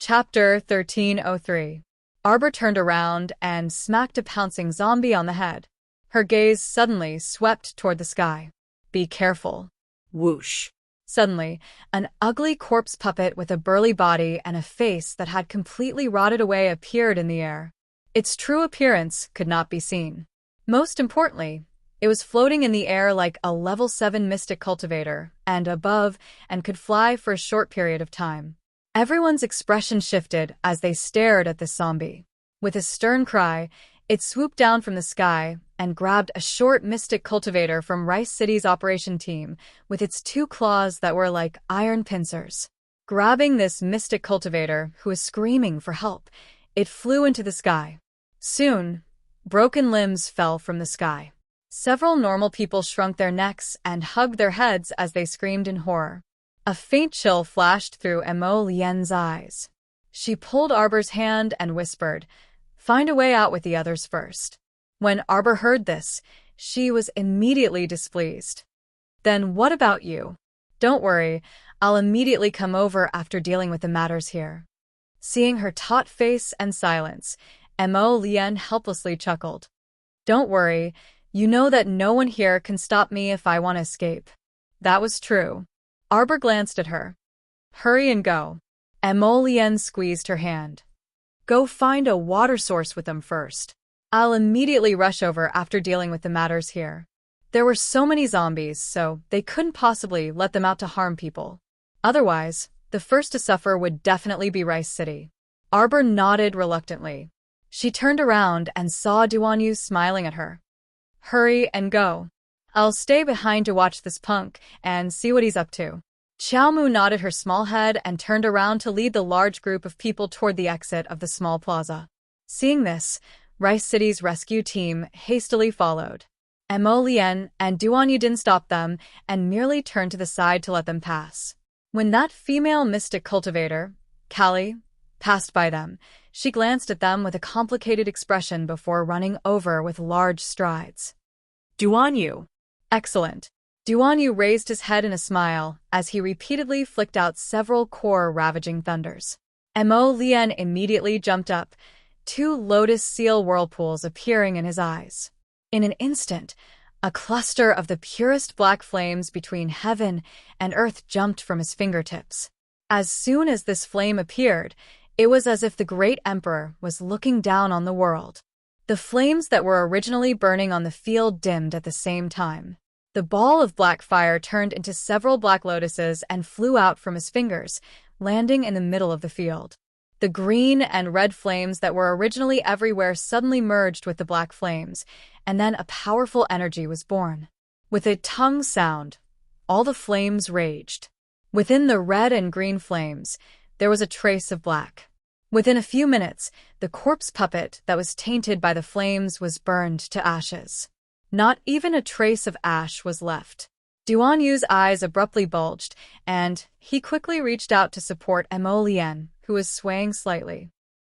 Chapter 1303. Arbor turned around and smacked a pouncing zombie on the head. Her gaze suddenly swept toward the sky. "Be careful." Whoosh. Suddenly, an ugly corpse puppet with a burly body and a face that had completely rotted away appeared in the air. Its true appearance could not be seen. Most importantly, it was floating in the air like a level 7 mystic cultivator, and above, and could fly for a short period of time. Everyone's expression shifted as they stared at this zombie. With a stern cry, it swooped down from the sky and grabbed a short mystic cultivator from Rice City's operation team with its 2 claws that were like iron pincers. Grabbing this mystic cultivator, who was screaming for help, it flew into the sky. Soon, broken limbs fell from the sky. Several normal people shrunk their necks and hugged their heads as they screamed in horror. A faint chill flashed through Mo Lien's eyes. She pulled Arbor's hand and whispered, "Find a way out with the others first." When Arbor heard this, she was immediately displeased. "Then what about you?" "Don't worry, I'll immediately come over after dealing with the matters here." Seeing her taut face and silence, Mo Lien helplessly chuckled. "Don't worry, you know that no one here can stop me if I want to escape." That was true. Arbor glanced at her. "Hurry and go." Mo Lien squeezed her hand. "Go find a water source with them first. I'll immediately rush over after dealing with the matters here." There were so many zombies, so they couldn't possibly let them out to harm people. Otherwise, the first to suffer would definitely be Rice City. Arbor nodded reluctantly. She turned around and saw Duanyu smiling at her. "Hurry and go. I'll stay behind to watch this punk and see what he's up to." Xiaomu nodded her small head and turned around to lead the large group of people toward the exit of the small plaza. Seeing this, Rice City's rescue team hastily followed. Mo Lien and Duanyu didn't stop them and merely turned to the side to let them pass. When that female mystic cultivator, Callie, passed by them, she glanced at them with a complicated expression before running over with large strides. "Duanyu." "Excellent." Duanyu raised his head in a smile as he repeatedly flicked out several core-ravaging thunders. Mo Lien immediately jumped up, 2 lotus seal whirlpools appearing in his eyes. In an instant, a cluster of the purest black flames between heaven and earth jumped from his fingertips. As soon as this flame appeared, it was as if the great emperor was looking down on the world. The flames that were originally burning on the field dimmed at the same time. The ball of black fire turned into several black lotuses and flew out from his fingers, landing in the middle of the field. The green and red flames that were originally everywhere suddenly merged with the black flames, and then a powerful energy was born. With a tongue sound, all the flames raged. Within the red and green flames, there was a trace of black. Within a few minutes, the corpse puppet that was tainted by the flames was burned to ashes. Not even a trace of ash was left. Duanyu's eyes abruptly bulged, and he quickly reached out to support Mo Lien, who was swaying slightly.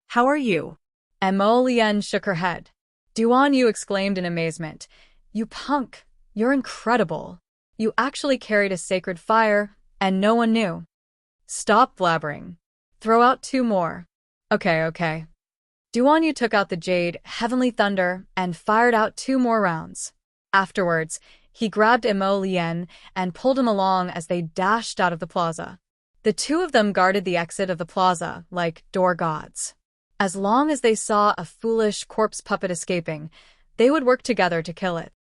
"How are you?" Mo Lien shook her head. Duanyu exclaimed in amazement, "You punk, you're incredible. You actually carried a sacred fire, and no one knew." "Stop blabbering. Throw out 2 more. Okay. Duanyu took out the jade Heavenly Thunder and fired out 2 more rounds. Afterwards, he grabbed Mo Lien and pulled him along as they dashed out of the plaza. The 2 of them guarded the exit of the plaza like door gods. As long as they saw a foolish corpse puppet escaping, they would work together to kill it.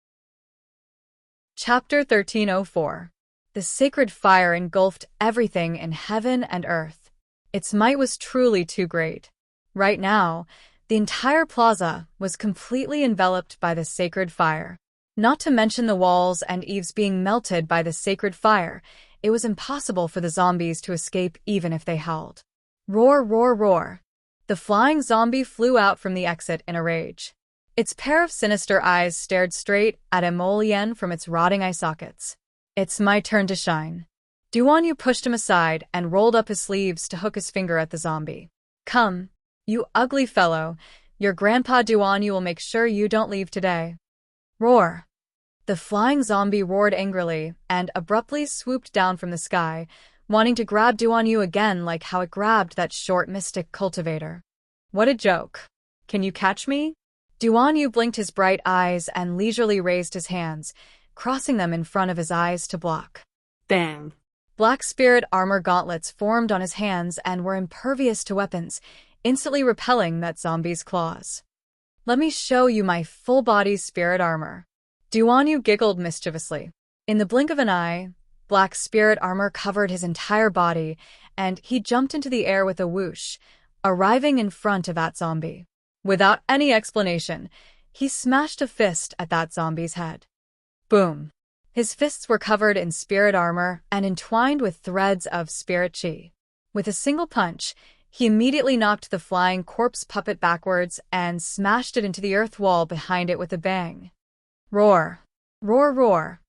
Chapter 1304. The sacred fire engulfed everything in heaven and earth. Its might was truly too great. Right now, the entire plaza was completely enveloped by the sacred fire. Not to mention the walls and eaves being melted by the sacred fire, it was impossible for the zombies to escape even if they howled. Roar, roar, roar. The flying zombie flew out from the exit in a rage. Its pair of sinister eyes stared straight at Mo Lien from its rotting eye sockets. "It's my turn to shine." Duanyu pushed him aside and rolled up his sleeves to hook his finger at the zombie. "Come, you ugly fellow. Your grandpa Duanyu will make sure you don't leave today." Roar. The flying zombie roared angrily and abruptly swooped down from the sky, wanting to grab Duan again like how it grabbed that short mystic cultivator. What a joke. Can you catch me? Duan blinked his bright eyes and leisurely raised his hands, crossing them in front of his eyes to block. Bang. Black spirit armor gauntlets formed on his hands and were impervious to weapons, instantly repelling that zombie's claws. Let me show you my full-body spirit armor. Duan giggled mischievously. In the blink of an eye, black spirit armor covered his entire body, and he jumped into the air with a whoosh, arriving in front of that zombie. Without any explanation, he smashed a fist at that zombie's head. Boom. His fists were covered in spirit armor and entwined with threads of spirit chi. With a single punch, he immediately knocked the flying corpse puppet backwards and smashed it into the earth wall behind it with a bang. Roar. Roar, roar.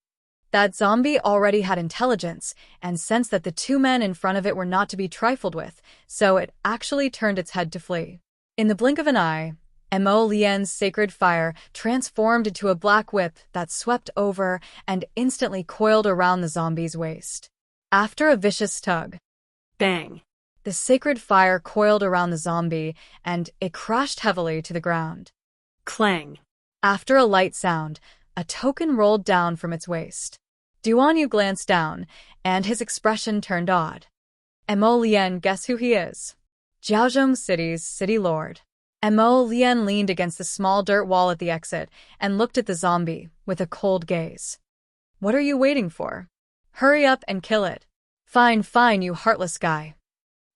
That zombie already had intelligence and sensed that the two men in front of it were not to be trifled with, so it actually turned its head to flee. In the blink of an eye, Mo Lian's sacred fire transformed into a black whip that swept over and instantly coiled around the zombie's waist. After a vicious tug, Bang. the sacred fire coiled around the zombie and it crashed heavily to the ground. Clang. After a light sound, a token rolled down from its waist. Duan glanced down, and his expression turned odd. Mo Lian, guess who he is? Jiaozhong City's city lord. Mo Lian leaned against the small dirt wall at the exit and looked at the zombie with a cold gaze. What are you waiting for? Hurry up and kill it. Fine, fine, you heartless guy.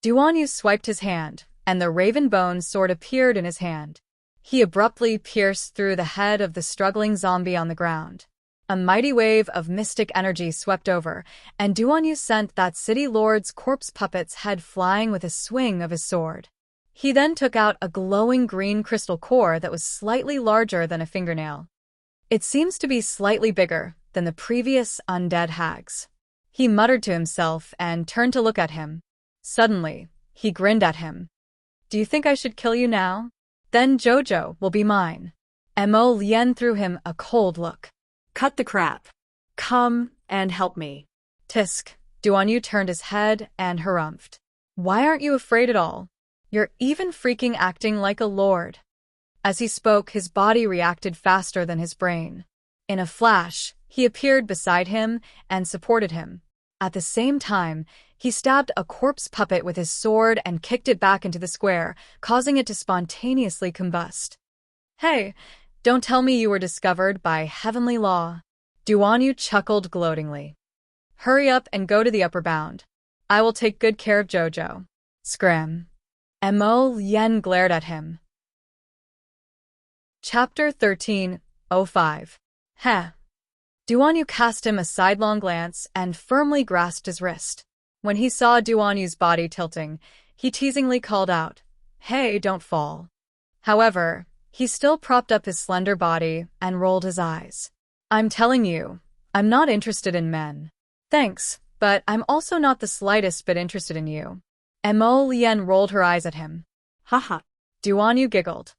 Duan swiped his hand, and the raven bone sword appeared in his hand. He abruptly pierced through the head of the struggling zombie on the ground. A mighty wave of mystic energy swept over, and Duan sent that city lord's corpse puppet's head flying with a swing of his sword. He then took out a glowing green crystal core that was slightly larger than a fingernail. It seems to be slightly bigger than the previous undead hags. He muttered to himself and turned to look at him. Suddenly, he grinned at him. Do you think I should kill you now? Then Jojo will be mine. Mo Lian threw him a cold look. Cut the crap. Come and help me. Tisk. Duan turned his head and harumphed. Why aren't you afraid at all? You're even freaking acting like a lord. As he spoke, his body reacted faster than his brain. In a flash, he appeared beside him and supported him. At the same time, he stabbed a corpse puppet with his sword and kicked it back into the square, causing it to spontaneously combust. Hey, don't tell me you were discovered by heavenly law. Duan chuckled gloatingly. Hurry up and go to the upper bound. I will take good care of Jojo. Scram. Mo Lian glared at him. Chapter 13:05. Heh. Duan cast him a sidelong glance and firmly grasped his wrist. When he saw Duan's body tilting, he teasingly called out, Hey, don't fall. However, he still propped up his slender body and rolled his eyes. I'm telling you, I'm not interested in men. Thanks, but I'm also not the slightest bit interested in you. Mo Lian rolled her eyes at him. Haha. Duan giggled.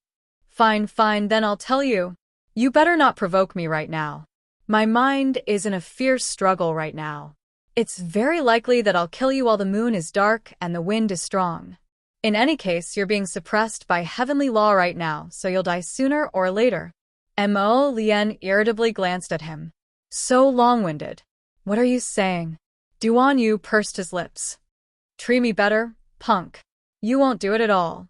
Fine, fine, then I'll tell you. You better not provoke me right now. My mind is in a fierce struggle right now. It's very likely that I'll kill you while the moon is dark and the wind is strong. In any case, you're being suppressed by heavenly law right now, so you'll die sooner or later. Mo Lian irritably glanced at him. So long-winded. What are you saying? Duan pursed his lips. Treat me better, punk. You won't do it at all.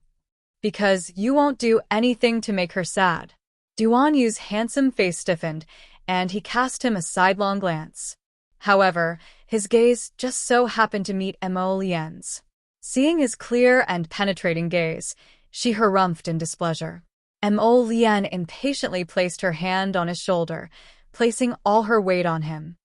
Because you won't do anything to make her sad. Duan's handsome face stiffened, and he cast him a sidelong glance. However, his gaze just so happened to meet Mo Lian's. Seeing his clear and penetrating gaze, she harumphed in displeasure. Mo Lian impatiently placed her hand on his shoulder, placing all her weight on him.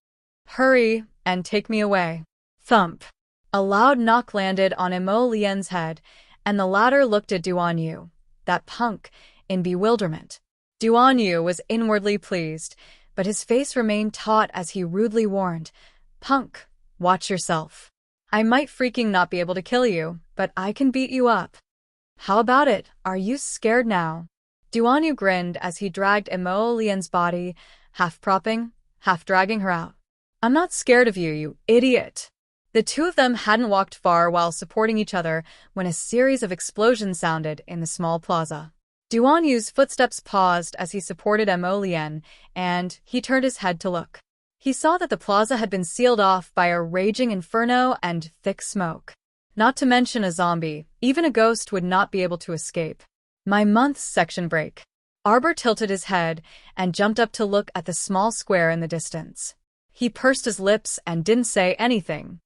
Hurry and take me away. Thump. A loud knock landed on Mo Lian's head, and the latter looked at Duan, that punk, in bewilderment. Duan was inwardly pleased, but his face remained taut as he rudely warned, Punk, watch yourself. I might freaking not be able to kill you, but I can beat you up. How about it? Are you scared now? Duan grinned as he dragged Mo Lian's body, half propping, half dragging her out. I'm not scared of you, you idiot. The two of them hadn't walked far while supporting each other when a series of explosions sounded in the small plaza. Duan Yu's footsteps paused as he supported Mo Lien, and he turned his head to look. He saw that the plaza had been sealed off by a raging inferno and thick smoke. Not to mention a zombie, even a ghost would not be able to escape. My month's section break. Arbor tilted his head and jumped up to look at the small square in the distance. He pursed his lips and didn't say anything.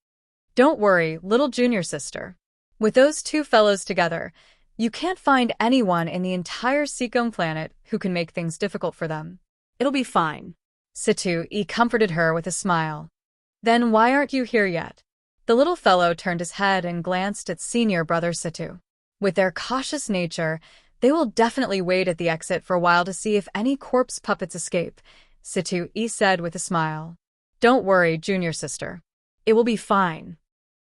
Don't worry, little junior sister. With those two fellows together, you can't find anyone in the entire Seacombe planet who can make things difficult for them. It'll be fine. Situ comforted her with a smile. Then why aren't you here yet? The little fellow turned his head and glanced at senior brother Situ. With their cautious nature, they will definitely wait at the exit for a while to see if any corpse puppets escape, Situ said with a smile. Don't worry, junior sister. It will be fine.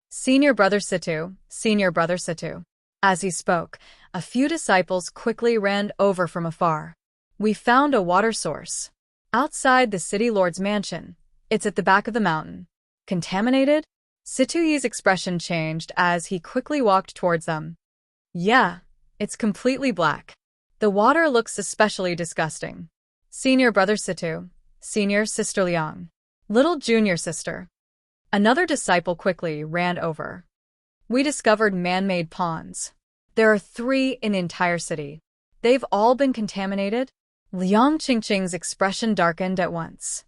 Senior brother Situ, senior brother Situ. As he spoke, a few disciples quickly ran over from afar. We found a water source. Outside the city lord's mansion. It's at the back of the mountain. Contaminated? Situyi's expression changed as he quickly walked towards them. Yeah, it's completely black. The water looks especially disgusting. Senior brother Situ, senior sister Liang. Little junior sister. Another disciple quickly ran over. We discovered man-made ponds. There are 3 in the entire city. They've all been contaminated? Liang Qingqing's expression darkened at once.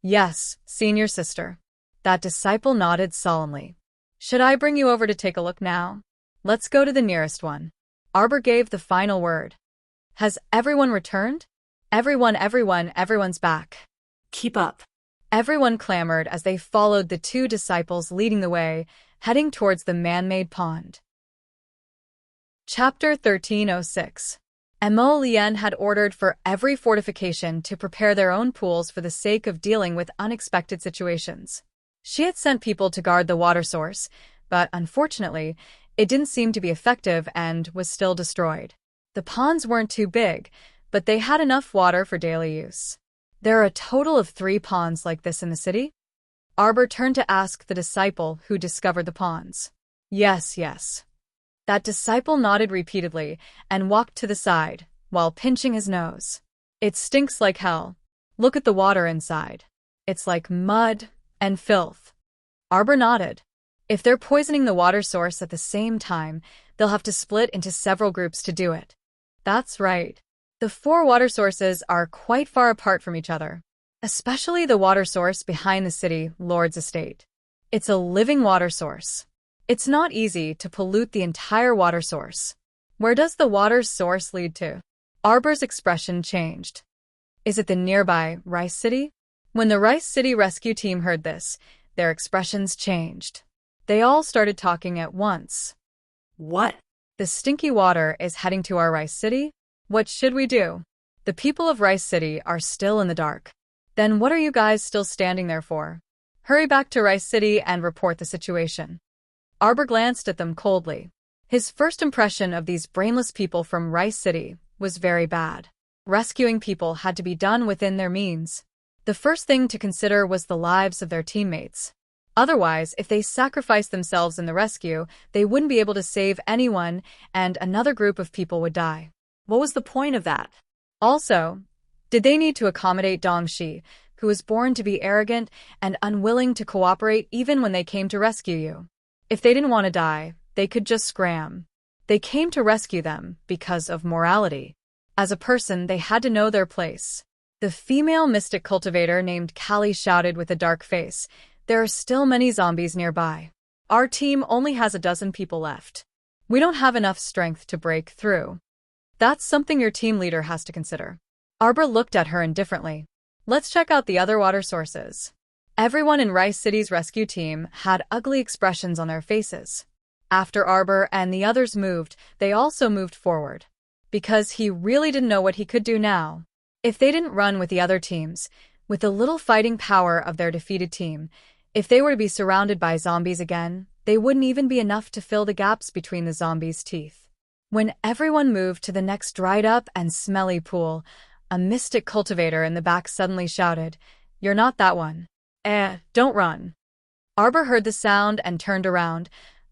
Yes, senior sister. That disciple nodded solemnly. Should I bring you over to take a look now? Let's go to the nearest one. Arbor gave the final word. Has everyone returned? Everyone's back. Keep up. Everyone clamored as they followed the 2 disciples leading the way, heading towards the man-made pond. Chapter 1306. Mo Lien had ordered for every fortification to prepare their own pools for the sake of dealing with unexpected situations. She had sent people to guard the water source, but unfortunately, it didn't seem to be effective and was still destroyed. The ponds weren't too big, but they had enough water for daily use. There are a total of 3 ponds like this in the city? Arbor turned to ask the disciple who discovered the ponds. Yes. That disciple nodded repeatedly and walked to the side, while pinching his nose. It stinks like hell. Look at the water inside. It's like mud and filth. Arbor nodded. If they're poisoning the water source at the same time, they'll have to split into several groups to do it. That's right. The 4 water sources are quite far apart from each other, especially the water source behind the city lord's estate. It's a living water source. It's not easy to pollute the entire water source. Where does the water source lead to? Arbor's expression changed. Is it the nearby Rice City? When the Rice City rescue team heard this, their expressions changed. They all started talking at once. What? The stinky water is heading to our Rice City? What should we do? The people of Rice City are still in the dark. Then what are you guys still standing there for? Hurry back to Rice City and report the situation. Arbor glanced at them coldly. His first impression of these brainless people from Rice City was very bad. Rescuing people had to be done within their means. The first thing to consider was the lives of their teammates. Otherwise, if they sacrificed themselves in the rescue, they wouldn't be able to save anyone, and another group of people would die. What was the point of that? Also, did they need to accommodate Dong Shi, who was born to be arrogant and unwilling to cooperate even when they came to rescue you? If they didn't want to die, they could just scram. They came to rescue them because of morality. As a person, they had to know their place. The female mystic cultivator named Callie shouted with a dark face, "There are still many zombies nearby. Our team only has 12 people left. We don't have enough strength to break through." That's something your team leader has to consider. Arbor looked at her indifferently. Let's check out the other water sources. Everyone in Rice City's rescue team had ugly expressions on their faces. After Arbor and the others moved, they also moved forward. Because he really didn't know what he could do now. If they didn't run with the other teams, with the little fighting power of their defeated team, if they were to be surrounded by zombies again, they wouldn't even be enough to fill the gaps between the zombies' teeth. When everyone moved to the next dried-up and smelly pool, a mystic cultivator in the back suddenly shouted, "You're not that one. Don't run." Arbor heard the sound and turned around,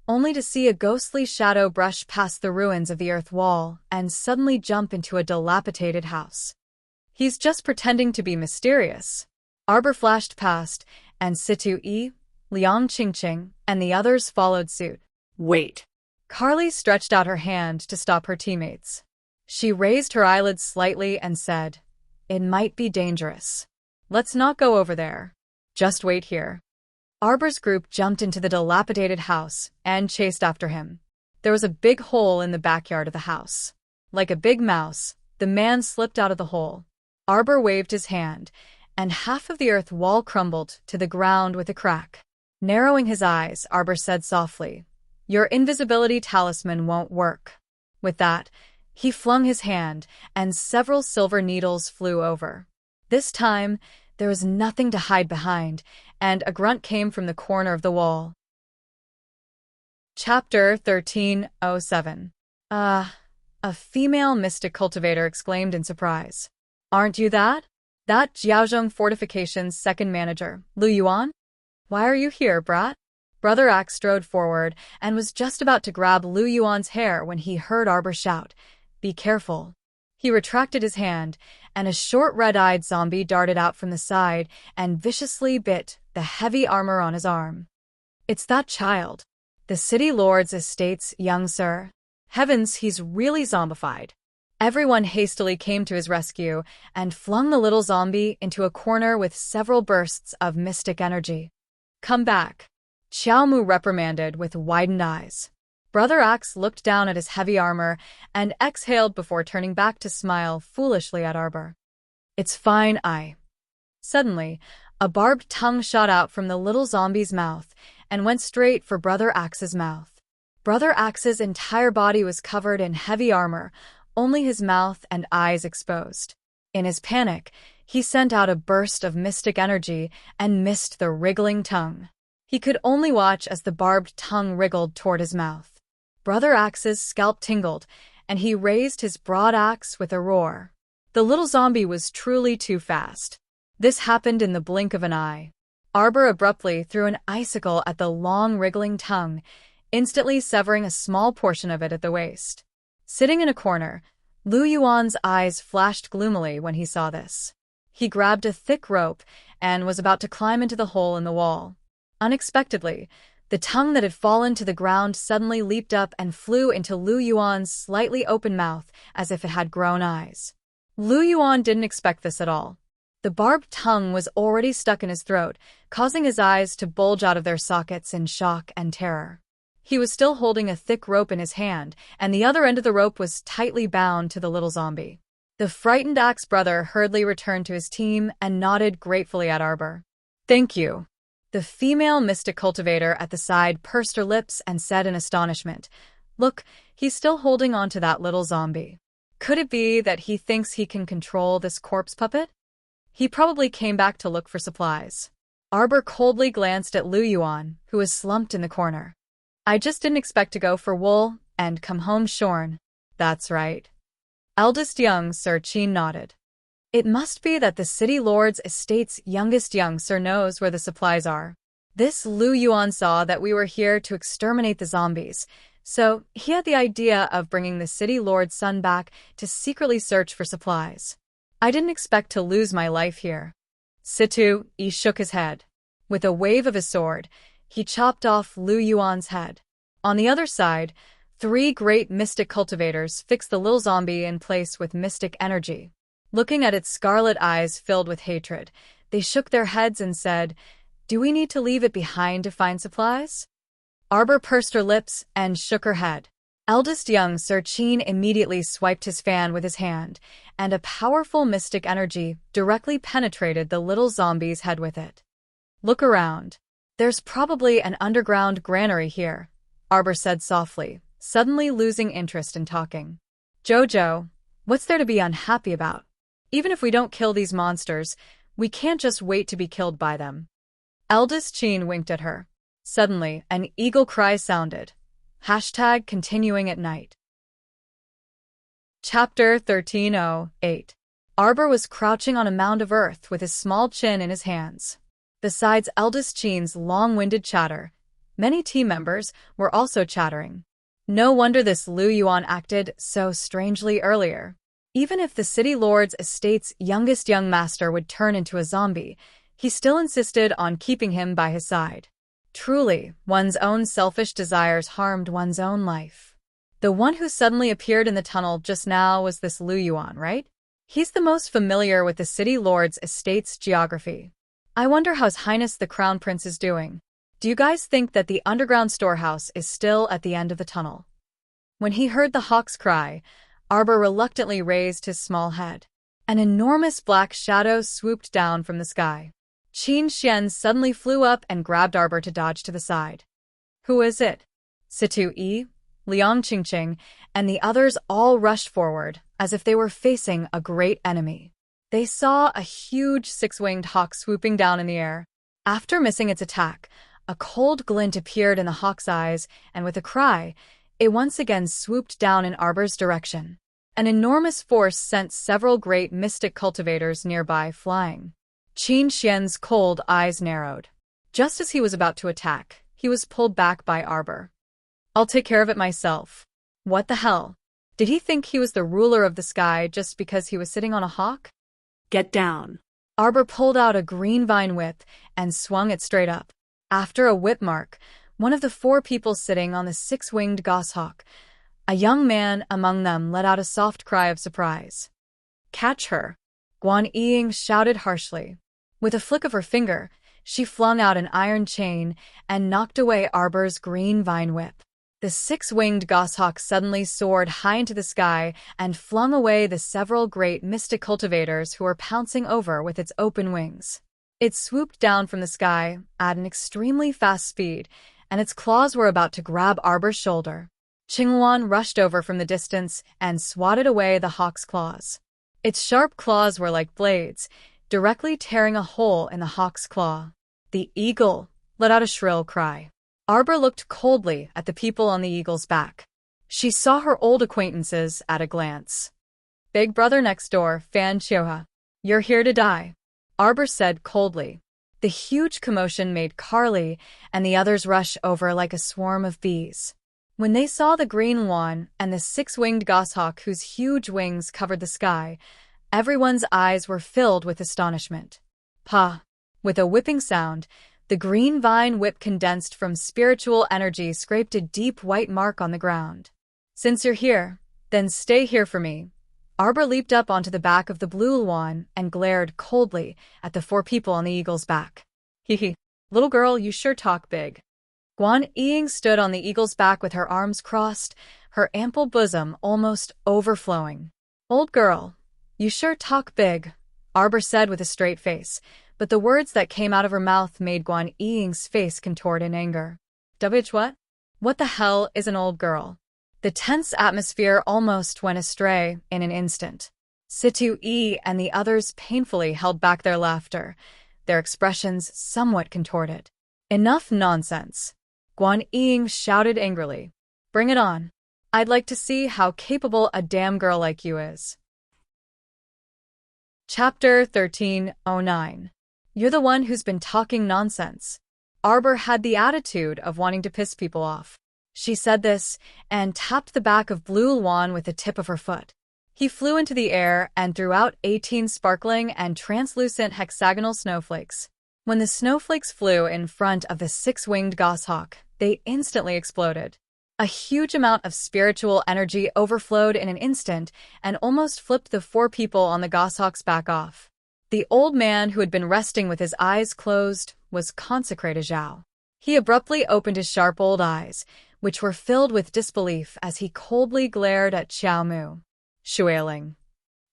only to see a ghostly shadow brush past the ruins of the earth wall and suddenly jump into a dilapidated house. He's just pretending to be mysterious. Arbor flashed past, and Situ-E, Liang Qingqing, and the others followed suit. Wait. Carly stretched out her hand to stop her teammates. She raised her eyelids slightly and said, "It might be dangerous. Let's not go over there. Just wait here." Arbor's group jumped into the dilapidated house and chased after him. There was a big hole in the backyard of the house. Like a big mouse, the man slipped out of the hole. Arbor waved his hand, and half of the earth wall crumbled to the ground with a crack. Narrowing his eyes, Arbor said softly, "Your invisibility talisman won't work." With that, he flung his hand, and several silver needles flew over. This time, there was nothing to hide behind, and a grunt came from the corner of the wall. Chapter 1307. A female mystic cultivator exclaimed in surprise. "Aren't you that? That Jiaozhong Fortification's second manager, Lu Yuan? Why are you here, brat?" Brother Axe strode forward and was just about to grab Lu Yuan's hair when he heard Arbor shout, "Be careful." He retracted his hand, and a short red-eyed zombie darted out from the side and viciously bit the heavy armor on his arm. "It's that child. The city lord's estate's young sir. Heavens, he's really zombified." Everyone hastily came to his rescue and flung the little zombie into a corner with several bursts of mystic energy. "Come back," Xiaomu reprimanded with widened eyes. Brother Axe looked down at his heavy armor and exhaled before turning back to smile foolishly at Arbor. "It's fine, Suddenly, a barbed tongue shot out from the little zombie's mouth and went straight for Brother Axe's mouth. Brother Axe's entire body was covered in heavy armor, only his mouth and eyes exposed. In his panic, he sent out a burst of mystic energy and missed the wriggling tongue. He could only watch as the barbed tongue wriggled toward his mouth. Brother Axe's scalp tingled, and he raised his broad axe with a roar. The little zombie was truly too fast. This happened in the blink of an eye. Arbor abruptly threw an icicle at the long wriggling tongue, instantly severing a small portion of it at the waist. Sitting in a corner, Lu Yuan's eyes flashed gloomily when he saw this. He grabbed a thick rope and was about to climb into the hole in the wall. Unexpectedly, the tongue that had fallen to the ground suddenly leaped up and flew into Lu Yuan's slightly open mouth as if it had grown eyes. Lu Yuan didn't expect this at all. The barbed tongue was already stuck in his throat, causing his eyes to bulge out of their sockets in shock and terror. He was still holding a thick rope in his hand, and the other end of the rope was tightly bound to the little zombie. The frightened Axe brother hurriedly returned to his team and nodded gratefully at Arbor. "Thank you." The female mystic cultivator at the side pursed her lips and said in astonishment, "Look, he's still holding on to that little zombie. Could it be that he thinks he can control this corpse puppet? He probably came back to look for supplies." Arbor coldly glanced at Lu Yuan, who was slumped in the corner. "I just didn't expect to go for wool and come home shorn." "That's right." Eldest young Sir Qin nodded. "It must be that the city lord's estate's youngest young sir knows where the supplies are. This Lu Yuan saw that we were here to exterminate the zombies, so he had the idea of bringing the city lord's son back to secretly search for supplies. I didn't expect to lose my life here." Situ-E shook his head. With a wave of his sword, he chopped off Lu Yuan's head. On the other side, 3 great mystic cultivators fixed the little zombie in place with mystic energy. Looking at its scarlet eyes filled with hatred, they shook their heads and said, "Do we need to leave it behind to find supplies?" Arbor pursed her lips and shook her head. Eldest young Sir Qin immediately swiped his fan with his hand, and a powerful mystic energy directly penetrated the little zombie's head with it. "Look around. There's probably an underground granary here," Arbor said softly, suddenly losing interest in talking. "Jojo, what's there to be unhappy about? Even if we don't kill these monsters, we can't just wait to be killed by them." Eldest Qin winked at her. Suddenly, an eagle cry sounded. #continuing at night. Chapter 1308. Arbor was crouching on a mound of earth with his small chin in his hands. Besides eldest Qin's long-winded chatter, many team members were also chattering. No wonder this Lu Yuan acted so strangely earlier. Even if the city lord's estate's youngest young master would turn into a zombie, he still insisted on keeping him by his side. Truly, one's own selfish desires harmed one's own life. The one who suddenly appeared in the tunnel just now was this Lu Yuan, right? He's the most familiar with the city lord's estate's geography. I wonder how His Highness the Crown Prince is doing. Do you guys think that the underground storehouse is still at the end of the tunnel? When he heard the hawk's cry, Arbor reluctantly raised his small head. An enormous black shadow swooped down from the sky. Qin Xian suddenly flew up and grabbed Arbor to dodge to the side. Who is it? Situ Yi, Liang Qingqing, and the others all rushed forward, as if they were facing a great enemy. They saw a huge six-winged hawk swooping down in the air. After missing its attack, a cold glint appeared in the hawk's eyes, and with a cry, it once again swooped down in Arbor's direction. An enormous force sent several great mystic cultivators nearby flying. Qin Xian's cold eyes narrowed. Just as he was about to attack, he was pulled back by Arbor. I'll take care of it myself. What the hell? Did he think he was the ruler of the sky just because he was sitting on a hawk? Get down. Arbor pulled out a green vine whip and swung it straight up. After a whip mark, one of the 4 people sitting on the 6-winged goshawk, a young man among them, let out a soft cry of surprise. Catch her! Guan Ying shouted harshly. With a flick of her finger, she flung out an iron chain and knocked away Arbor's green vine whip. The 6-winged goshawk suddenly soared high into the sky and flung away the several great mystic cultivators who were pouncing over with its open wings. It swooped down from the sky at an extremely fast speed, and its claws were about to grab Arbor's shoulder. Qinghuan rushed over from the distance and swatted away the hawk's claws. Its sharp claws were like blades, directly tearing a hole in the hawk's claw. The eagle let out a shrill cry. Arbor looked coldly at the people on the eagle's back. She saw her old acquaintances at a glance. Big brother next door, Fan Chioha. You're here to die, Arbor said coldly. The huge commotion made Carly and the others rush over like a swarm of bees. When they saw the green one and the 6-winged goshawk whose huge wings covered the sky, everyone's eyes were filled with astonishment. Pa! With a whipping sound, the green vine whip condensed from spiritual energy scraped a deep white mark on the ground. Since you're here, then stay here for me. Arbor leaped up onto the back of the blue one and glared coldly at the 4 people on the eagle's back. Hee. Little girl, you sure talk big. Guan Ying stood on the eagle's back with her arms crossed, her ample bosom almost overflowing. Old girl, you sure talk big, Arbor said with a straight face, but the words that came out of her mouth made Guan Ying's face contort in anger. Bitch, what? What the hell is an old girl? The tense atmosphere almost went astray in an instant. Situ Yi and the others painfully held back their laughter, their expressions somewhat contorted. Enough nonsense, Guan Ying shouted angrily. Bring it on. I'd like to see how capable a damn girl like you is. Chapter 1309. You're the one who's been talking nonsense. Arbor had the attitude of wanting to piss people off. She said this and tapped the back of Blue Luan with the tip of her foot. He flew into the air and threw out 18 sparkling and translucent hexagonal snowflakes. When the snowflakes flew in front of the 6-winged goshawk, they instantly exploded. A huge amount of spiritual energy overflowed in an instant and almost flipped the 4 people on the goshawk's back off. The old man, who had been resting with his eyes closed, was consecrated Zhao. He abruptly opened his sharp old eyes, which were filled with disbelief as he coldly glared at Xiao Mu. Shuailing.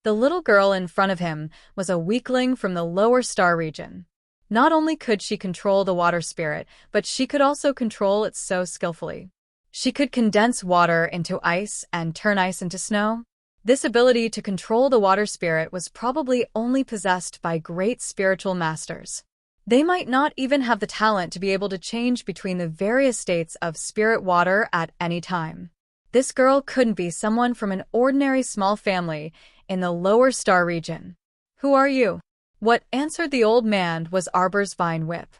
The little girl in front of him was a weakling from the lower star region. Not only could she control the water spirit, but she could also control it so skillfully. She could condense water into ice and turn ice into snow. This ability to control the water spirit was probably only possessed by great spiritual masters. They might not even have the talent to be able to change between the various states of spirit water at any time. This girl couldn't be someone from an ordinary small family in the lower star region. Who are you? What answered the old man was Arbor's vine whip.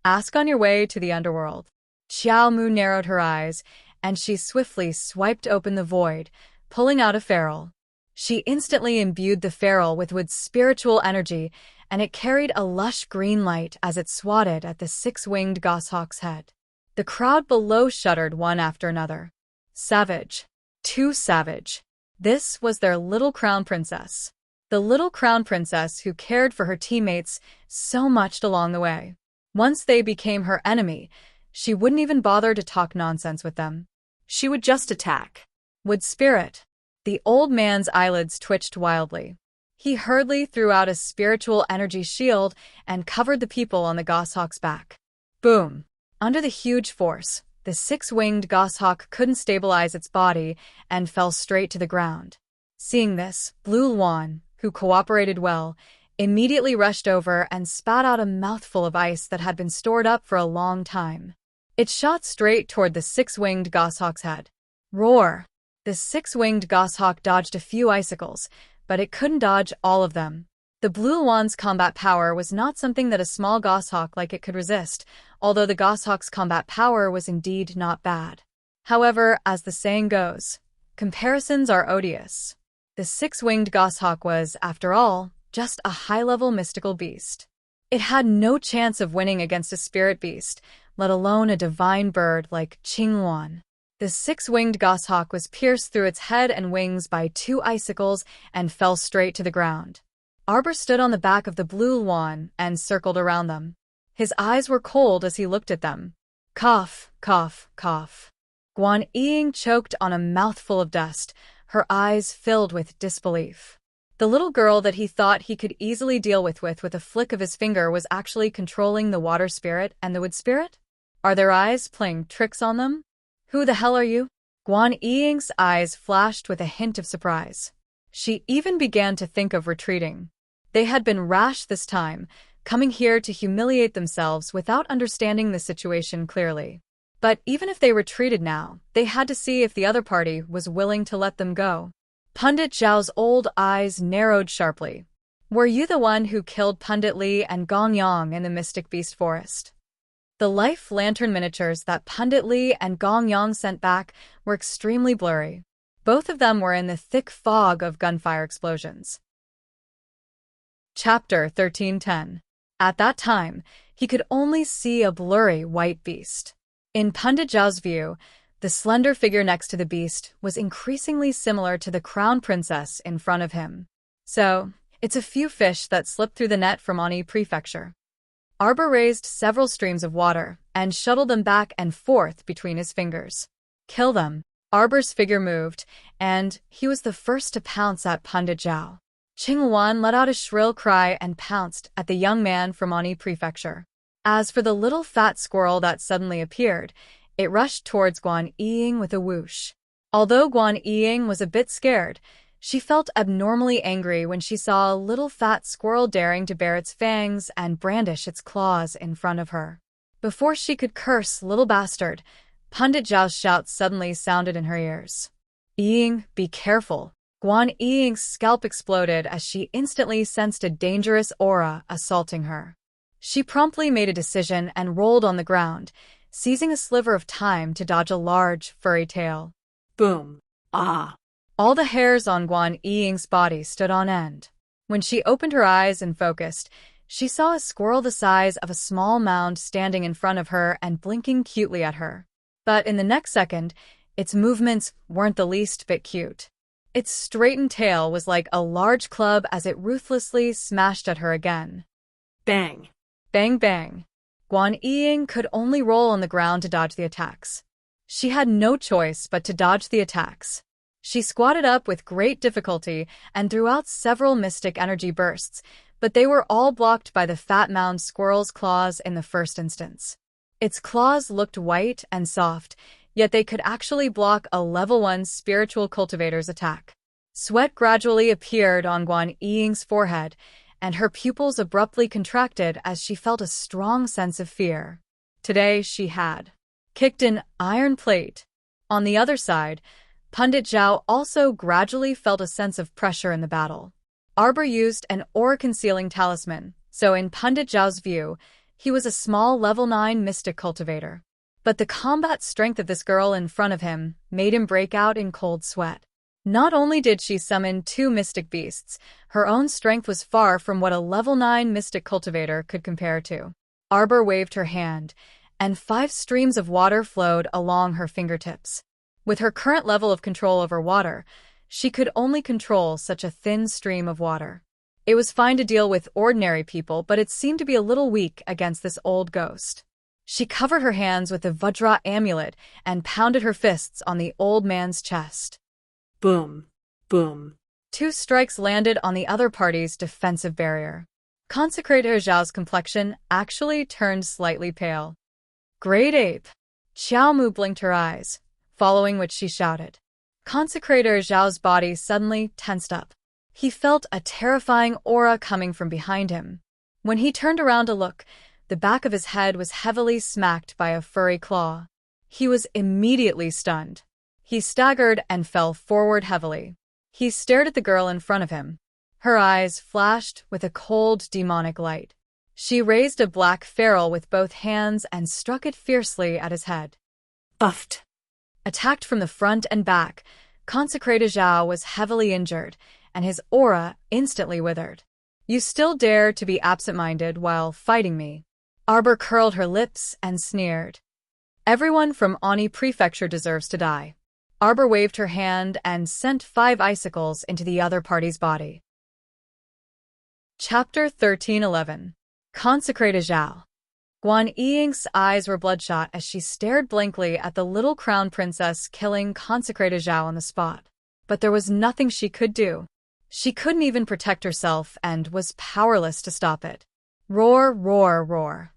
Ask on your way to the underworld. Xiao Mu narrowed her eyes, and she swiftly swiped open the void, pulling out a ferrule. She instantly imbued the ferrule with spiritual energy, and it carried a lush green light as it swatted at the six-winged goshawk's head. The crowd below shuddered one after another. Savage. Too savage. This was their little crown princess. The little crown princess who cared for her teammates so much along the way. Once they became her enemy, she wouldn't even bother to talk nonsense with them. She would just attack. Would Spirit. The old man's eyelids twitched wildly. He hurriedly threw out a spiritual energy shield and covered the people on the goshawk's back. Boom! Under the huge force, the six-winged goshawk couldn't stabilize its body and fell straight to the ground. Seeing this, Blue Luan, who cooperated well, immediately rushed over and spat out a mouthful of ice that had been stored up for a long time. It shot straight toward the six-winged goshawk's head. Roar! The six-winged goshawk dodged a few icicles, but it couldn't dodge all of them. The Blue Luan's combat power was not something that a small goshawk like it could resist, although the goshawk's combat power was indeed not bad. However, as the saying goes, comparisons are odious. The six-winged goshawk was, after all, just a high-level mystical beast. It had no chance of winning against a spirit beast, let alone a divine bird like Qingluan. The six-winged goshawk was pierced through its head and wings by two icicles and fell straight to the ground. Arbor stood on the back of the Blue Luan and circled around them. His eyes were cold as he looked at them. Cough, cough, cough. Guan Ying choked on a mouthful of dust, her eyes filled with disbelief. The little girl that he thought he could easily deal with a flick of his finger was actually controlling the water spirit and the wood spirit? Are their eyes playing tricks on them? Who the hell are you? Guan Ying's eyes flashed with a hint of surprise. She even began to think of retreating. They had been rash this time, coming here to humiliate themselves without understanding the situation clearly. But even if they retreated now, they had to see if the other party was willing to let them go. Pundit Zhao's old eyes narrowed sharply. Were you the one who killed Pundit Li and Gong Yang in the Mystic Beast Forest? The life lantern miniatures that Pundit Li and Gong Yang sent back were extremely blurry. Both of them were in the thick fog of gunfire explosions. Chapter 1310. At that time, he could only see a blurry white beast. In Pundit Zhao's view, the slender figure next to the beast was increasingly similar to the crown princess in front of him. So, it's a few fish that slipped through the net from Ani Prefecture. Arbor raised several streams of water and shuttled them back and forth between his fingers. Kill them. Arbor's figure moved, and he was the first to pounce at Pundit Zhao. Qingluan let out a shrill cry and pounced at the young man from Ani Prefecture. As for the little fat squirrel that suddenly appeared, it rushed towards Guan Ying with a whoosh. Although Guan Ying was a bit scared, she felt abnormally angry when she saw a little fat squirrel daring to bare its fangs and brandish its claws in front of her. Before she could curse "little bastard," Pundit Zhao's shout suddenly sounded in her ears. "Ying, be careful." Guan Ying's scalp exploded as she instantly sensed a dangerous aura assaulting her. She promptly made a decision and rolled on the ground, seizing a sliver of time to dodge a large, furry tail. Boom. Ah. All the hairs on Guan Ying's body stood on end. When she opened her eyes and focused, she saw a squirrel the size of a small mound standing in front of her and blinking cutely at her. But in the next second, its movements weren't the least bit cute. Its straightened tail was like a large club as it ruthlessly smashed at her again. Bang. Bang bang. Guan Ying could only roll on the ground to dodge the attacks. She had no choice but to dodge the attacks. She squatted up with great difficulty and threw out several mystic energy bursts, but they were all blocked by the fat mound squirrel's claws in the first instance. Its claws looked white and soft, yet they could actually block a level 1 spiritual cultivator's attack. Sweat gradually appeared on Guan Ying's forehead, and her pupils abruptly contracted as she felt a strong sense of fear. Today she had kicked an iron plate. On the other side, Pundit Zhao also gradually felt a sense of pressure in the battle. Arbor used an aura-concealing talisman, so in Pundit Zhao's view, he was a small level 9 mystic cultivator. But the combat strength of this girl in front of him made him break out in cold sweat. Not only did she summon 2 mystic beasts, her own strength was far from what a level 9 mystic cultivator could compare to. Arbor waved her hand, and 5 streams of water flowed along her fingertips. With her current level of control over water, she could only control such a thin stream of water. It was fine to deal with ordinary people, but it seemed to be a little weak against this old ghost. She covered her hands with the Vajra amulet and pounded her fists on the old man's chest. Boom, boom. 2 strikes landed on the other party's defensive barrier. Consecrator Zhao's complexion actually turned slightly pale. Great ape! Xiaomu blinked her eyes, following which she shouted. Consecrator Zhao's body suddenly tensed up. He felt a terrifying aura coming from behind him. When he turned around to look, the back of his head was heavily smacked by a furry claw. He was immediately stunned. He staggered and fell forward heavily. He stared at the girl in front of him. Her eyes flashed with a cold, demonic light. She raised a black ferrule with both hands and struck it fiercely at his head. Buffed. Attacked from the front and back, Consecrated Zhao was heavily injured, and his aura instantly withered. You still dare to be absent-minded while fighting me? Arbor curled her lips and sneered. Everyone from Ani Prefecture deserves to die. Arbor waved her hand and sent 5 icicles into the other party's body. Chapter 1311. Consecrated Zhao. Guan Ying's eyes were bloodshot as she stared blankly at the little crown princess killing Consecrated Zhao on the spot. But there was nothing she could do. She couldn't even protect herself and was powerless to stop it. Roar, roar, roar.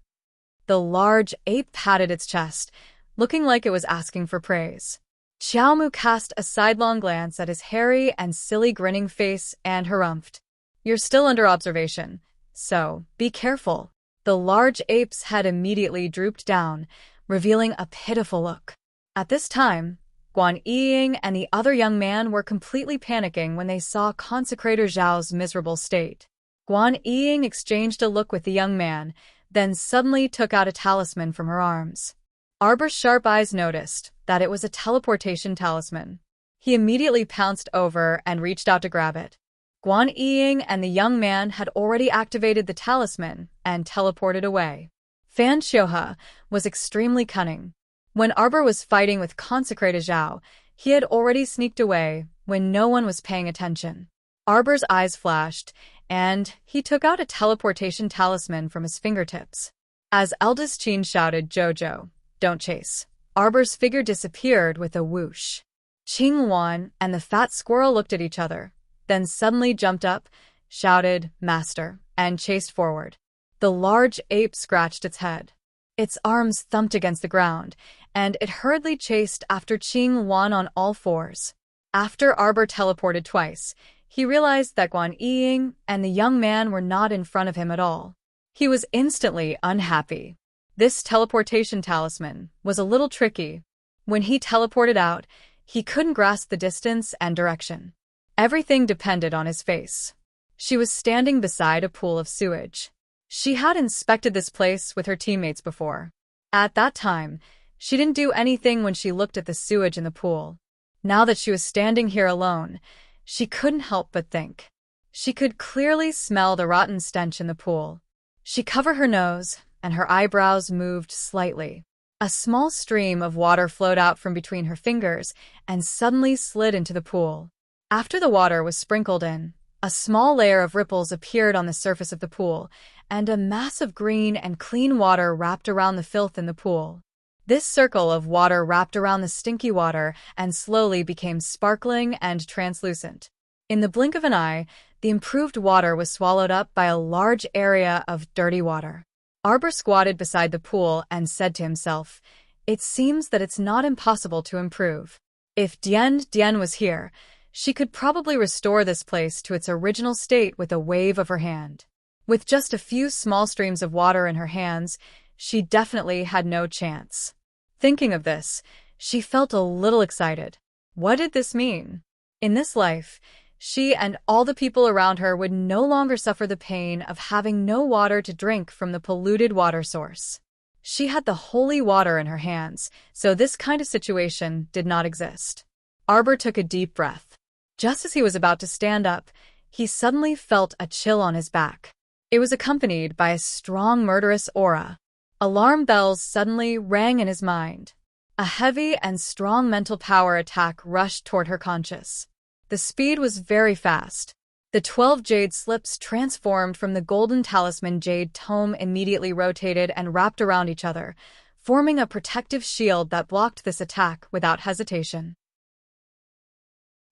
The large ape patted its chest, looking like it was asking for praise. Xiaomu cast a sidelong glance at his hairy and silly grinning face and harumphed. You're still under observation, so be careful. The large ape's head immediately drooped down, revealing a pitiful look. At this time, Guan Ying and the other young man were completely panicking when they saw Consecrator Zhao's miserable state. Guan Ying exchanged a look with the young man, then suddenly took out a talisman from her arms. Arbor's sharp eyes noticed that it was a teleportation talisman. He immediately pounced over and reached out to grab it. Guan Ying and the young man had already activated the talisman and teleported away. Fan Xiuhe was extremely cunning. When Arbor was fighting with Consecrated Zhao, he had already sneaked away when no one was paying attention. Arbor's eyes flashed, and he took out a teleportation talisman from his fingertips. As eldest Qin shouted, "Jojo, don't chase." Arbor's figure disappeared with a whoosh. Qing Wan and the fat squirrel looked at each other, then suddenly jumped up, shouted, "Master," and chased forward. The large ape scratched its head. Its arms thumped against the ground, and it hurriedly chased after Qing Wan on all fours. After Arbor teleported twice, he realized that Guan Ying and the young man were not in front of him at all. He was instantly unhappy. This teleportation talisman was a little tricky. When he teleported out, he couldn't grasp the distance and direction. Everything depended on his face. She was standing beside a pool of sewage. She had inspected this place with her teammates before. At that time, she didn't do anything when she looked at the sewage in the pool. Now that she was standing here alone, she couldn't help but think. She could clearly smell the rotten stench in the pool. She covered her nose, and her eyebrows moved slightly. A small stream of water flowed out from between her fingers and suddenly slid into the pool. After the water was sprinkled in, a small layer of ripples appeared on the surface of the pool, and a mass of green and clean water wrapped around the filth in the pool. This circle of water wrapped around the stinky water and slowly became sparkling and translucent. In the blink of an eye, the improved water was swallowed up by a large area of dirty water. Arbor squatted beside the pool and said to himself, "It seems that it's not impossible to improve. If Dian was here, she could probably restore this place to its original state with a wave of her hand. With just a few small streams of water in her hands, she definitely had no chance." Thinking of this, she felt a little excited. What did this mean? In this life, She and all the people around her would no longer suffer the pain of having no water to drink from the polluted water source. She had the holy water in her hands, so this kind of situation did not exist. Arbor took a deep breath. Just as he was about to stand up, he suddenly felt a chill on his back. It was accompanied by a strong murderous aura. Alarm bells suddenly rang in his mind. A heavy and strong mental power attack rushed toward her conscious. The speed was very fast. The 12 jade slips transformed from the golden talisman jade tome immediately rotated and wrapped around each other, forming a protective shield that blocked this attack without hesitation.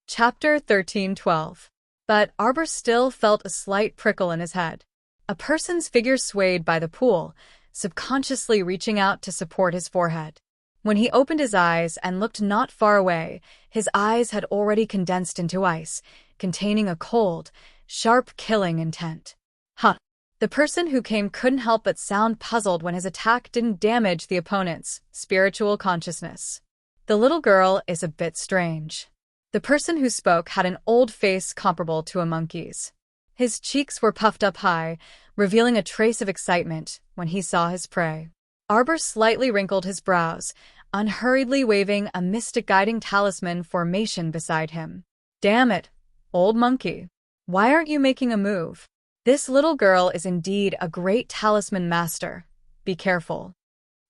Chapter 13:12. But Arbor still felt a slight prickle in his head. A person's figure swayed by the pool, subconsciously reaching out to support his forehead. When he opened his eyes and looked not far away, his eyes had already condensed into ice, containing a cold, sharp killing intent. Huh. The person who came couldn't help but sound puzzled when his attack didn't damage the opponent's spiritual consciousness. The little girl is a bit strange. The person who spoke had an old face comparable to a monkey's. His cheeks were puffed up high, revealing a trace of excitement when he saw his prey. Arbor slightly wrinkled his brows, unhurriedly waving a mystic guiding talisman formation beside him. Damn it, old monkey. Why aren't you making a move? This little girl is indeed a great talisman master. Be careful.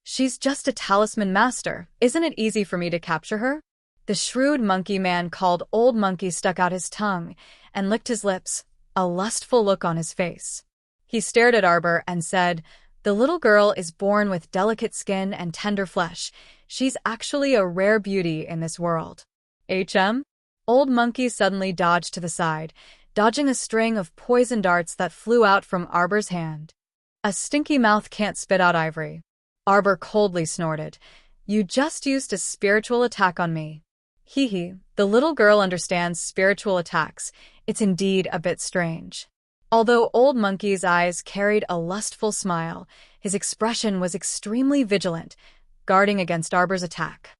She's just a talisman master. Isn't it easy for me to capture her? The shrewd monkey man called Old Monkey stuck out his tongue and licked his lips, a lustful look on his face. He stared at Arbor and said, "The little girl is born with delicate skin and tender flesh. She's actually a rare beauty in this world." Old Monkey suddenly dodged to the side, dodging a string of poison darts that flew out from Arbor's hand. A stinky mouth can't spit out ivory. Arbor coldly snorted. You just used a spiritual attack on me. Hee hee, the little girl understands spiritual attacks. It's indeed a bit strange. Although Old Monkey's eyes carried a lustful smile, his expression was extremely vigilant, guarding against Arbor's attack.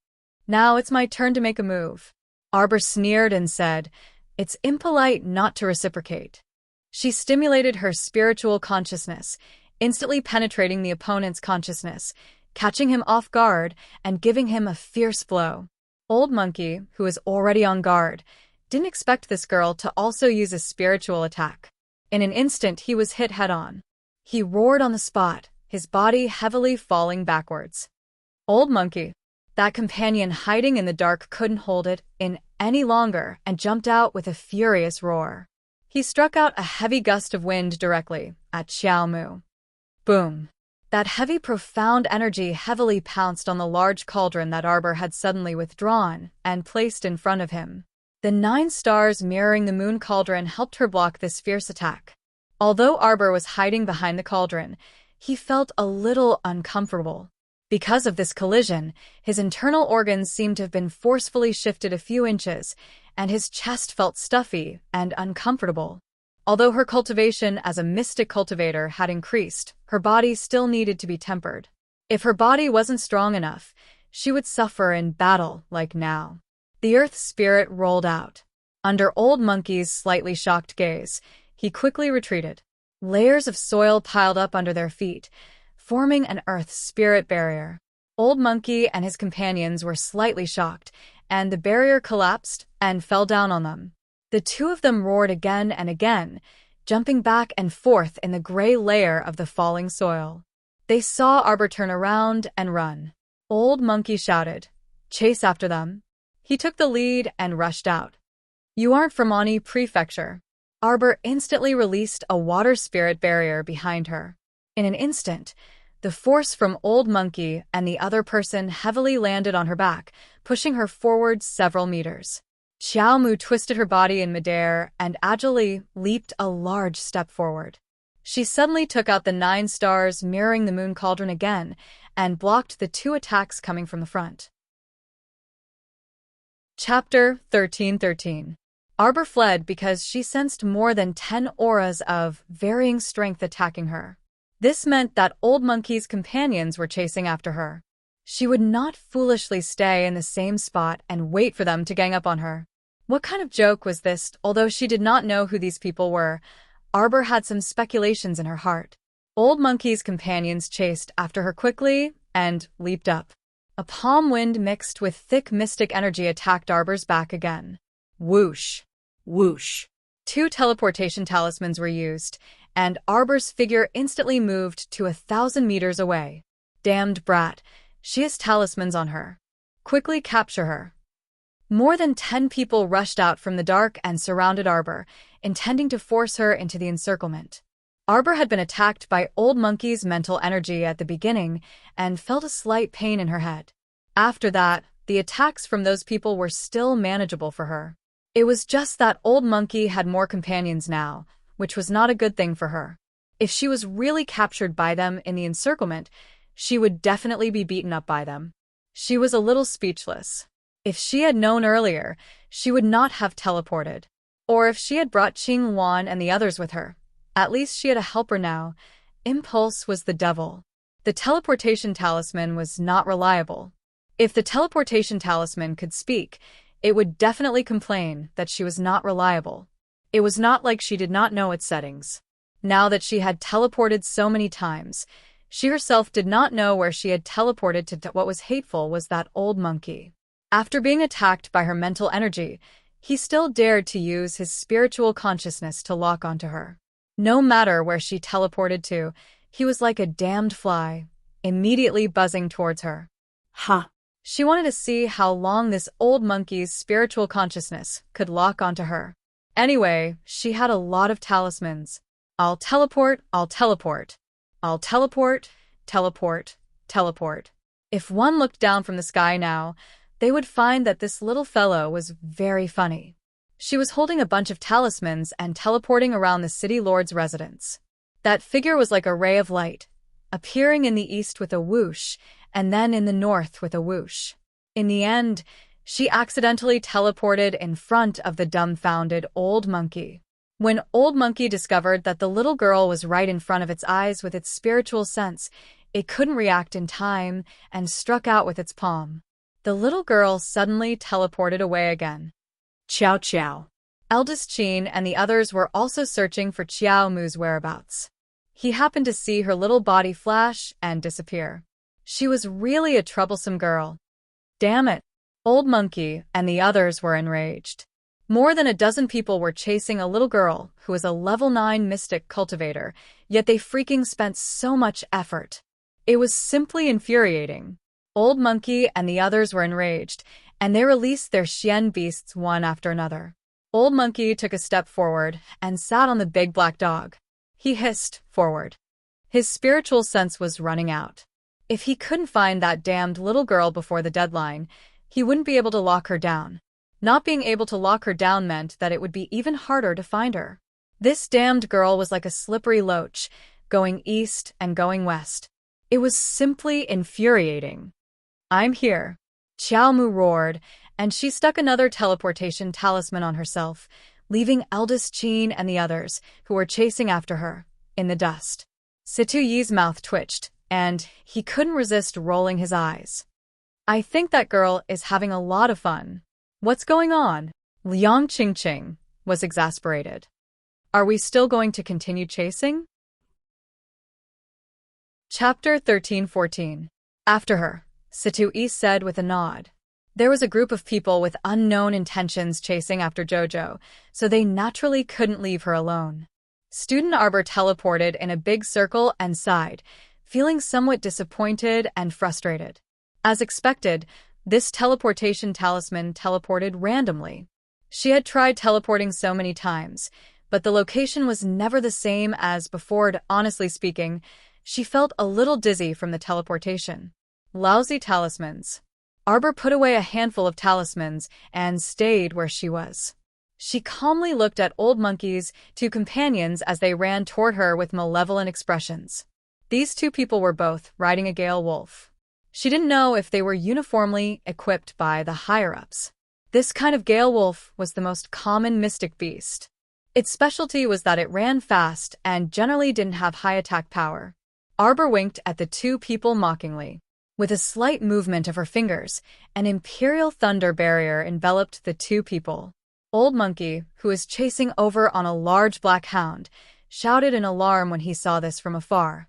Now it's my turn to make a move. Arbor sneered and said, "It's impolite not to reciprocate." She stimulated her spiritual consciousness, instantly penetrating the opponent's consciousness, catching him off guard and giving him a fierce blow. Old Monkey, who was already on guard, didn't expect this girl to also use a spiritual attack. In an instant, he was hit head-on. He roared on the spot, his body heavily falling backwards. Old Monkey, that companion hiding in the dark, couldn't hold it in any longer and jumped out with a furious roar. He struck out a heavy gust of wind directly at Xiao Mu. Boom! That heavy, profound energy heavily pounced on the large cauldron that Arbor had suddenly withdrawn and placed in front of him. The 9 stars mirroring the moon cauldron helped her block this fierce attack. Although Arbor was hiding behind the cauldron, he felt a little uncomfortable. Because of this collision, his internal organs seemed to have been forcefully shifted a few inches, and his chest felt stuffy and uncomfortable. Although her cultivation as a mystic cultivator had increased, her body still needed to be tempered. If her body wasn't strong enough, she would suffer in battle like now. The earth spirit rolled out. Under Old Monkey's slightly shocked gaze, he quickly retreated. Layers of soil piled up under their feet, forming an earth spirit barrier. Old Monkey and his companions were slightly shocked, and the barrier collapsed and fell down on them. The two of them roared again and again, jumping back and forth in the gray layer of the falling soil. They saw Arbor turn around and run. Old Monkey shouted, "Chase after them." He took the lead and rushed out. "You aren't from Ani Prefecture." Arbor instantly released a water spirit barrier behind her. In an instant, the force from Old Monkey and the other person heavily landed on her back, pushing her forward several meters. Xiao Mu twisted her body in midair and agilely leaped a large step forward. She suddenly took out the 9 stars mirroring the moon cauldron again and blocked the 2 attacks coming from the front. Chapter 13:13. Arbor fled because she sensed more than 10 auras of varying strength attacking her. This meant that Old Monkey's companions were chasing after her. She would not foolishly stay in the same spot and wait for them to gang up on her. What kind of joke was this? Although she did not know who these people were, Arbor had some speculations in her heart. Old Monkey's companions chased after her quickly and leaped up. A palm wind mixed with thick mystic energy attacked Arbor's back again. Whoosh! Whoosh! 2 teleportation talismans were used, and Arbor's figure instantly moved to 1,000 meters away. Damned brat, she has talismans on her. Quickly capture her. More than 10 people rushed out from the dark and surrounded Arbor, intending to force her into the encirclement. Arbor had been attacked by Old Monkey's mental energy at the beginning and felt a slight pain in her head. After that, the attacks from those people were still manageable for her. It was just that Old Monkey had more companions now, which was not a good thing for her. If she was really captured by them in the encirclement, she would definitely be beaten up by them. She was a little speechless. If she had known earlier, she would not have teleported. Or if she had brought Qing Wan and the others with her. At least she had a helper now. Impulse was the devil. The teleportation talisman was not reliable. If the teleportation talisman could speak, it would definitely complain that she was not reliable. It was not like she did not know its settings. Now that she had teleported so many times, she herself did not know where she had teleported to. What was hateful was that Old Monkey. After being attacked by her mental energy, he still dared to use his spiritual consciousness to lock onto her. No matter where she teleported to, he was like a damned fly, immediately buzzing towards her. Ha! She wanted to see how long this Old Monkey's spiritual consciousness could lock onto her. Anyway, she had a lot of talismans. I'll teleport, I'll teleport. I'll teleport, teleport, teleport. If one looked down from the sky now, they would find that this little fellow was very funny. She was holding a bunch of talismans and teleporting around the city lord's residence. That figure was like a ray of light, appearing in the east with a whoosh, and then in the north with a whoosh. In the end, she accidentally teleported in front of the dumbfounded Old Monkey. When Old Monkey discovered that the little girl was right in front of its eyes with its spiritual sense, it couldn't react in time and struck out with its palm. The little girl suddenly teleported away again. Chow chow. Eldest Qin and the others were also searching for Qiao Mu's whereabouts. He happened to see her little body flash and disappear. She was really a troublesome girl. Damn it! Old Monkey and the others were enraged. More than a dozen people were chasing a little girl who was a level 9 mystic cultivator, yet they freaking spent so much effort. It was simply infuriating. Old Monkey and the others were enraged, and they released their Xian beasts one after another. Old Monkey took a step forward and sat on the big black dog. He hissed forward. His spiritual sense was running out. If he couldn't find that damned little girl before the deadline, he wouldn't be able to lock her down. Not being able to lock her down meant that it would be even harder to find her. This damned girl was like a slippery loach, going east and going west. It was simply infuriating. I'm here. Qiao Mu roared, and she stuck another teleportation talisman on herself, leaving eldest Qin and the others, who were chasing after her, in the dust. Situ Yi's mouth twitched, and he couldn't resist rolling his eyes. I think that girl is having a lot of fun. What's going on? Liang Qingqing was exasperated. Are we still going to continue chasing? Chapter 13-14. After her, Situ Yi said with a nod. There was a group of people with unknown intentions chasing after Jojo, so they naturally couldn't leave her alone. Student Arbor teleported in a big circle and sighed, feeling somewhat disappointed and frustrated. As expected, this teleportation talisman teleported randomly. She had tried teleporting so many times, but the location was never the same as before. Honestly speaking, she felt a little dizzy from the teleportation. Lousy talismans. Arbor put away a handful of talismans and stayed where she was. She calmly looked at Old Monkey's 2 companions as they ran toward her with malevolent expressions. These 2 people were both riding a gale wolf. She didn't know if they were uniformly equipped by the higher-ups. This kind of gale wolf was the most common mystic beast. Its specialty was that it ran fast and generally didn't have high attack power. Arbor winked at the 2 people mockingly. With a slight movement of her fingers, an imperial thunder barrier enveloped the 2 people. Old Monkey, who was chasing over on a large black hound, shouted in alarm when he saw this from afar.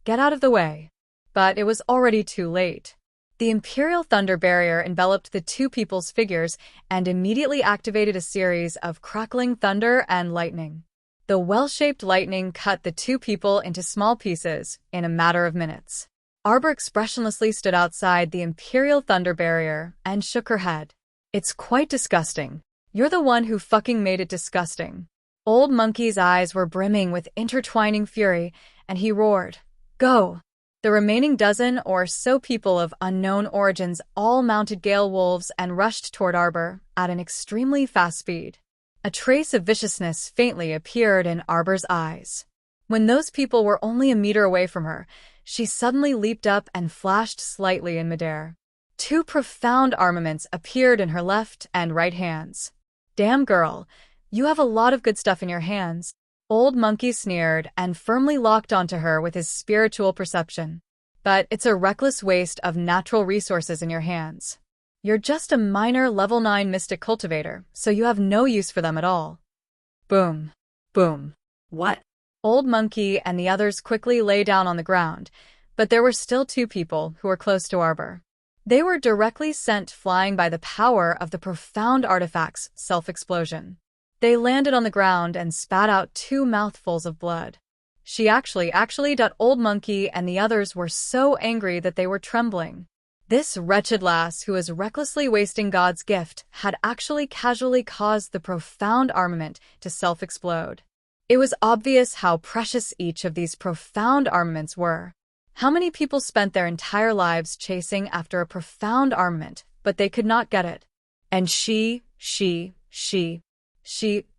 "Get out of the way." But it was already too late. The Imperial Thunder Barrier enveloped the two people's figures and immediately activated a series of crackling thunder and lightning. The well-shaped lightning cut the two people into small pieces in a matter of minutes. Arbor expressionlessly stood outside the Imperial Thunder Barrier and shook her head. "It's quite disgusting. You're the one who fucking made it disgusting." Old Monkey's eyes were brimming with intertwining fury, and he roared, "Go!" The remaining dozen or so people of unknown origins all mounted gale wolves and rushed toward Arbor at an extremely fast speed. A trace of viciousness faintly appeared in Arbor's eyes. When those people were only a meter away from her, she suddenly leaped up and flashed slightly in midair. Two profound armaments appeared in her left and right hands. "Damn girl, you have a lot of good stuff in your hands." Old Monkey sneered and firmly locked onto her with his spiritual perception. "But it's a reckless waste of natural resources in your hands. You're just a minor level 9 mystic cultivator, so you have no use for them at all." Boom. Boom. What? Old Monkey and the others quickly lay down on the ground, but there were still two people who were close to Arbor. They were directly sent flying by the power of the profound artifact's self-explosion. They landed on the ground and spat out 2 mouthfuls of blood. She actually, Old Monkey and the others were so angry that they were trembling. This wretched lass who was recklessly wasting God's gift had actually casually caused the profound armament to self-explode. It was obvious how precious each of these profound armaments were. How many people spent their entire lives chasing after a profound armament, but they could not get it? And she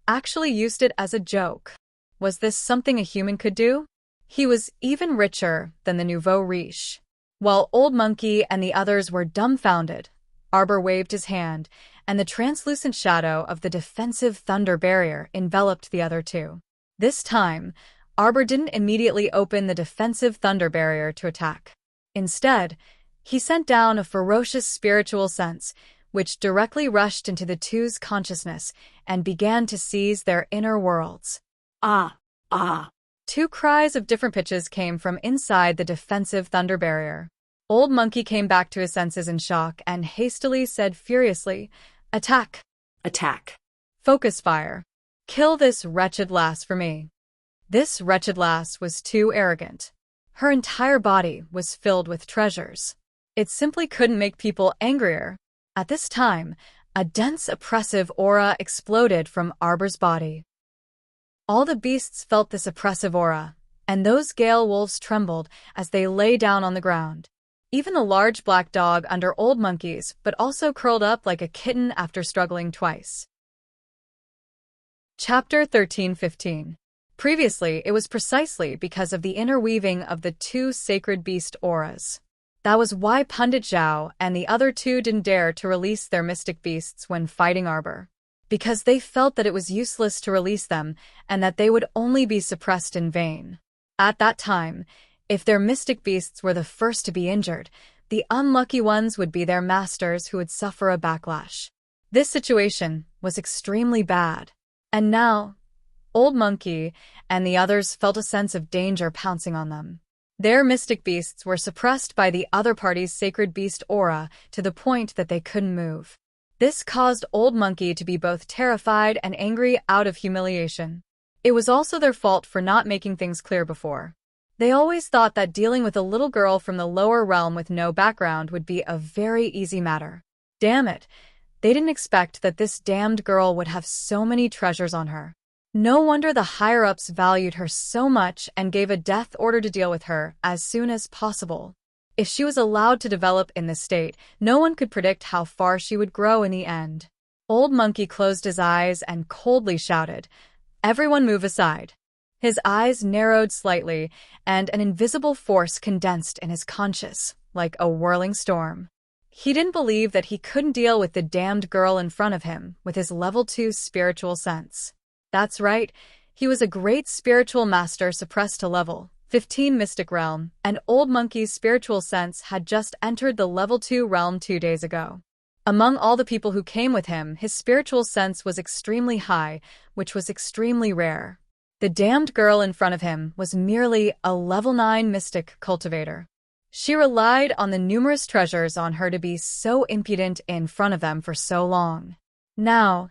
actually used it as a joke. Was this something a human could do? He was even richer than the nouveau riche. While Old Monkey and the others were dumbfounded, Arbor waved his hand, and the translucent shadow of the defensive thunder barrier enveloped the other two. This time, Arbor didn't immediately open the defensive thunder barrier to attack. Instead, he sent down a ferocious spiritual sense, which directly rushed into the two's consciousness and began to seize their inner worlds. Ah, ah. 2 cries of different pitches came from inside the defensive thunder barrier. Old Monkey came back to his senses in shock and hastily said furiously, "Attack! Attack! Focus fire! Kill this wretched lass for me." This wretched lass was too arrogant. Her entire body was filled with treasures. It simply couldn't make people angrier. At this time, a dense oppressive aura exploded from Arbor's body. All the beasts felt this oppressive aura, and those gale wolves trembled as they lay down on the ground. Even the large black dog under Old Monkey's, but also curled up like a kitten after struggling twice. Chapter 13-15. Previously, it was precisely because of the interweaving of the 2 sacred beast auras. That was why Pundit Zhao and the other 2 didn't dare to release their mystic beasts when fighting Arbor. Because they felt that it was useless to release them and that they would only be suppressed in vain. At that time, if their mystic beasts were the first to be injured, the unlucky ones would be their masters who would suffer a backlash. This situation was extremely bad. And now, Old Monkey and the others felt a sense of danger pouncing on them. Their mystic beasts were suppressed by the other party's sacred beast aura to the point that they couldn't move. This caused Old Monkey to be both terrified and angry out of humiliation. It was also their fault for not making things clear before. They always thought that dealing with a little girl from the lower realm with no background would be a very easy matter. Damn it, they didn't expect that this damned girl would have so many treasures on her. No wonder the higher-ups valued her so much and gave a death order to deal with her as soon as possible. If she was allowed to develop in this state, no one could predict how far she would grow in the end. Old Monkey closed his eyes and coldly shouted, "Everyone move aside." His eyes narrowed slightly, and an invisible force condensed in his conscious, like a whirling storm. He didn't believe that he couldn't deal with the damned girl in front of him with his level 2 spiritual sense. That's right, he was a great spiritual master suppressed to level 15 Mystic Realm, and Old Monkey's spiritual sense had just entered the level 2 realm 2 days ago. Among all the people who came with him, his spiritual sense was extremely high, which was extremely rare. The damned girl in front of him was merely a level 9 mystic cultivator. She relied on the numerous treasures on her to be so impudent in front of them for so long. Now,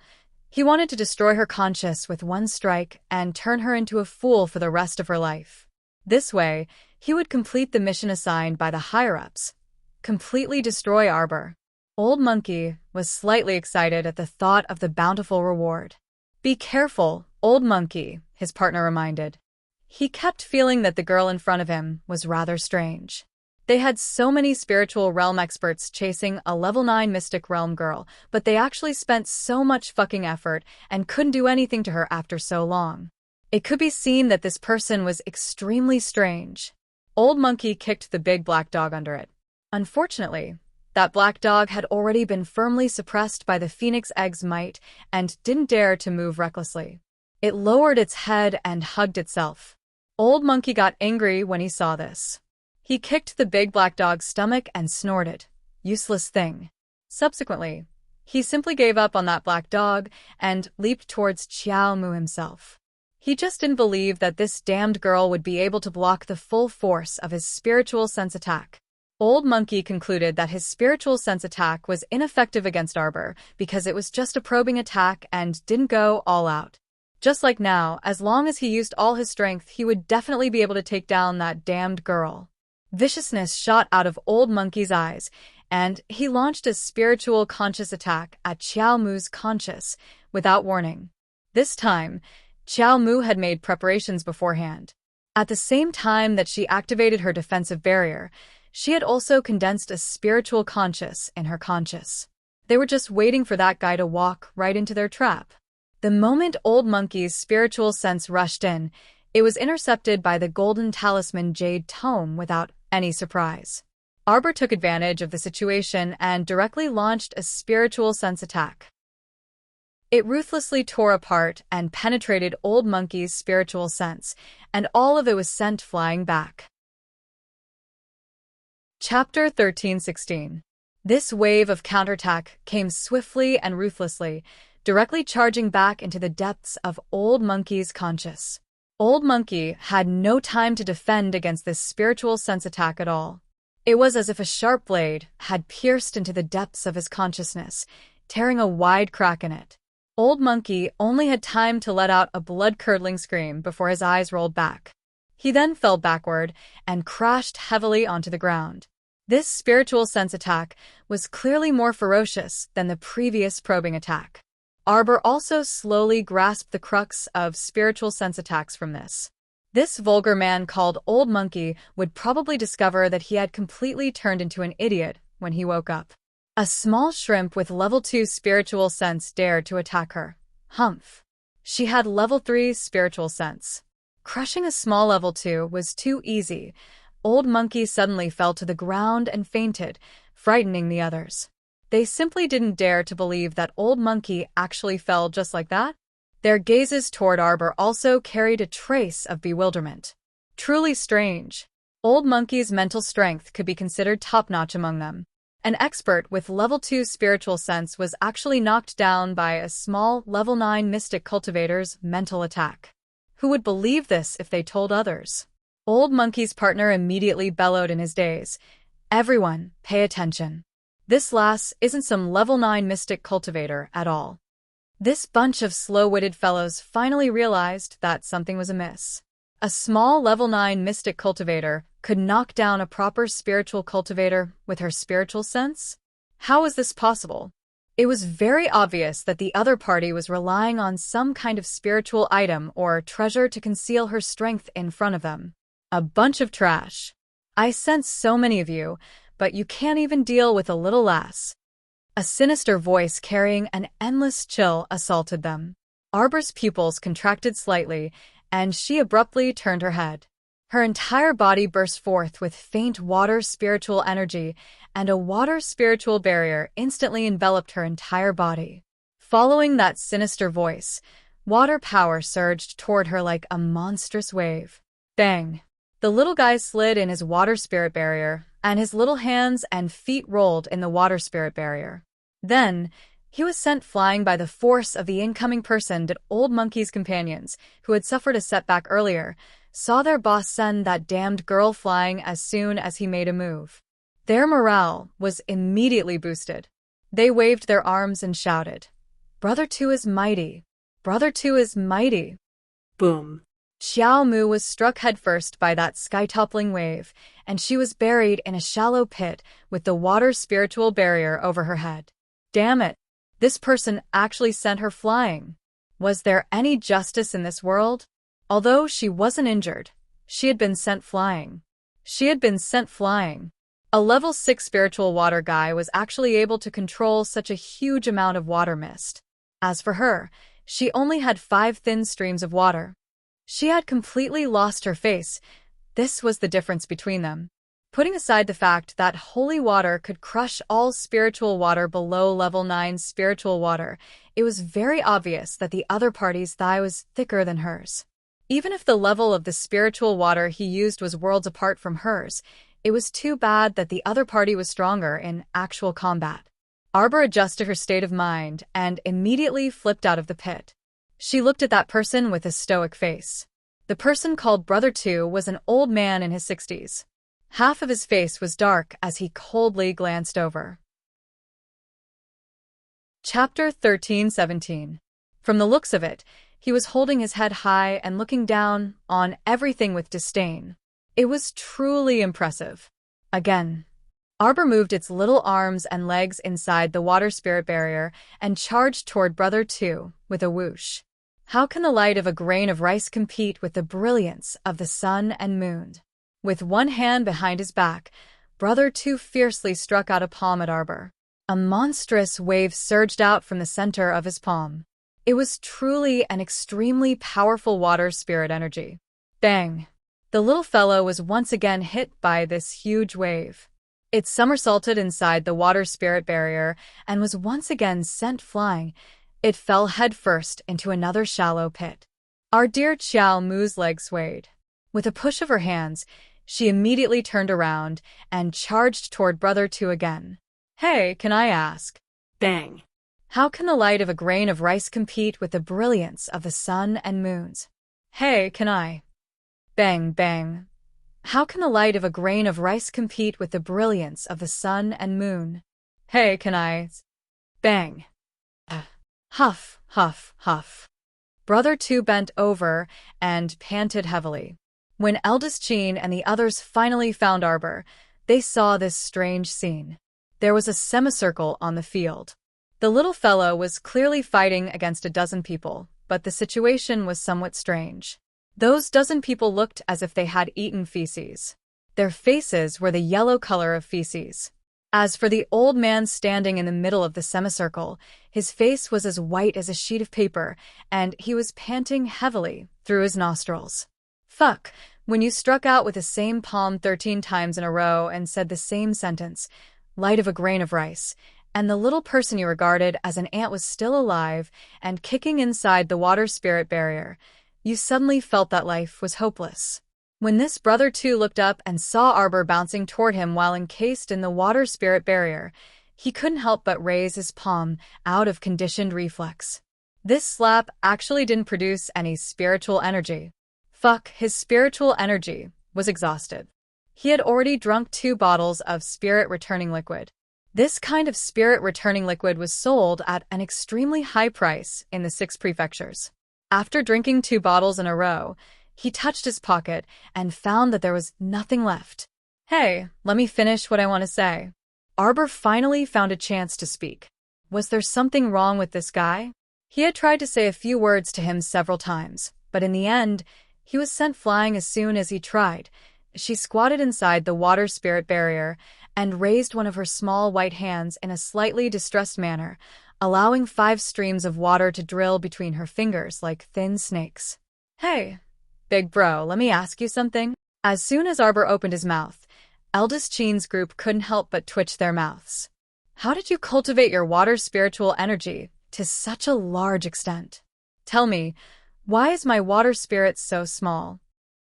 he wanted to destroy her conscience with one strike and turn her into a fool for the rest of her life. This way, he would complete the mission assigned by the higher-ups. Completely destroy Arbor. Old Monkey was slightly excited at the thought of the bountiful reward. Be careful, Old Monkey, his partner reminded. He kept feeling that the girl in front of him was rather strange. They had so many spiritual realm experts chasing a level 9 mystic realm girl, but they actually spent so much fucking effort and couldn't do anything to her after so long. It could be seen that this person was extremely strange. Old Monkey kicked the big black dog under it. Unfortunately, that black dog had already been firmly suppressed by the phoenix egg's might and didn't dare to move recklessly. It lowered its head and hugged itself. Old Monkey got angry when he saw this. He kicked the big black dog's stomach and snorted. Useless thing. Subsequently, he simply gave up on that black dog and leaped towards Xiao Mu himself. He just didn't believe that this damned girl would be able to block the full force of his spiritual sense attack. Old Monkey concluded that his spiritual sense attack was ineffective against Arbor because it was just a probing attack and didn't go all out. Just like now, as long as he used all his strength, he would definitely be able to take down that damned girl. Viciousness shot out of Old Monkey's eyes, and he launched a spiritual conscious attack at Xiao Mu's conscious, without warning. This time, Xiao Mu had made preparations beforehand. At the same time that she activated her defensive barrier, she had also condensed a spiritual conscious in her conscious. They were just waiting for that guy to walk right into their trap. The moment Old Monkey's spiritual sense rushed in, it was intercepted by the golden talisman Jade Tome without any surprise. Arbor took advantage of the situation and directly launched a spiritual sense attack. It ruthlessly tore apart and penetrated Old Monkey's spiritual sense, and all of it was sent flying back. Chapter 13:16. This wave of counterattack came swiftly and ruthlessly, directly charging back into the depths of Old Monkey's conscious. Old Monkey had no time to defend against this spiritual sense attack at all. It was as if a sharp blade had pierced into the depths of his consciousness, tearing a wide crack in it. Old Monkey only had time to let out a blood-curdling scream before his eyes rolled back. He then fell backward and crashed heavily onto the ground. This spiritual sense attack was clearly more ferocious than the previous probing attack. Arbor also slowly grasped the crux of spiritual sense attacks from this. This vulgar man called Old Monkey would probably discover that he had completely turned into an idiot when he woke up. A small shrimp with level 2 spiritual sense dared to attack her. Humph. She had level 3 spiritual sense. Crushing a small level 2 was too easy. Old Monkey suddenly fell to the ground and fainted, frightening the others. They simply didn't dare to believe that Old Monkey actually fell just like that. Their gazes toward Arbor also carried a trace of bewilderment. Truly strange. Old Monkey's mental strength could be considered top-notch among them. An expert with level 2 spiritual sense was actually knocked down by a small level 9 mystic cultivator's mental attack. Who would believe this if they told others? Old Monkey's partner immediately bellowed in his daze. Everyone, pay attention. This lass isn't some level 9 mystic cultivator at all. This bunch of slow-witted fellows finally realized that something was amiss. A small level 9 mystic cultivator could knock down a proper spiritual cultivator with her spiritual sense? How was this possible? It was very obvious that the other party was relying on some kind of spiritual item or treasure to conceal her strength in front of them. A bunch of trash. I sense so many of you, but you can't even deal with a little lass. A sinister voice carrying an endless chill assaulted them. Arbor's pupils contracted slightly, and she abruptly turned her head. Her entire body burst forth with faint water spiritual energy, and a water spiritual barrier instantly enveloped her entire body. Following that sinister voice, water power surged toward her like a monstrous wave. Bang! The little guy slid in his water spirit barrier, and his little hands and feet rolled in the water spirit barrier. Then, he was sent flying by the force of the incoming person that Old Monkey's companions, who had suffered a setback earlier, saw their boss send that damned girl flying as soon as he made a move. Their morale was immediately boosted. They waved their arms and shouted, "Brother Two is mighty! Brother Two is mighty!" Boom. Xiao Mu was struck headfirst by that sky-toppling wave, and she was buried in a shallow pit with the water spiritual barrier over her head. Damn it! This person actually sent her flying. Was there any justice in this world? Although she wasn't injured, she had been sent flying. She had been sent flying. A level 6 spiritual water guy was actually able to control such a huge amount of water mist. As for her, she only had 5 thin streams of water. She had completely lost her face. This was the difference between them. Putting aside the fact that holy water could crush all spiritual water below level 9 spiritual water, it was very obvious that the other party's thigh was thicker than hers. Even if the level of the spiritual water he used was worlds apart from hers, it was too bad that the other party was stronger in actual combat. Arbor adjusted her state of mind and immediately flipped out of the pit. She looked at that person with a stoic face. The person called Brother Two was an old man in his 60s. Half of his face was dark as he coldly glanced over. Chapter 13-17. From the looks of it, he was holding his head high and looking down on everything with disdain. It was truly impressive. Again, Arbor moved its little arms and legs inside the water spirit barrier and charged toward Brother Two with a whoosh. How can the light of a grain of rice compete with the brilliance of the sun and moon? With one hand behind his back, Brother Two fiercely struck out a palm at Arbor. A monstrous wave surged out from the center of his palm. It was truly an extremely powerful water spirit energy. Bang! The little fellow was once again hit by this huge wave. It somersaulted inside the water spirit barrier and was once again sent flying. It fell headfirst into another shallow pit. Our dear Xiao Mu's leg swayed. With a push of her hands, she immediately turned around and charged toward Brother Two again. Hey, can I ask? Bang. How can the light of a grain of rice compete with the brilliance of the sun and moons? Hey, can I? Bang, bang. How can the light of a grain of rice compete with the brilliance of the sun and moon? Hey, can I? Bang. Huff, huff, huff. Brother Two bent over and panted heavily. When Eldest Jean and the others finally found Arbor, they saw this strange scene. There was a semicircle on the field. The little fellow was clearly fighting against a dozen people, but the situation was somewhat strange. Those dozen people looked as if they had eaten feces. Their faces were the yellow color of feces. As for the old man standing in the middle of the semicircle, his face was as white as a sheet of paper, and he was panting heavily through his nostrils. Fuck, when you struck out with the same palm 13 times in a row and said the same sentence, light of a grain of rice, and the little person you regarded as an ant was still alive and kicking inside the water spirit barrier, you suddenly felt that life was hopeless. When this Brother Two looked up and saw Arbor bouncing toward him while encased in the water spirit barrier, he couldn't help but raise his palm out of conditioned reflex. This slap actually didn't produce any spiritual energy. Fuck, his spiritual energy was exhausted. He had already drunk 2 bottles of spirit-returning liquid. This kind of spirit-returning liquid was sold at an extremely high price in the 6 prefectures. After drinking 2 bottles in a row, he touched his pocket and found that there was nothing left. Hey, let me finish what I want to say. Arbor finally found a chance to speak. Was there something wrong with this guy? He had tried to say a few words to him several times, but in the end, he was sent flying as soon as he tried. She squatted inside the water spirit barrier and raised one of her small white hands in a slightly distressed manner, allowing 5 streams of water to drill between her fingers like thin snakes. Hey, big bro, let me ask you something. As soon as Arbor opened his mouth, Eldest Jean's group couldn't help but twitch their mouths. How did you cultivate your water spiritual energy to such a large extent? Tell me, why is my water spirit so small?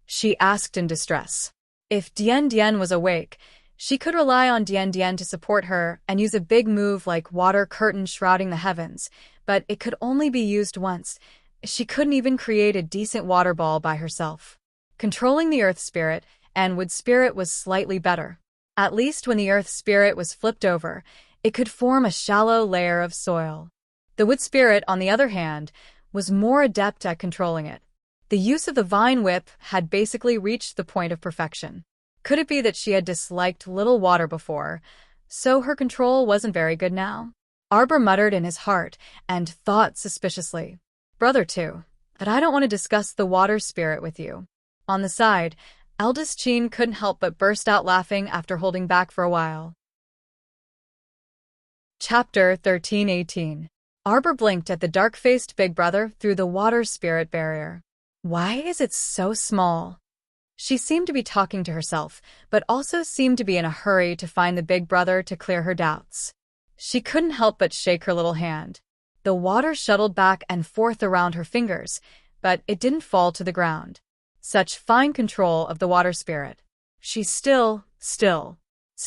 She asked in distress. If Dian Dian was awake, She could rely on Dian Dian to support her and use a big move like water curtain shrouding the heavens, but it could only be used once. She couldn't even create a decent water ball by herself. Controlling the earth spirit and wood spirit was slightly better. At least when the earth spirit was flipped over, it could form a shallow layer of soil. The wood spirit, on the other hand, was more adept at controlling it. The use of the vine whip had basically reached the point of perfection. Could it be that she had disliked little water before, so her control wasn't very good now? Arbor muttered in his heart and thought suspiciously. Brother too, but I don't want to discuss the water spirit with you. On the side, eldest Chin couldn't help but burst out laughing after holding back for a while. Chapter 1318. Arbor blinked at the dark-faced big brother through the water spirit barrier. Why is it so small? She seemed to be talking to herself, but also seemed to be in a hurry to find the big brother to clear her doubts. She couldn't help but shake her little hand. The water shuttled back and forth around her fingers, but it didn't fall to the ground. Such fine control of the water spirit. She's still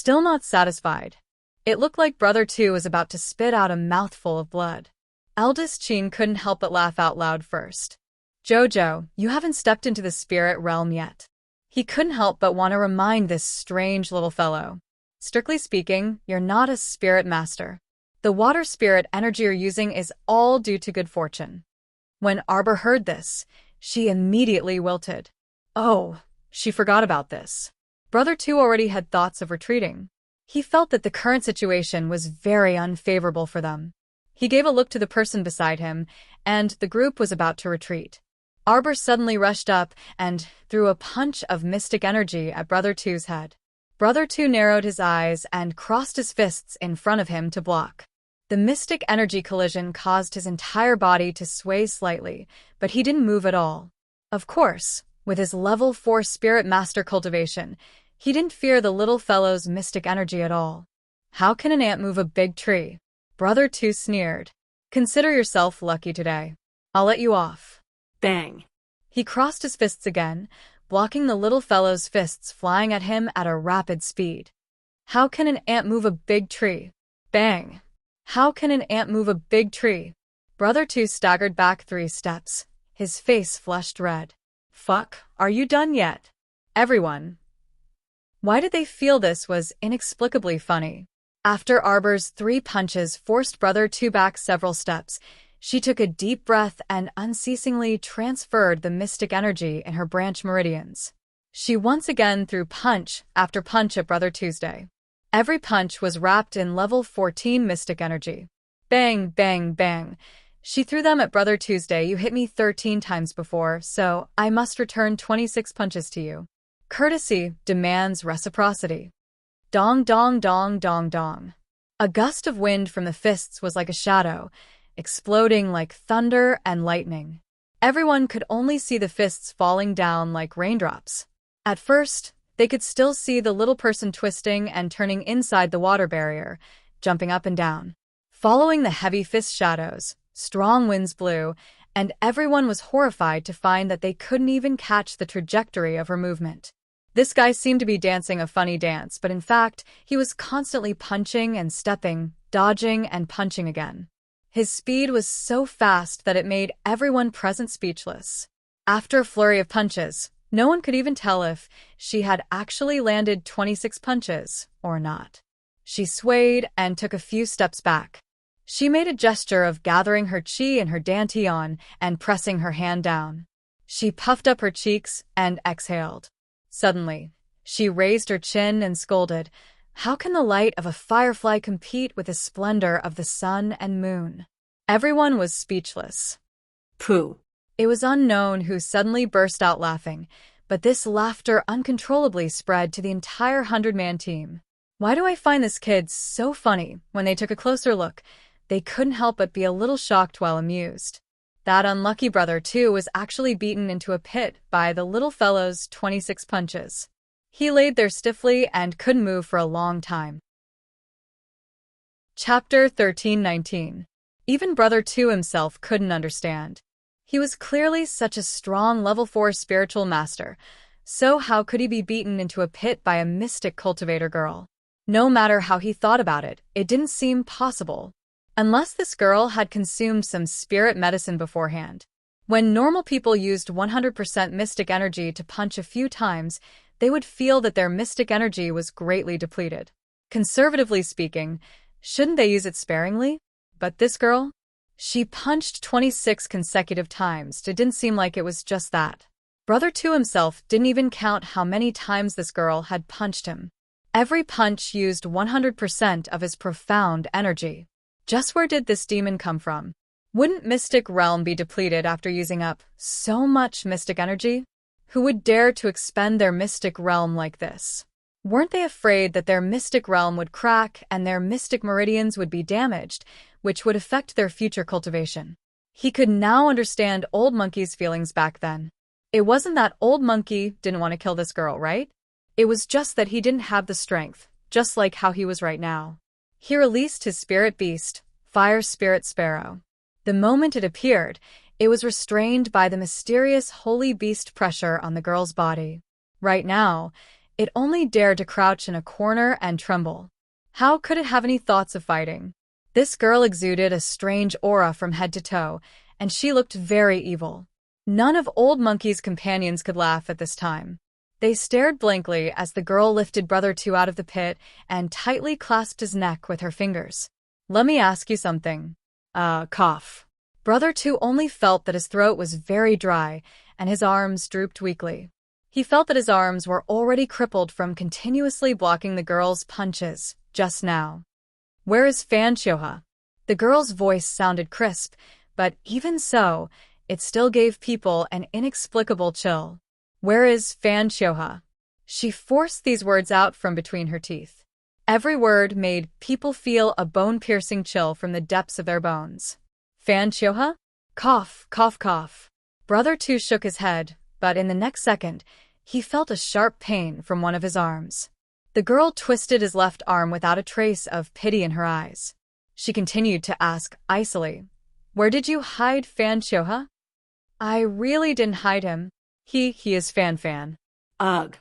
not satisfied. It looked like Brother 2 was about to spit out a mouthful of blood. Eldest Chin couldn't help but laugh out loud first. Jojo, you haven't stepped into the spirit realm yet. He couldn't help but want to remind this strange little fellow. Strictly speaking, you're not a spirit master. The water spirit energy you're using is all due to good fortune. When Arbor heard this, she immediately wilted. Oh, she forgot about this. Brother 2 already had thoughts of retreating. He felt that the current situation was very unfavorable for them. He gave a look to the person beside him, and the group was about to retreat. Arbor suddenly rushed up and threw a punch of mystic energy at Brother 2's head. Brother 2 narrowed his eyes and crossed his fists in front of him to block. The mystic energy collision caused his entire body to sway slightly, but he didn't move at all. Of course, with his level 4 spirit master cultivation, he didn't fear the little fellow's mystic energy at all. How can an ant move a big tree? Brother 2 sneered. Consider yourself lucky today. I'll let you off. Bang. He crossed his fists again, blocking the little fellow's fists flying at him at a rapid speed. How can an ant move a big tree? Bang. How can an ant move a big tree? Brother 2 staggered back 3 steps, his face flushed red. Fuck, are you done yet? Everyone. Why did they feel this was inexplicably funny? After Arbor's 3 punches forced Brother 2 back several steps, she took a deep breath and unceasingly transferred the mystic energy in her branch meridians. She once again threw punch after punch at Brother Tuesday. Every punch was wrapped in level 14 mystic energy. Bang, bang, bang. She threw them at Brother Tuesday. You hit me 13 times before, so I must return 26 punches to you. Courtesy demands reciprocity. Dong, dong, dong, dong, dong. A gust of wind from the fists was like a shadow, exploding like thunder and lightning. Everyone could only see the fists falling down like raindrops. At first, they could still see the little person twisting and turning inside the water barrier, jumping up and down. Following the heavy fist shadows, strong winds blew, and everyone was horrified to find that they couldn't even catch the trajectory of her movement. This guy seemed to be dancing a funny dance, but in fact, he was constantly punching and stepping, dodging and punching again. His speed was so fast that it made everyone present speechless. After a flurry of punches, no one could even tell if she had actually landed 26 punches or not. She swayed and took a few steps back. She made a gesture of gathering her chi and her dantian and pressing her hand down. She puffed up her cheeks and exhaled. Suddenly, she raised her chin and scolded, "How can the light of a firefly compete with the splendor of the sun and moon?" Everyone was speechless. Pooh. It was unknown who suddenly burst out laughing, but this laughter uncontrollably spread to the entire 100-man team. Why do I find this kid so funny? When they took a closer look, they couldn't help but be a little shocked while amused. That unlucky brother, too, was actually beaten into a pit by the little fellow's 26 punches. He laid there stiffly and couldn't move for a long time. Chapter 1319. Even Brother 2 himself couldn't understand. He was clearly such a strong level 4 spiritual master, so how could he be beaten into a pit by a mystic cultivator girl? No matter how he thought about it, it didn't seem possible. Unless this girl had consumed some spirit medicine beforehand. When normal people used 100% mystic energy to punch a few times, they would feel that their mystic energy was greatly depleted. Conservatively speaking, shouldn't they use it sparingly? But this girl? She punched 26 consecutive times. It didn't seem like it was just that. Brother Two himself didn't even count how many times this girl had punched him. Every punch used 100% of his profound energy. Just where did this demon come from? Wouldn't Mystic Realm be depleted after using up so much mystic energy? Who would dare to expend their Mystic Realm like this? Weren't they afraid that their Mystic Realm would crack and their Mystic Meridians would be damaged, which would affect their future cultivation? He could now understand Old Monkey's feelings back then. It wasn't that Old Monkey didn't want to kill this girl, right? It was just that he didn't have the strength, just like how he was right now. He released his spirit beast, Fire Spirit Sparrow. The moment it appeared, it was restrained by the mysterious holy beast pressure on the girl's body. Right now, it only dared to crouch in a corner and tremble. How could it have any thoughts of fighting? This girl exuded a strange aura from head to toe, and she looked very evil. None of Old Monkey's companions could laugh at this time. They stared blankly as the girl lifted Brother Two out of the pit and tightly clasped his neck with her fingers. Let me ask you something. Cough. Brother Two only felt that his throat was very dry and his arms drooped weakly. He felt that his arms were already crippled from continuously blocking the girl's punches just now. Where is Fan Shoha? The girl's voice sounded crisp, but even so, it still gave people an inexplicable chill. Where is Fan Shoha? She forced these words out from between her teeth. Every word made people feel a bone-piercing chill from the depths of their bones. Fan Shoha? Cough, cough, cough. Brother Two shook his head, but in the next second, he felt a sharp pain from one of his arms. The girl twisted his left arm without a trace of pity in her eyes. She continued to ask icily, "Where did you hide Fan Shoha?" "I really didn't hide him. He is Fan. Ugh.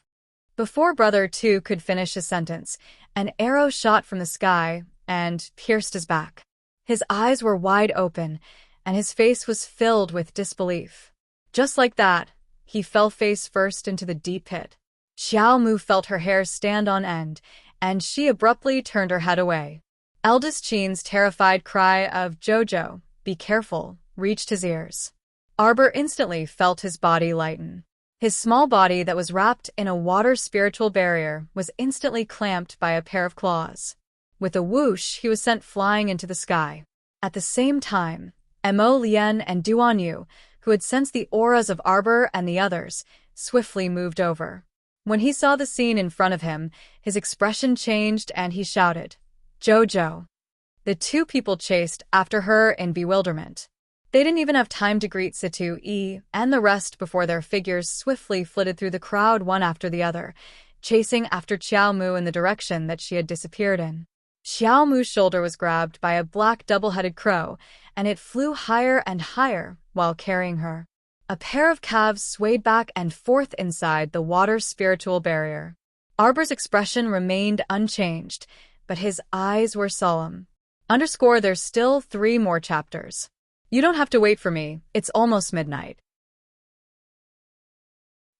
Before Brother Two could finish his sentence, an arrow shot from the sky and pierced his back. His eyes were wide open, and his face was filled with disbelief. Just like that, he fell face first into the deep pit. Xiao Mu felt her hair stand on end, and she abruptly turned her head away. Eldest Qin's terrified cry of "Jojo, be careful," reached his ears. Arbor instantly felt his body lighten. His small body that was wrapped in a water spiritual barrier was instantly clamped by a pair of claws. With a whoosh, he was sent flying into the sky. At the same time, Mo Lien and Duan Yu, who had sensed the auras of Arbor and the others, swiftly moved over. When he saw the scene in front of him, his expression changed and he shouted, "Jojo!" The two people chased after her in bewilderment. They didn't even have time to greet Situ Yi and the rest before their figures swiftly flitted through the crowd one after the other, chasing after Xiao Mu in the direction that she had disappeared in. Xiao Mu's shoulder was grabbed by a black double-headed crow, and it flew higher and higher while carrying her. A pair of calves swayed back and forth inside the water spiritual barrier. Arbor's expression remained unchanged, but his eyes were solemn. There's still 3 more chapters. You don't have to wait for me, it's almost midnight.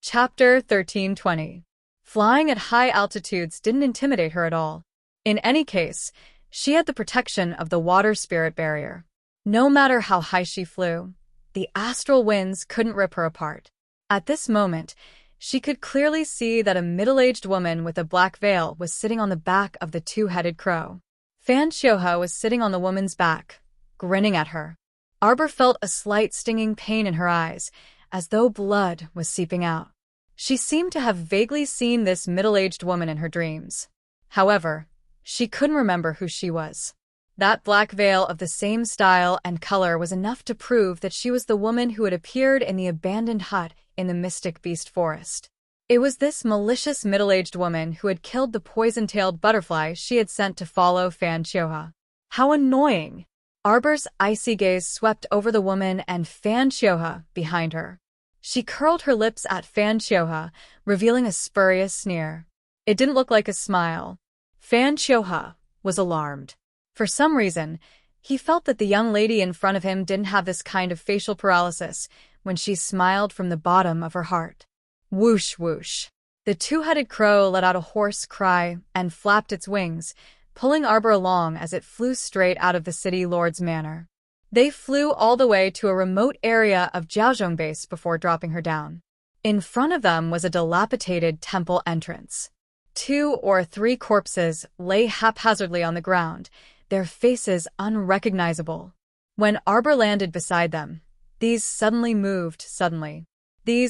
Chapter 1320. Flying at high altitudes didn't intimidate her at all. In any case, she had the protection of the water spirit barrier. No matter how high she flew, the astral winds couldn't rip her apart. At this moment, she could clearly see that a middle-aged woman with a black veil was sitting on the back of the two-headed crow. Fan Shoha was sitting on the woman's back, grinning at her. Arbor felt a slight stinging pain in her eyes, as though blood was seeping out. She seemed to have vaguely seen this middle-aged woman in her dreams. However, she couldn't remember who she was. That black veil of the same style and color was enough to prove that she was the woman who had appeared in the abandoned hut in the Mystic Beast Forest. It was this malicious middle-aged woman who had killed the poison-tailed butterfly she had sent to follow Fan Shoha. How annoying! Arbor's icy gaze swept over the woman and Fan Shoha behind her. She curled her lips at Fan Qiuhe, revealing a spurious sneer. It didn't look like a smile. Fan Qiuhe was alarmed. For some reason, he felt that the young lady in front of him didn't have this kind of facial paralysis when she smiled from the bottom of her heart. Whoosh whoosh. The two-headed crow let out a hoarse cry and flapped its wings, pulling Arbor along as it flew straight out of the city lord's manor. They flew all the way to a remote area of Jiaozhong base before dropping her down. In front of them was a dilapidated temple entrance. 2 or 3 corpses lay haphazardly on the ground, their faces unrecognizable. When Arbor landed beside them, these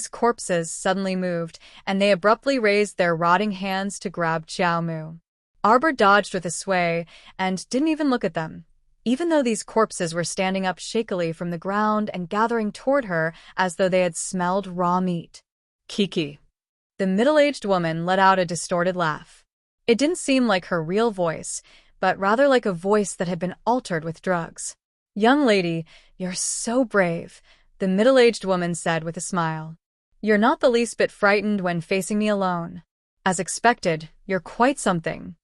corpses suddenly moved, and they abruptly raised their rotting hands to grab Xiao Mu. Arbor dodged with a sway and didn't even look at them, even though these corpses were standing up shakily from the ground and gathering toward her as though they had smelled raw meat. Kiki. The middle-aged woman let out a distorted laugh. It didn't seem like her real voice, but rather like a voice that had been altered with drugs. "Young lady, you're so brave," the middle-aged woman said with a smile. "You're not the least bit frightened when facing me alone. As expected, you're quite something."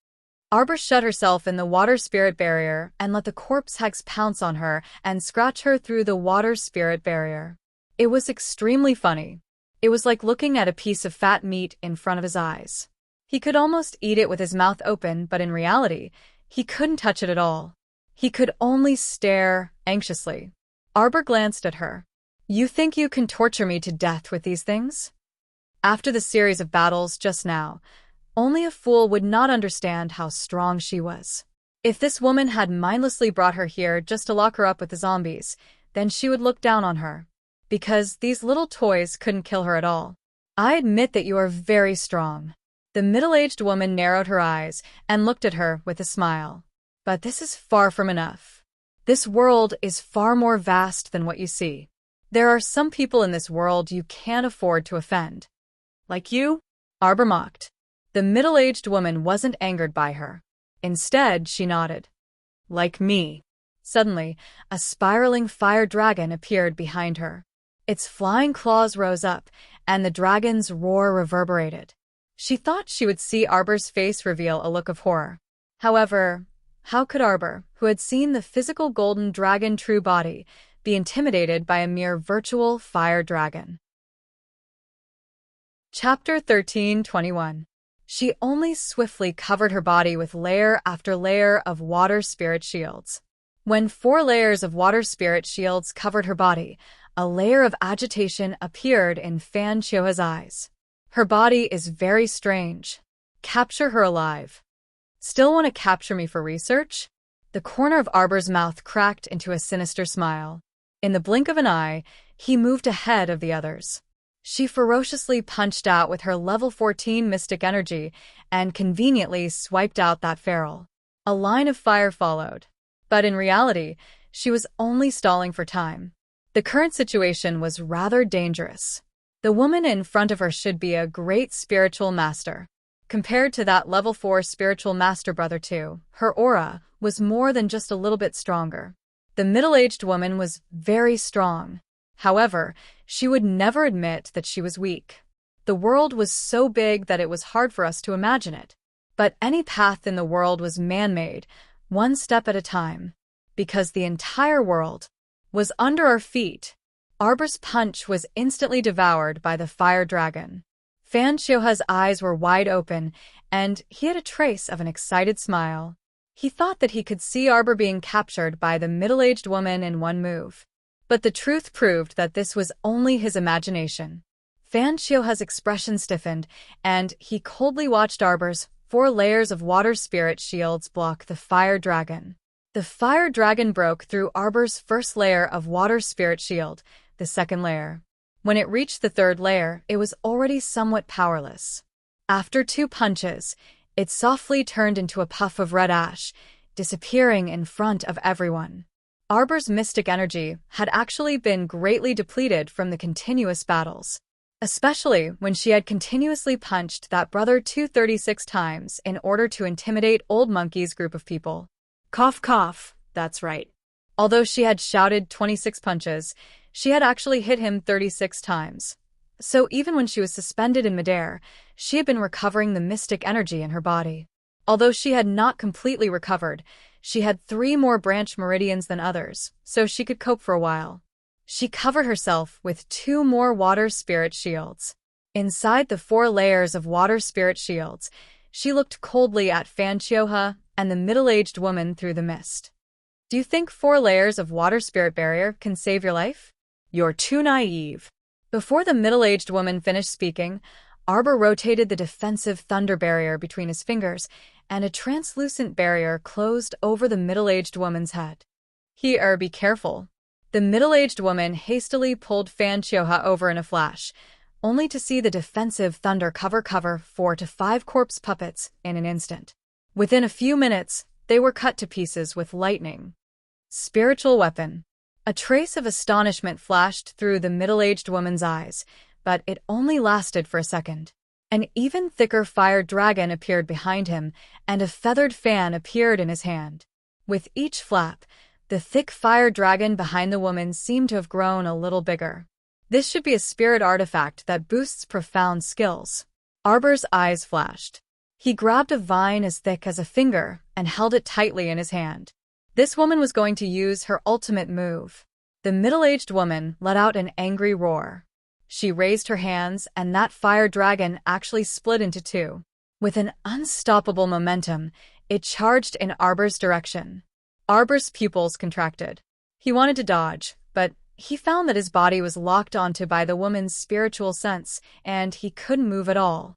Arbor shut herself in the water spirit barrier and let the corpse hags pounce on her and scratch her through the water spirit barrier. It was extremely funny. It was like looking at a piece of fat meat in front of his eyes. He could almost eat it with his mouth open, but in reality, he couldn't touch it at all. He could only stare anxiously. Arbor glanced at her. "You think you can torture me to death with these things?" After the series of battles just now, only a fool would not understand how strong she was. If this woman had mindlessly brought her here just to lock her up with the zombies, then she would look down on her. Because these little toys couldn't kill her at all. "I admit that you are very strong." The middle-aged woman narrowed her eyes and looked at her with a smile. "But this is far from enough. This world is far more vast than what you see. There are some people in this world you can't afford to offend." "Like you?" Arbor mocked. The middle-aged woman wasn't angered by her. Instead, she nodded. "Like me." Suddenly, a spiraling fire dragon appeared behind her. Its flying claws rose up, and the dragon's roar reverberated. She thought she would see Arbor's face reveal a look of horror. However, how could Arbor, who had seen the physical golden dragon true body, be intimidated by a mere virtual fire dragon? Chapter 13:21. She only swiftly covered her body with layer after layer of water spirit shields. When 4 layers of water spirit shields covered her body, a layer of agitation appeared in Fan Qiuhe's eyes. "Her body is very strange. Capture her alive." "Still want to capture me for research?" The corner of Arbor's mouth cracked into a sinister smile. In the blink of an eye, he moved ahead of the others. She ferociously punched out with her level 14 mystic energy and conveniently swiped out that feral. A line of fire followed. But in reality, she was only stalling for time. The current situation was rather dangerous. The woman in front of her should be a great spiritual master. Compared to that level 4 spiritual master brother too, her aura was more than just a little bit stronger. The middle-aged woman was very strong. However, she would never admit that she was weak. The world was so big that it was hard for us to imagine it. But any path in the world was man-made, one step at a time. Because the entire world was under our feet. Arbor's punch was instantly devoured by the fire dragon. Fan Qiuhe's eyes were wide open, and he had a trace of an excited smile. He thought that he could see Arbor being captured by the middle-aged woman in one move. But the truth proved that this was only his imagination. Fan Qiuhe's expression stiffened, and he coldly watched Arbor's 4 layers of water spirit shields block the fire dragon. The fire dragon broke through Arbor's first layer of water spirit shield, the second layer. When it reached the 3rd layer, it was already somewhat powerless. After 2 punches, it softly turned into a puff of red ash, disappearing in front of everyone. Arbor's mystic energy had actually been greatly depleted from the continuous battles, especially when she had continuously punched that brother 236 times in order to intimidate Old Monkey's group of people. Cough cough, that's right. Although she had shouted 26 punches, she had actually hit him 36 times. So even when she was suspended in midair, she had been recovering the mystic energy in her body. Although she had not completely recovered, she had 3 more branch meridians than others, so she could cope for a while. She covered herself with 2 more water spirit shields. Inside the 4 layers of water spirit shields, she looked coldly at Fan Chioha and the middle-aged woman through the mist. Do you think 4 layers of water spirit barrier can save your life? You're too naive. Before the middle-aged woman finished speaking, Arbor rotated the defensive thunder barrier between his fingers, and a translucent barrier closed over the middle-aged woman's head. Be careful. The middle-aged woman hastily pulled Fan Chioha over in a flash, only to see the defensive thunder cover 4 to 5 corpse puppets in an instant. Within a few minutes, they were cut to pieces with lightning. Spiritual weapon. A trace of astonishment flashed through the middle-aged woman's eyes, but it only lasted for a second. An even thicker fire dragon appeared behind him, and a feathered fan appeared in his hand. With each flap, the thick fire dragon behind the woman seemed to have grown a little bigger. This should be a spirit artifact that boosts profound skills. Arbor's eyes flashed. He grabbed a vine as thick as a finger and held it tightly in his hand. This woman was going to use her ultimate move. The middle-aged woman let out an angry roar. She raised her hands, and that fire dragon actually split into 2. With an unstoppable momentum, it charged in Arbor's direction. Arbor's pupils contracted. He wanted to dodge, but he found that his body was locked onto by the woman's spiritual sense, and he couldn't move at all.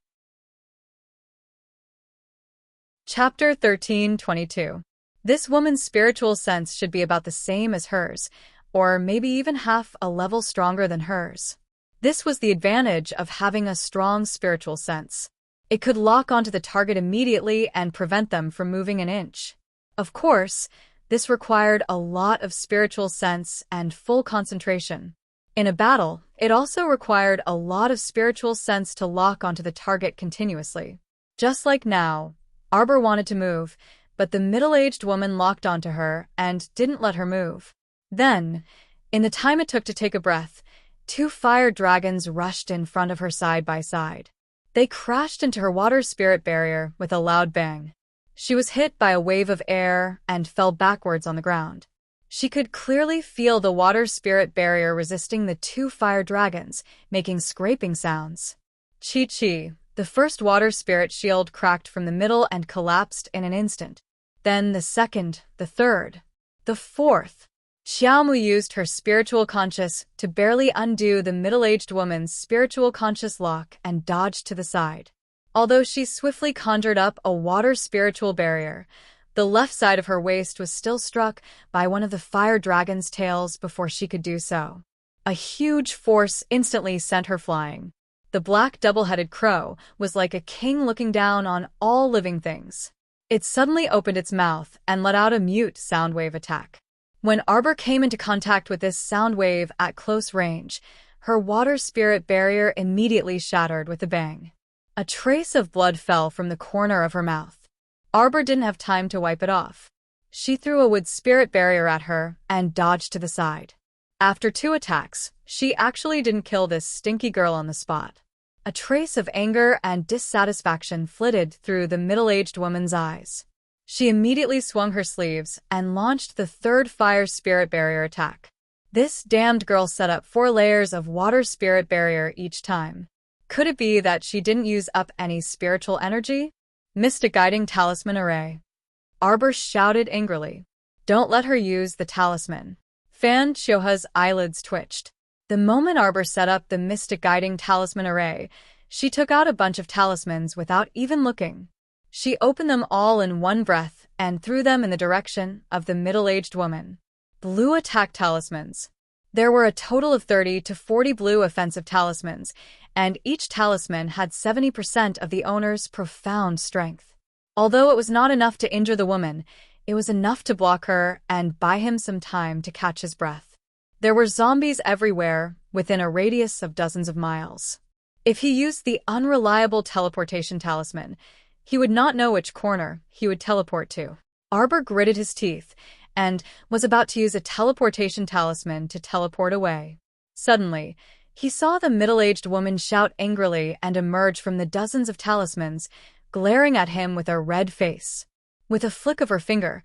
Chapter 13:22. This woman's spiritual sense should be about the same as hers, or maybe even half a level stronger than hers. This was the advantage of having a strong spiritual sense. It could lock onto the target immediately and prevent them from moving an inch. Of course, this required a lot of spiritual sense and full concentration. In a battle, it also required a lot of spiritual sense to lock onto the target continuously. Just like now, Arbor wanted to move, but the middle-aged woman locked onto her and didn't let her move. Then, in the time it took to take a breath, 2 fire dragons rushed in front of her side by side. They crashed into her water spirit barrier with a loud bang. She was hit by a wave of air and fell backwards on the ground. She could clearly feel the water spirit barrier resisting the 2 fire dragons, making scraping sounds. Chi-Chi, the first water spirit shield cracked from the middle and collapsed in an instant. Then the second, the third, the fourth. Xiaomu used her spiritual conscious to barely undo the middle-aged woman's spiritual conscious lock and dodged to the side. Although she swiftly conjured up a water spiritual barrier, the left side of her waist was still struck by one of the fire dragon's tails before she could do so. A huge force instantly sent her flying. The black double-headed crow was like a king looking down on all living things. It suddenly opened its mouth and let out a mute sound wave attack. When Arbor came into contact with this sound wave at close range, her water spirit barrier immediately shattered with a bang. A trace of blood fell from the corner of her mouth. Arbor didn't have time to wipe it off. She threw a wood spirit barrier at her and dodged to the side. After 2 attacks, she actually didn't kill this stinky girl on the spot. A trace of anger and dissatisfaction flitted through the middle-aged woman's eyes. She immediately swung her sleeves and launched the 3rd fire spirit barrier attack. This damned girl set up 4 layers of water spirit barrier each time. Could it be that she didn't use up any spiritual energy? Mystic Guiding Talisman Array. Arbor shouted angrily. Don't let her use the talisman. Fan Chioha's eyelids twitched. The moment Arbor set up the Mystic Guiding Talisman Array, she took out a bunch of talismans without even looking. She opened them all in one breath and threw them in the direction of the middle-aged woman. Blue attack talismans. There were a total of 30 to 40 blue offensive talismans, and each talisman had 70% of the owner's profound strength. Although it was not enough to injure the woman, it was enough to block her and buy him some time to catch his breath. There were zombies everywhere, within a radius of dozens of miles. If he used the unreliable teleportation talisman, he would not know which corner he would teleport to. Arbor gritted his teeth and was about to use a teleportation talisman to teleport away. Suddenly, he saw the middle-aged woman shout angrily and emerge from the dozens of talismans, glaring at him with a red face. With a flick of her finger,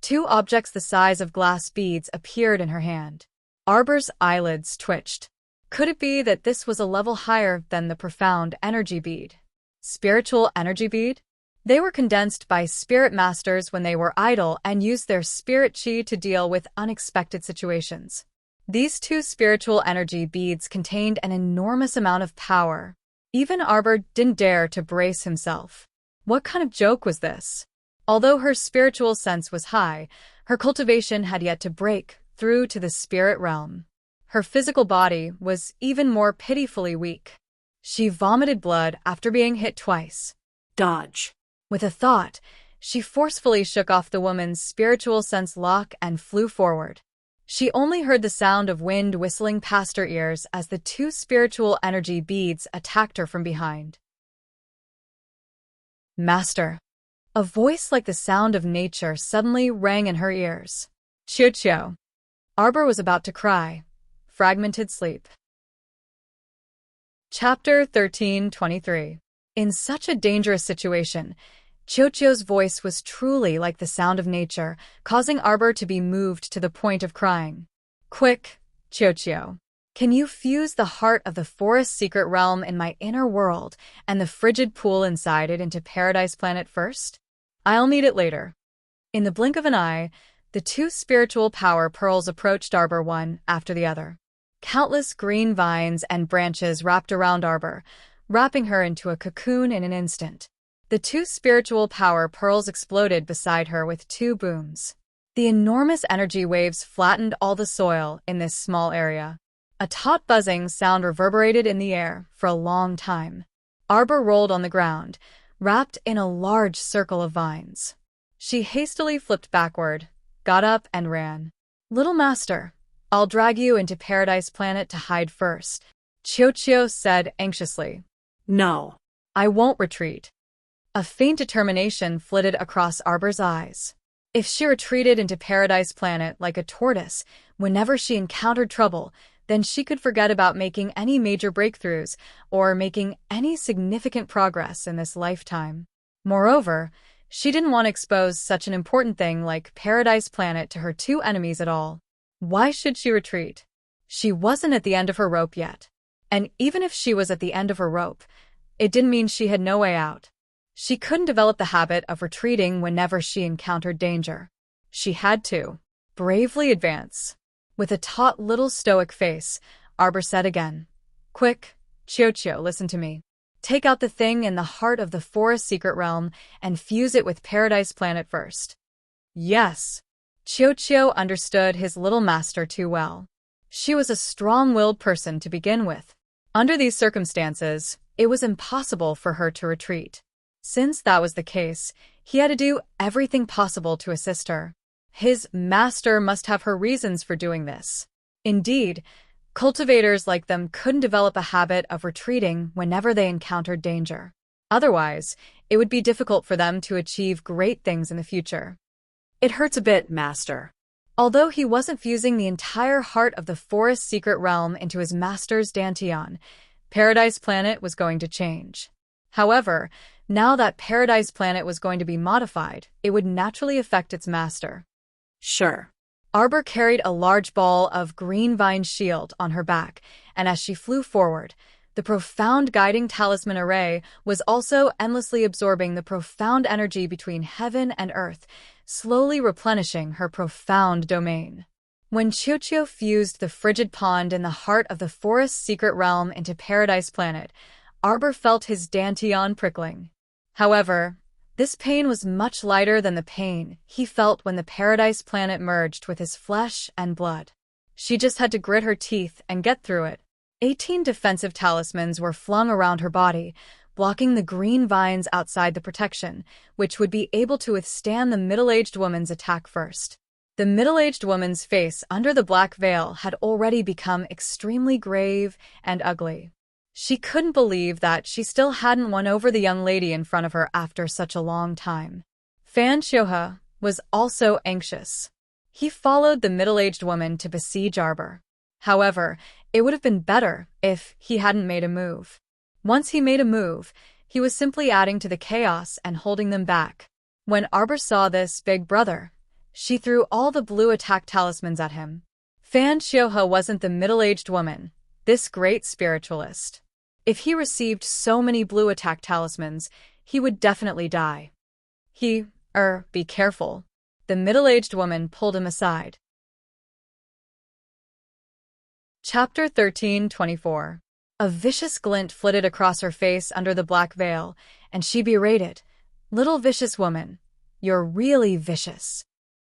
2 objects the size of glass beads appeared in her hand. Arbor's eyelids twitched. Could it be that this was a level higher than the profound energy bead? Spiritual energy bead? They were condensed by spirit masters when they were idle and used their spirit chi to deal with unexpected situations. These 2 spiritual energy beads contained an enormous amount of power. Even Arbor didn't dare to brace himself. What kind of joke was this? Although her spiritual sense was high, her cultivation had yet to break through to the spirit realm. Her physical body was even more pitifully weak. She vomited blood after being hit twice. Dodge. With a thought, she forcefully shook off the woman's spiritual sense lock and flew forward. She only heard the sound of wind whistling past her ears as the 2 spiritual energy beads attacked her from behind. Master. A voice like the sound of nature suddenly rang in her ears. Chiu-chiu. Arbor was about to cry. Fragmented sleep. Chapter 13:23. In such a dangerous situation, Chiu-chiu's voice was truly like the sound of nature, causing Arbor to be moved to the point of crying. Quick, Chiu-chiu. Can you fuse the heart of the forest secret realm in my inner world and the frigid pool inside it into Paradise Planet first? I'll need it later. In the blink of an eye, the 2 spiritual power pearls approached Arbor one after the other. Countless green vines and branches wrapped around Arbor, wrapping her into a cocoon in an instant. The 2 spiritual power pearls exploded beside her with 2 booms. The enormous energy waves flattened all the soil in this small area. A taut buzzing sound reverberated in the air for a long time. Arbor rolled on the ground, wrapped in a large circle of vines. She hastily flipped backward, got up and ran. Little master, I'll drag you into Paradise Planet to hide first, Chiu-chiu said anxiously. No. I won't retreat. A faint determination flitted across Arbor's eyes. If she retreated into Paradise Planet like a tortoise whenever she encountered trouble, then she could forget about making any major breakthroughs or making any significant progress in this lifetime. Moreover, she didn't want to expose such an important thing like Paradise Planet to her 2 enemies at all. Why should she retreat? She wasn't at the end of her rope yet. And even if she was at the end of her rope, it didn't mean she had no way out. She couldn't develop the habit of retreating whenever she encountered danger. She had to bravely advance. With a taut little stoic face, Arbor said again, Quick, Chiu-chiu, listen to me. Take out the thing in the heart of the forest secret realm and fuse it with Paradise Planet first. Yes. Chiu-chiu understood his little master too well. She was a strong-willed person to begin with. Under these circumstances, it was impossible for her to retreat. Since that was the case, he had to do everything possible to assist her. His master must have her reasons for doing this. Indeed, cultivators like them couldn't develop a habit of retreating whenever they encountered danger. Otherwise, it would be difficult for them to achieve great things in the future. It hurts a bit, master. Although he wasn't fusing the entire heart of the forest secret realm into his master's dantian, Paradise Planet was going to change. However, now that Paradise Planet was going to be modified, it would naturally affect its master. Sure. Arbor carried a large ball of green vine shield on her back, and as she flew forward, the profound guiding talisman array was also endlessly absorbing the profound energy between heaven and earth, slowly replenishing her profound domain. When Chiu-chiu fused the frigid pond in the heart of the forest's secret realm into Paradise Planet, Arbor felt his dantian prickling. However, this pain was much lighter than the pain he felt when the Paradise Planet merged with his flesh and blood. She just had to grit her teeth and get through it. 18 defensive talismans were flung around her body, blocking the green vines outside the protection, which would be able to withstand the middle-aged woman's attack first. The middle-aged woman's face under the black veil had already become extremely grave and ugly. She couldn't believe that she still hadn't won over the young lady in front of her after such a long time. Fan Xiuhe was also anxious. He followed the middle-aged woman to besiege Arbor. However, it would have been better if he hadn't made a move. Once he made a move, he was simply adding to the chaos and holding them back. When Arbor saw this big brother, she threw all the blue attack talismans at him. Fan Xiuhe wasn't the middle-aged woman, this great spiritualist. If he received so many blue attack talismans, he would definitely die. Be careful. The middle-aged woman pulled him aside. Chapter 13:24. A vicious glint flitted across her face under the black veil, and she berated, "Little vicious woman, you're really vicious."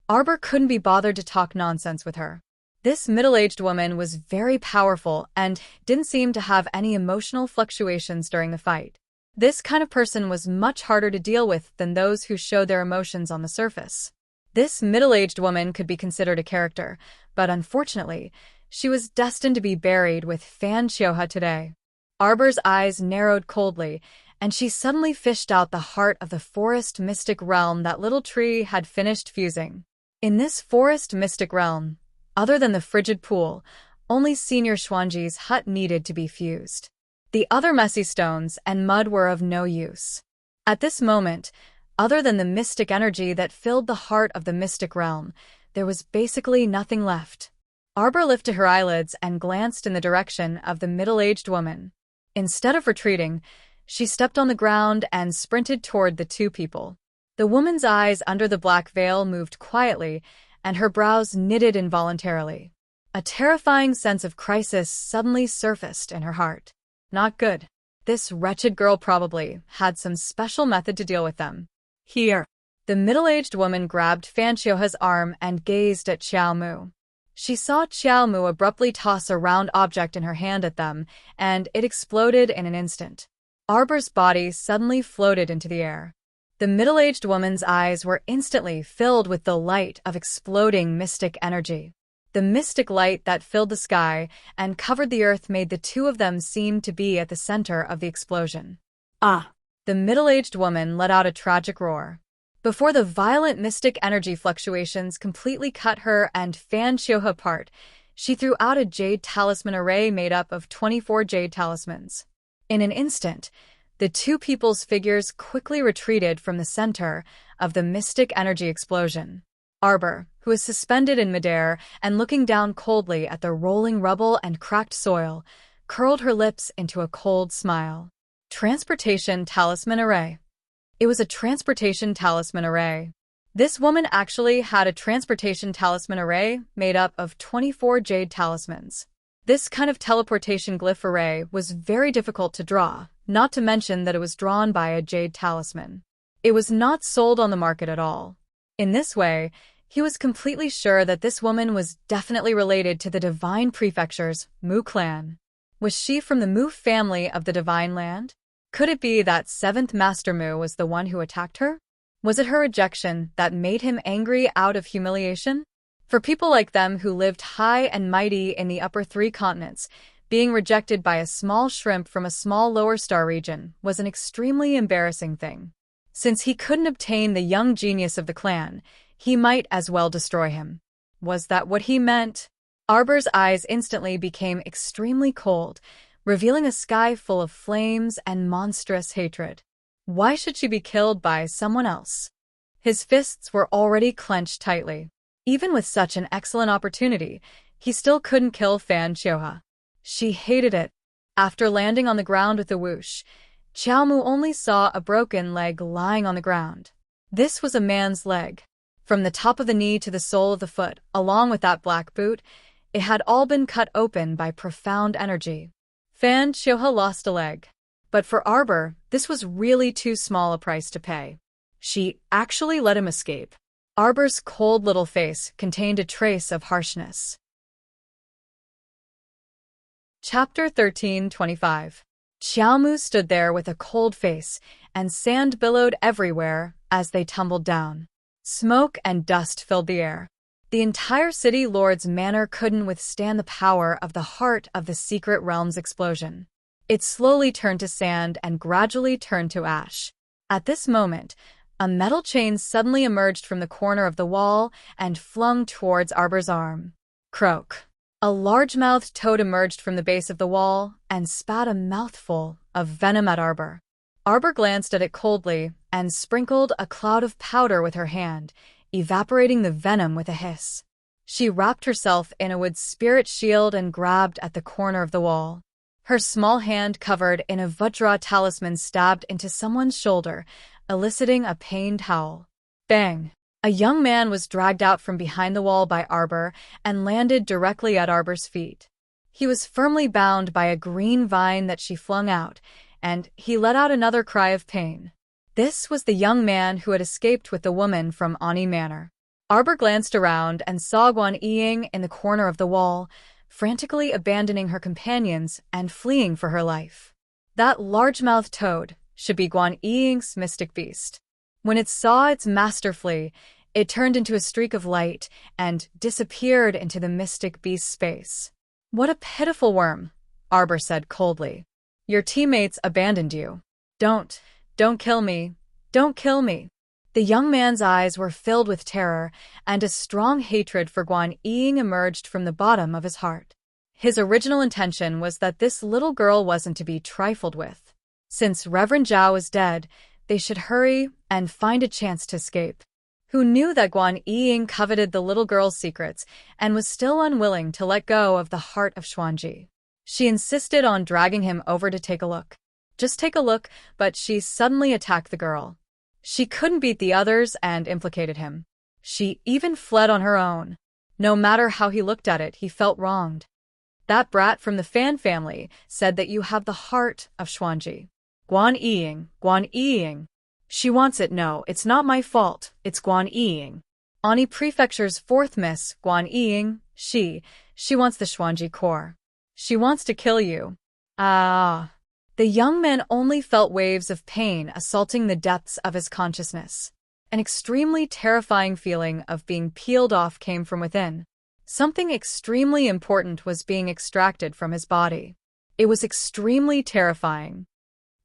Arbor couldn't be bothered to talk nonsense with her. This middle-aged woman was very powerful and didn't seem to have any emotional fluctuations during the fight. This kind of person was much harder to deal with than those who showed their emotions on the surface. This middle-aged woman could be considered a character, but unfortunately, she was destined to be buried with Fan Xiuhe today. Arbor's eyes narrowed coldly, and she suddenly fished out the heart of the forest mystic realm that little tree had finished fusing. In this forest mystic realm, other than the frigid pool, only Senior Xuanji's hut needed to be fused. The other messy stones and mud were of no use. At this moment, other than the mystic energy that filled the heart of the mystic realm, there was basically nothing left. Arbor lifted her eyelids and glanced in the direction of the middle-aged woman. Instead of retreating, she stepped on the ground and sprinted toward the two people. The woman's eyes under the black veil moved quietly, and her brows knitted involuntarily. A terrifying sense of crisis suddenly surfaced in her heart. Not good. This wretched girl probably had some special method to deal with them. Here. The middle-aged woman grabbed Fan Xiuhe's arm and gazed at Xiao Mu. She saw Xiao Mu abruptly toss a round object in her hand at them, and it exploded in an instant. Arbor's body suddenly floated into the air. The middle-aged woman's eyes were instantly filled with the light of exploding mystic energy. The mystic light that filled the sky and covered the earth made the two of them seem to be at the center of the explosion. Ah! The middle-aged woman let out a tragic roar. Before the violent mystic energy fluctuations completely cut her and Fan Xiuhe apart, she threw out a jade talisman array made up of 24 jade talismans. In an instant, the two people's figures quickly retreated from the center of the mystic energy explosion. Arbor, who was suspended in midair and looking down coldly at the rolling rubble and cracked soil, curled her lips into a cold smile. Transportation Talisman Array. It was a transportation talisman array. This woman actually had a transportation talisman array made up of 24 jade talismans. This kind of teleportation glyph array was very difficult to draw, not to mention that it was drawn by a jade talisman. It was not sold on the market at all. In this way, he was completely sure that this woman was definitely related to the Divine Prefecture's Mu clan. Was she from the Mu family of the Divine Land? Could it be that 7th Master Mu was the one who attacked her? Was it her rejection that made him angry out of humiliation? For people like them who lived high and mighty in the upper 3 continents, being rejected by a small shrimp from a small lower star region was an extremely embarrassing thing. Since he couldn't obtain the young genius of the clan, he might as well destroy him. Was that what he meant? Arbor's eyes instantly became extremely cold, revealing a sky full of flames and monstrous hatred. Why should she be killed by someone else? His fists were already clenched tightly. Even with such an excellent opportunity, he still couldn't kill Fan Xiuhe. She hated it. After landing on the ground with a whoosh, Xiao Mu only saw a broken leg lying on the ground. This was a man's leg. From the top of the knee to the sole of the foot, along with that black boot, it had all been cut open by profound energy. Fan Xiuhe lost a leg. But for Arbor, this was really too small a price to pay. She actually let him escape. Arbor's cold little face contained a trace of harshness. Chapter 13:25. Xiao Mu stood there with a cold face, and sand billowed everywhere as they tumbled down. Smoke and dust filled the air. The entire city lord's manor couldn't withstand the power of the heart of the secret realm's explosion. It slowly turned to sand and gradually turned to ash. At this moment, A metal chain suddenly emerged from the corner of the wall and flung towards Arbor's arm. Croak. A large-mouthed toad emerged from the base of the wall and spat a mouthful of venom at Arbor. Arbor glanced at it coldly and sprinkled a cloud of powder with her hand, evaporating the venom with a hiss. She wrapped herself in a wood spirit shield and grabbed at the corner of the wall. Her small hand covered in a Vajra talisman stabbed into someone's shoulder, eliciting a pained howl. Bang! A young man was dragged out from behind the wall by Arbor and landed directly at Arbor's feet. He was firmly bound by a green vine that she flung out, and he let out another cry of pain. This was the young man who had escaped with the woman from Ani Manor. Arbor glanced around and saw Guan Ying in the corner of the wall, frantically abandoning her companions and fleeing for her life. That large-mouthed toad should be Guan Ying's mystic beast. When it saw its master flee, it turned into a streak of light and disappeared into the mystic beast's space. What a pitiful worm, Arbor said coldly. Your teammates abandoned you. Don't kill me. Don't kill me. The young man's eyes were filled with terror, and a strong hatred for Guan Ying emerged from the bottom of his heart. His original intention was that this little girl wasn't to be trifled with. Since Reverend Zhao was dead, they should hurry and find a chance to escape. Who knew that Guan Ying coveted the little girl's secrets and was still unwilling to let go of the heart of Xuanji. She insisted on dragging him over to take a look. Just take a look, but she suddenly attacked the girl. She couldn't beat the others and implicated him. She even fled on her own. No matter how he looked at it, he felt wronged. That brat from the Fan family said that you have the heart of Xuanji. Guan Ying. She wants it. No, it's not my fault. It's Guan Ying. Ani Prefecture's fourth miss, Guan Ying. She wants the Xuanji core. She wants to kill you. Ah. The young man only felt waves of pain assaulting the depths of his consciousness. An extremely terrifying feeling of being peeled off came from within. Something extremely important was being extracted from his body. It was extremely terrifying.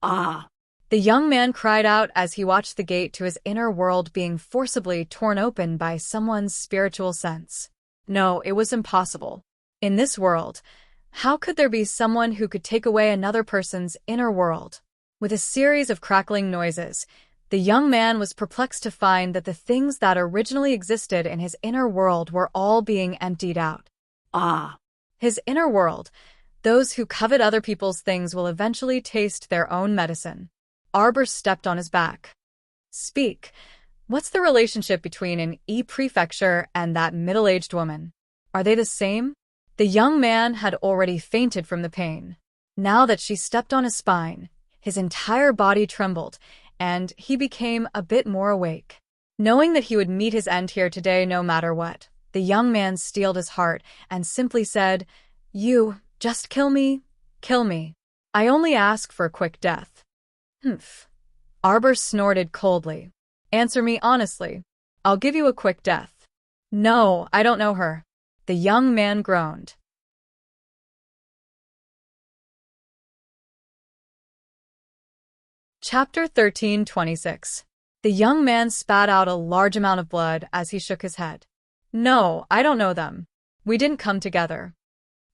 Ah! The young man cried out as he watched the gate to his inner world being forcibly torn open by someone's spiritual sense. No, it was impossible. In this world, how could there be someone who could take away another person's inner world? With a series of crackling noises, the young man was perplexed to find that the things that originally existed in his inner world were all being emptied out. Ah! His inner world. Those who covet other people's things will eventually taste their own medicine. Arbor stepped on his back. Speak. What's the relationship between an E-prefecture and that middle-aged woman? Are they the same? The young man had already fainted from the pain. Now that she stepped on his spine, his entire body trembled, and he became a bit more awake. Knowing that he would meet his end here today no matter what, the young man steeled his heart and simply said, You, just kill me. Kill me. I only ask for a quick death. Humph. Arbor snorted coldly. Answer me honestly. I'll give you a quick death. No, I don't know her. The young man groaned. Chapter 13:26. The young man spat out a large amount of blood as he shook his head. No, I don't know them. We didn't come together.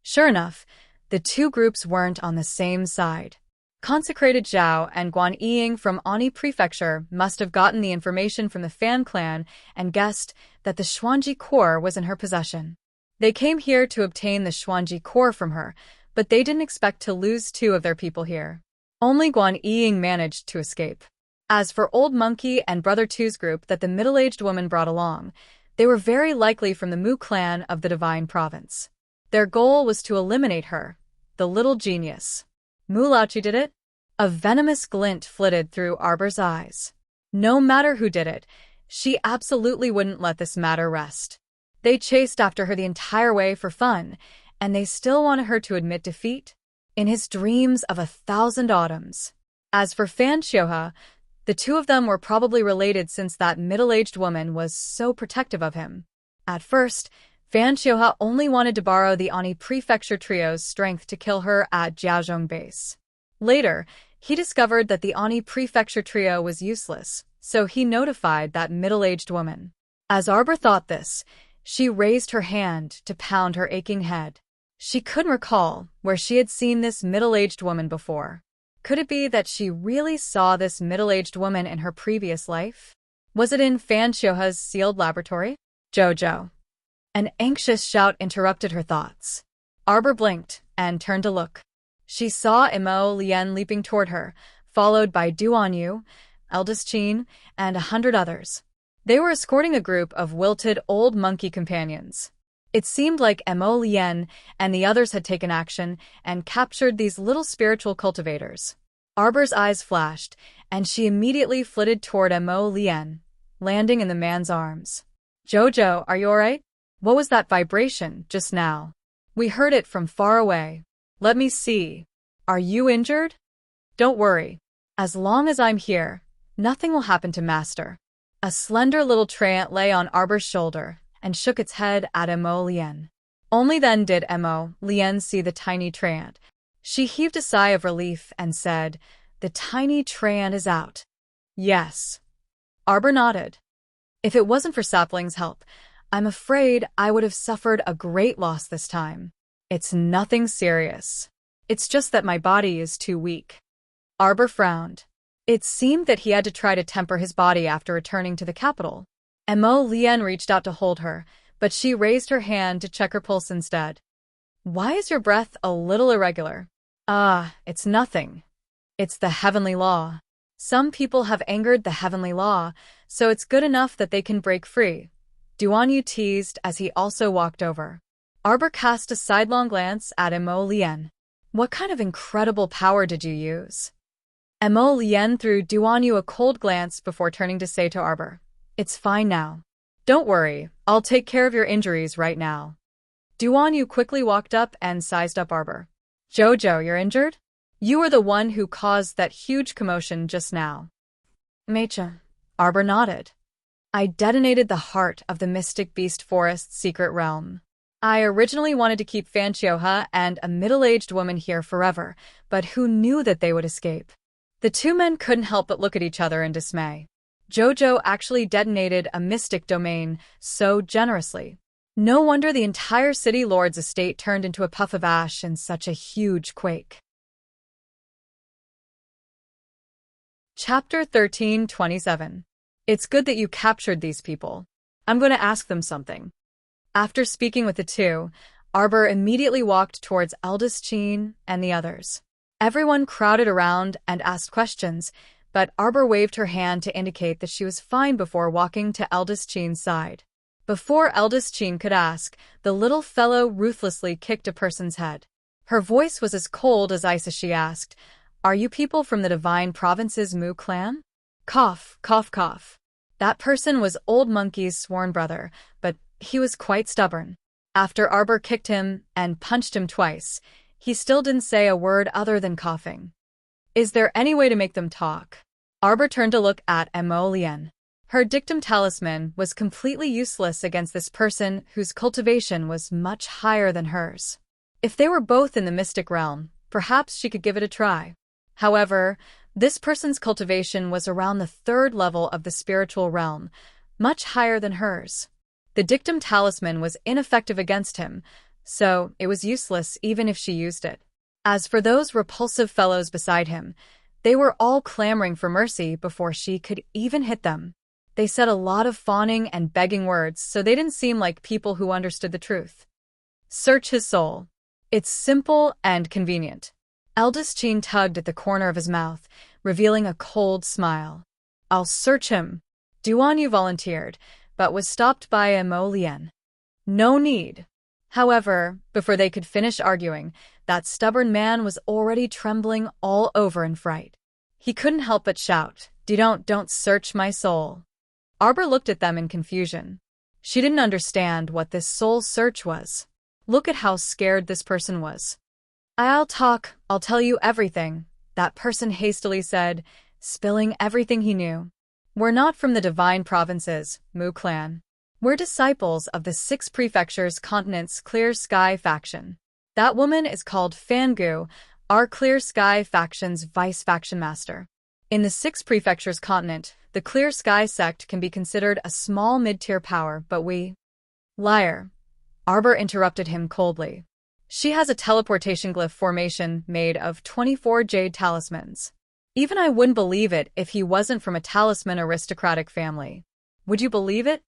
Sure enough, the two groups weren't on the same side. Consecrated Zhao and Guan Ying from Ani Prefecture must have gotten the information from the Fan clan and guessed that the Xuanji core was in her possession. They came here to obtain the Xuanji core from her, but they didn't expect to lose two of their people here. Only Guan Ying managed to escape. As for Old Monkey and Brother Two's group that the middle-aged woman brought along, they were very likely from the Mu clan of the Divine Province. Their goal was to eliminate her, the little genius. Mu Laochi did it? A venomous glint flitted through Arbor's eyes. No matter who did it, she absolutely wouldn't let this matter rest. They chased after her the entire way for fun, and they still wanted her to admit defeat? In his dreams of 1,000 autumns. As for Fan Xiuhe, the two of them were probably related since that middle-aged woman was so protective of him. At first, Fan Xiuhe only wanted to borrow the Ani Prefecture trio's strength to kill her at Jiaozhong base. Later, he discovered that the Ani Prefecture trio was useless, so he notified that middle-aged woman. As Arbor thought this, she raised her hand to pound her aching head. She couldn't recall where she had seen this middle-aged woman before. Could it be that she really saw this middle-aged woman in her previous life? Was it in Fan Xiuhe's sealed laboratory? Jojo. An anxious shout interrupted her thoughts. Arbor blinked and turned to look. She saw Imo Lien leaping toward her, followed by Duanyu, Eldest Qin, and 100 others. They were escorting a group of wilted old monkey companions. It seemed like Imo Lien and the others had taken action and captured these little spiritual cultivators. Arbor's eyes flashed, and she immediately flitted toward Imo Lien, landing in the man's arms. Jojo, are you alright? What was that vibration just now? We heard it from far away. Let me see. Are you injured? Don't worry. As long as I'm here, nothing will happen to Master. A slender little treant lay on Arbor's shoulder and shook its head at Imo Lien. Only then did Imo Lien see the tiny treant. She heaved a sigh of relief and said, "The tiny treant is out." Yes. Arbor nodded. If it wasn't for Sapling's help, I'm afraid I would have suffered a great loss this time. It's nothing serious. It's just that my body is too weak. Arbor frowned. It seemed that he had to try to temper his body after returning to the capital. Imo Lien reached out to hold her, but she raised her hand to check her pulse instead. Why is your breath a little irregular? It's nothing. It's the heavenly law. Some people have angered the heavenly law, so it's good enough that they can break free. Duanyu teased as he also walked over. Arbor cast a sidelong glance at Imo Lien. What kind of incredible power did you use? Imo Lien threw Duanyu a cold glance before turning to say to Arbor, "It's fine now. Don't worry, I'll take care of your injuries right now." Duanyu quickly walked up and sized up Arbor. Jojo, you're injured? You were the one who caused that huge commotion just now. Mecha. Arbor nodded. I detonated the heart of the Mystic Beast Forest's secret realm. I originally wanted to keep Fan Xiuhe and a middle-aged woman here forever, but who knew that they would escape? The two men couldn't help but look at each other in dismay. Jojo actually detonated a mystic domain so generously. No wonder the entire city lord's estate turned into a puff of ash in such a huge quake. Chapter 13:27. It's good that you captured these people. I'm going to ask them something. After speaking with the two, Arbor immediately walked towards Eldest Qin and the others. Everyone crowded around and asked questions, but Arbor waved her hand to indicate that she was fine before walking to Eldest Qin's side. Before Eldest Qin could ask, the little fellow ruthlessly kicked a person's head. Her voice was as cold as ice as she asked, "Are you people from the Divine Province's Mu clan?" Cough, cough, cough. That person was Old Monkey's sworn brother, but he was quite stubborn. After Arbor kicked him and punched him twice, he still didn't say a word other than coughing. Is there any way to make them talk? Arbor turned to look at Imo Lien. Her dictum talisman was completely useless against this person whose cultivation was much higher than hers. If they were both in the mystic realm, perhaps she could give it a try. However, this person's cultivation was around the 3rd level of the spiritual realm, much higher than hers. The dictum talisman was ineffective against him, so it was useless even if she used it. As for those repulsive fellows beside him, they were all clamoring for mercy before she could even hit them. They said a lot of fawning and begging words, so they didn't seem like people who understood the truth. Search his soul. It's simple and convenient. Eldest Qin tugged at the corner of his mouth, revealing a cold smile. I'll search him. Duanyu volunteered, but was stopped by Imo Lien. No need. However, before they could finish arguing, that stubborn man was already trembling all over in fright. He couldn't help but shout, Don't search my soul." Arbor looked at them in confusion. She didn't understand what this soul search was. Look at how scared this person was. I'll tell you everything," that person hastily said, spilling everything he knew. "We're not from the Divine Province's Mu clan. We're disciples of the 6 Prefectures Continent's Clear Sky faction. That woman is called Fangu, our Clear Sky faction's vice faction master. In the 6 prefectures continent, the Clear Sky sect can be considered a small mid-tier power, but we— Liar. Arbor interrupted him coldly. She has a teleportation glyph formation made of 24 jade talismans. Even I wouldn't believe it if he wasn't from a talisman aristocratic family. Would you believe it?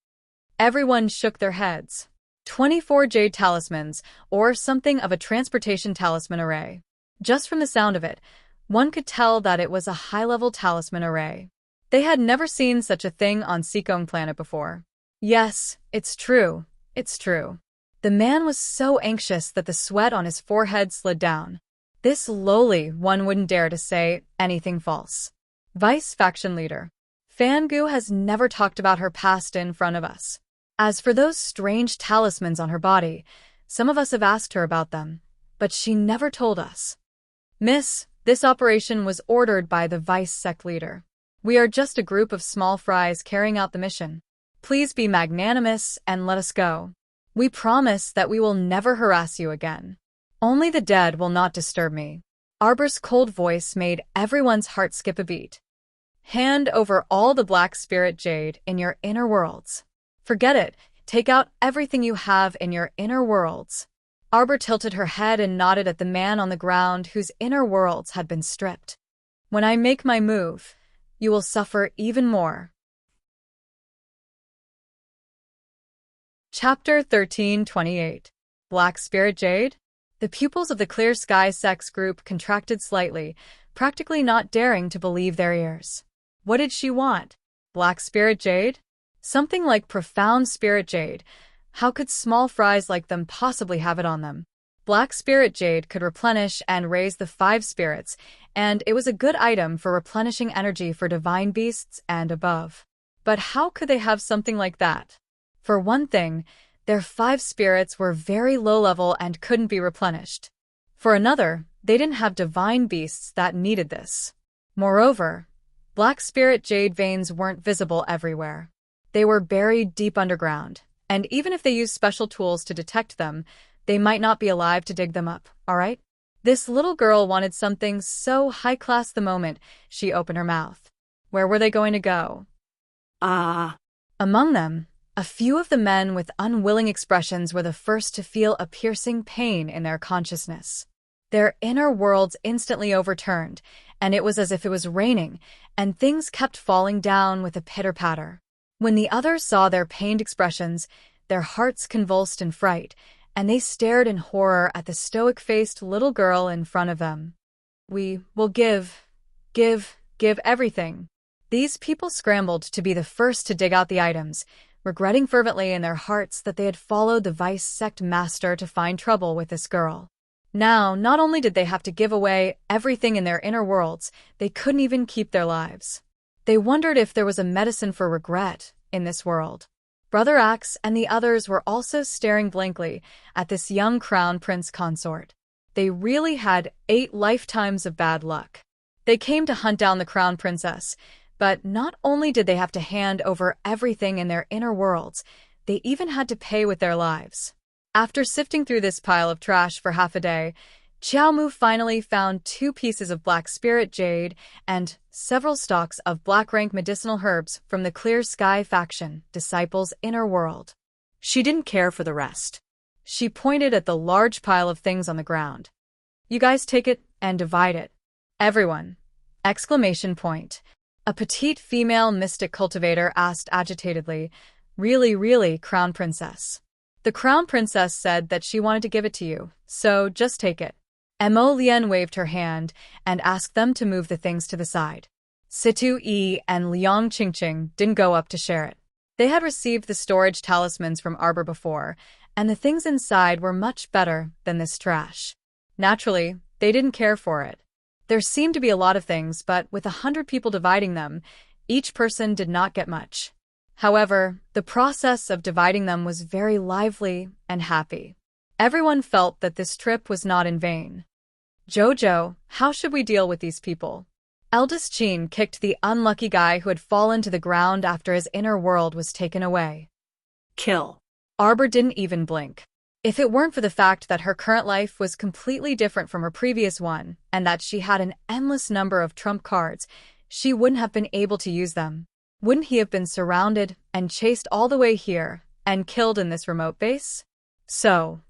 Everyone shook their heads. 24 jade talismans, or something of a transportation talisman array. Just from the sound of it, one could tell that it was a high-level talisman array. They had never seen such a thing on Seekong planet before. Yes, it's true. It's true. The man was so anxious that the sweat on his forehead slid down. This lowly one wouldn't dare to say anything false. Vice faction leader. Fangu has never talked about her past in front of us. As for those strange talismans on her body, some of us have asked her about them, but she never told us. Miss, this operation was ordered by the vice sect leader. We are just a group of small fries carrying out the mission. Please be magnanimous and let us go. We promise that we will never harass you again. Only the dead will not disturb me. Arbor's cold voice made everyone's heart skip a beat. Hand over all the black spirit jade in your inner worlds. Forget it. Take out everything you have in your inner worlds. Arbor tilted her head and nodded at the man on the ground whose inner worlds had been stripped. When I make my move, you will suffer even more. Chapter 1328. Black Spirit Jade? The pupils of the Clear Sky Sex group contracted slightly, practically not daring to believe their ears. What did she want? Black Spirit Jade? Something like profound spirit jade. How could small fries like them possibly have it on them? Black spirit jade could replenish and raise the 5 spirits, and it was a good item for replenishing energy for divine beasts and above. But how could they have something like that? For one thing, their 5 spirits were very low level and couldn't be replenished. For another, they didn't have divine beasts that needed this. Moreover, black spirit jade veins weren't visible everywhere. They were buried deep underground, and even if they used special tools to detect them, they might not be alive to dig them up, alright? This little girl wanted something so high-class the moment she opened her mouth. Where were they going to go? Among them, a few of the men with unwilling expressions were the first to feel a piercing pain in their consciousness. Their inner worlds instantly overturned, and it was as if it was raining, and things kept falling down with a pitter-patter. When the others saw their pained expressions, their hearts convulsed in fright, and they stared in horror at the stoic-faced little girl in front of them. We will give everything. These people scrambled to be the first to dig out the items, regretting fervently in their hearts that they had followed the vice sect master to find trouble with this girl. Now, not only did they have to give away everything in their inner worlds, they couldn't even keep their lives. They wondered if there was a medicine for regret in this world. Brother Axe and the others were also staring blankly at this young crown prince consort. They really had 8 lifetimes of bad luck. They came to hunt down the crown princess, but not only did they have to hand over everything in their inner worlds, they even had to pay with their lives. After sifting through this pile of trash for half a day, Xiaomu finally found 2 pieces of black spirit jade and several stalks of black-rank medicinal herbs from the Clear Sky faction disciples' inner world. She didn't care for the rest. She pointed at the large pile of things on the ground. You guys take it and divide it. Everyone! Exclamation point. A petite female mystic cultivator asked agitatedly, Really, Crown Princess? The Crown Princess said that she wanted to give it to you, so just take it. Mo Lian waved her hand and asked them to move the things to the side. Situ Yi and Liang Qingqing didn't go up to share it. They had received the storage talismans from Arbor before, and the things inside were much better than this trash. Naturally, they didn't care for it. There seemed to be a lot of things, but with 100 people dividing them, each person did not get much. However, the process of dividing them was very lively and happy. Everyone felt that this trip was not in vain. Jojo, how should we deal with these people? Eldest Qin kicked the unlucky guy who had fallen to the ground after his inner world was taken away. Kill. Arbor didn't even blink. If it weren't for the fact that her current life was completely different from her previous one, and that she had an endless number of trump cards, she wouldn't have been able to use them. Wouldn't he have been surrounded and chased all the way here and killed in this remote base? So,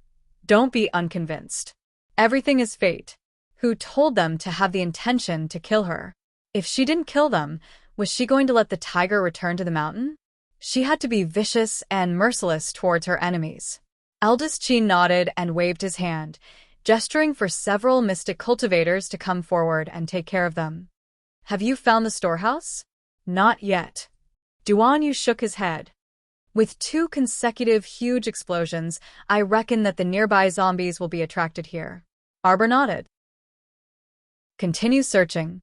don't be unconvinced. Everything is fate. Who told them to have the intention to kill her? If she didn't kill them, was she going to let the tiger return to the mountain? She had to be vicious and merciless towards her enemies. Eldest Qin nodded and waved his hand, gesturing for several mystic cultivators to come forward and take care of them. Have you found the storehouse? Not yet. Duan Yu shook his head. With 2 consecutive huge explosions, I reckon that the nearby zombies will be attracted here. Arbor nodded. Continue searching.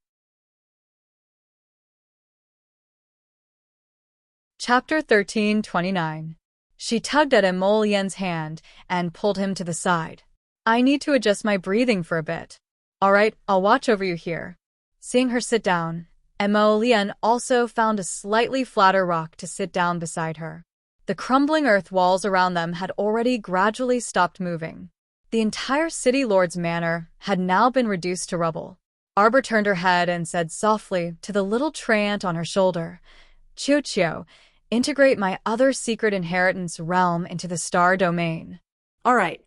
Chapter 13:29. She tugged at Emolien's hand and pulled him to the side. I need to adjust my breathing for a bit. All right, I'll watch over you here. Seeing her sit down, Emolien also found a slightly flatter rock to sit down beside her. The crumbling earth walls around them had already gradually stopped moving. The entire city lord's manor had now been reduced to rubble. Arbor turned her head and said softly to the little treant on her shoulder, Qiuqiu, integrate my other secret inheritance realm into the star domain. All right.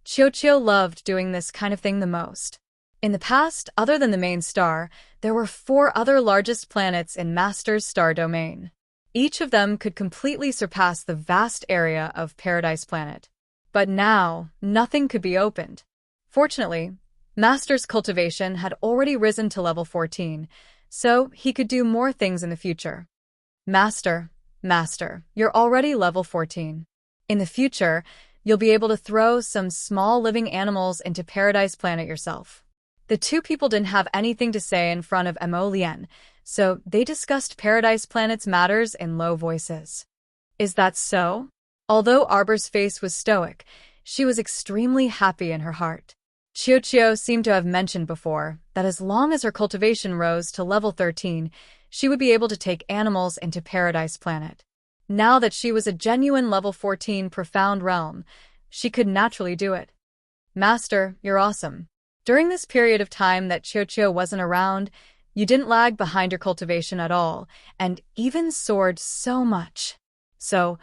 Qiuqiu loved doing this kind of thing the most. In the past, other than the main star, there were 4 other largest planets in Master's star domain. Each of them could completely surpass the vast area of Paradise Planet. But now, nothing could be opened. Fortunately, Master's cultivation had already risen to level 14, so he could do more things in the future. Master, you're already level 14. In the future, you'll be able to throw some small living animals into Paradise Planet yourself. The 2 people didn't have anything to say in front of Emolien, so they discussed Paradise Planet's matters in low voices. Is that so? Although Arbor's face was stoic, she was extremely happy in her heart. Qiuqiu seemed to have mentioned before that as long as her cultivation rose to level 13, she would be able to take animals into Paradise Planet. Now that she was a genuine level 14 profound realm, she could naturally do it. Master, you're awesome. During this period of time that Qiuqiu wasn't around, you didn't lag behind your cultivation at all, and even soared so much. So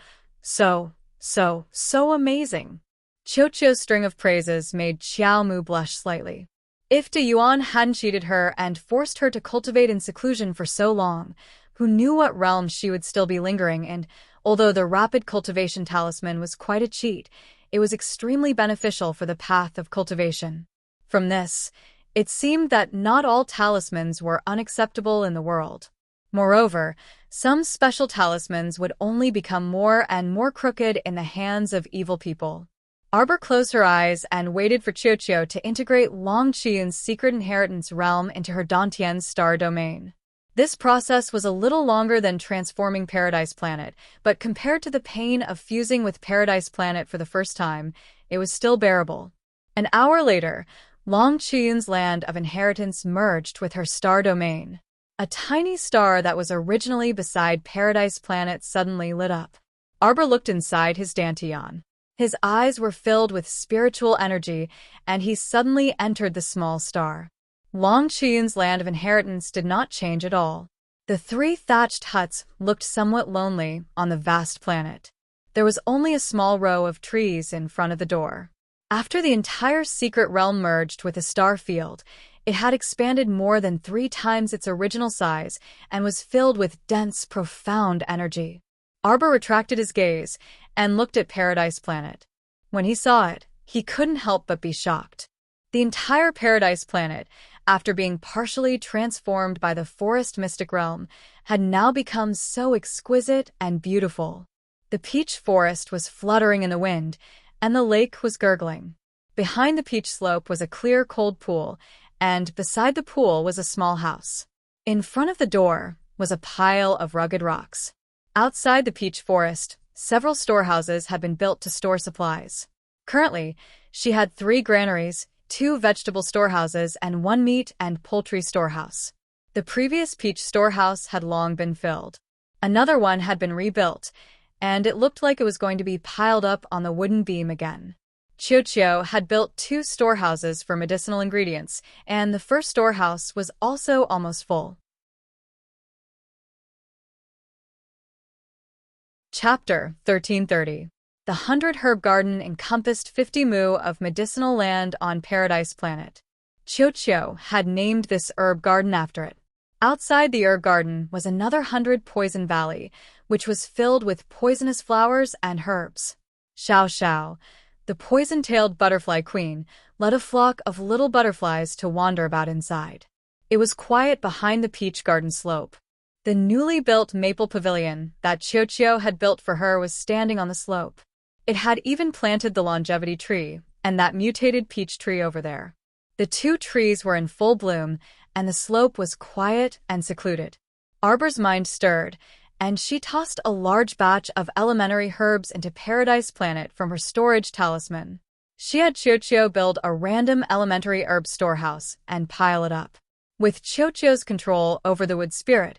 amazing. Qiuqiu's string of praises made Xiaomu blush slightly. If De Yuan hadn't cheated her and forced her to cultivate in seclusion for so long, who knew what realm she would still be lingering in? Although the rapid cultivation talisman was quite a cheat, it was extremely beneficial for the path of cultivation. From this, it seemed that not all talismans were unacceptable in the world. Moreover, some special talismans would only become more and more crooked in the hands of evil people. Arbor closed her eyes and waited for Qiuqiu to integrate Long Qian's secret inheritance realm into her Dantian's star domain. This process was a little longer than transforming Paradise Planet, but compared to the pain of fusing with Paradise Planet for the first time, it was still bearable. An hour later, Long Qian's land of inheritance merged with her star domain. A tiny star that was originally beside Paradise Planet suddenly lit up. Arbor looked inside his Dantian. His eyes were filled with spiritual energy, and he suddenly entered the small star. Long Qian's land of inheritance did not change at all. The 3 thatched huts looked somewhat lonely on the vast planet. There was only a small row of trees in front of the door. After the entire secret realm merged with a star field, it had expanded more than 3 times its original size and was filled with dense, profound energy. Arbor retracted his gaze and looked at Paradise Planet. When he saw it, he couldn't help but be shocked. The entire Paradise Planet, after being partially transformed by the forest mystic realm, had now become so exquisite and beautiful. The peach forest was fluttering in the wind, and the lake was gurgling. Behind the peach slope was a clear, cold pool, and beside the pool was a small house. In front of the door was a pile of rugged rocks. Outside the peach forest, several storehouses had been built to store supplies. Currently, she had 3 granaries, 2 vegetable storehouses, and 1 meat and poultry storehouse. The previous peach storehouse had long been filled. Another one had been rebuilt, and it looked like it was going to be piled up on the wooden beam again. Qiuqiu had built 2 storehouses for medicinal ingredients, and the first storehouse was also almost full. Chapter 1330. The 100 Herb Garden encompassed 50 mu of medicinal land on Paradise Planet. Qiuqiu had named this herb garden after it. Outside the herb garden was another 100 Poison Valley, which was filled with poisonous flowers and herbs. Xiao Xiao, the poison-tailed butterfly queen, led a flock of little butterflies to wander about inside. It was quiet behind the peach garden slope. The newly built maple pavilion that Qiuqiu had built for her was standing on the slope. It had even planted the longevity tree and that mutated peach tree over there. The two trees were in full bloom, and the slope was quiet and secluded. Arbor's mind stirred, and she tossed a large batch of elementary herbs into Paradise Planet from her storage talisman. She had Qiuqiu build a random elementary herb storehouse and pile it up. With Qiuqiu's control over the wood spirit,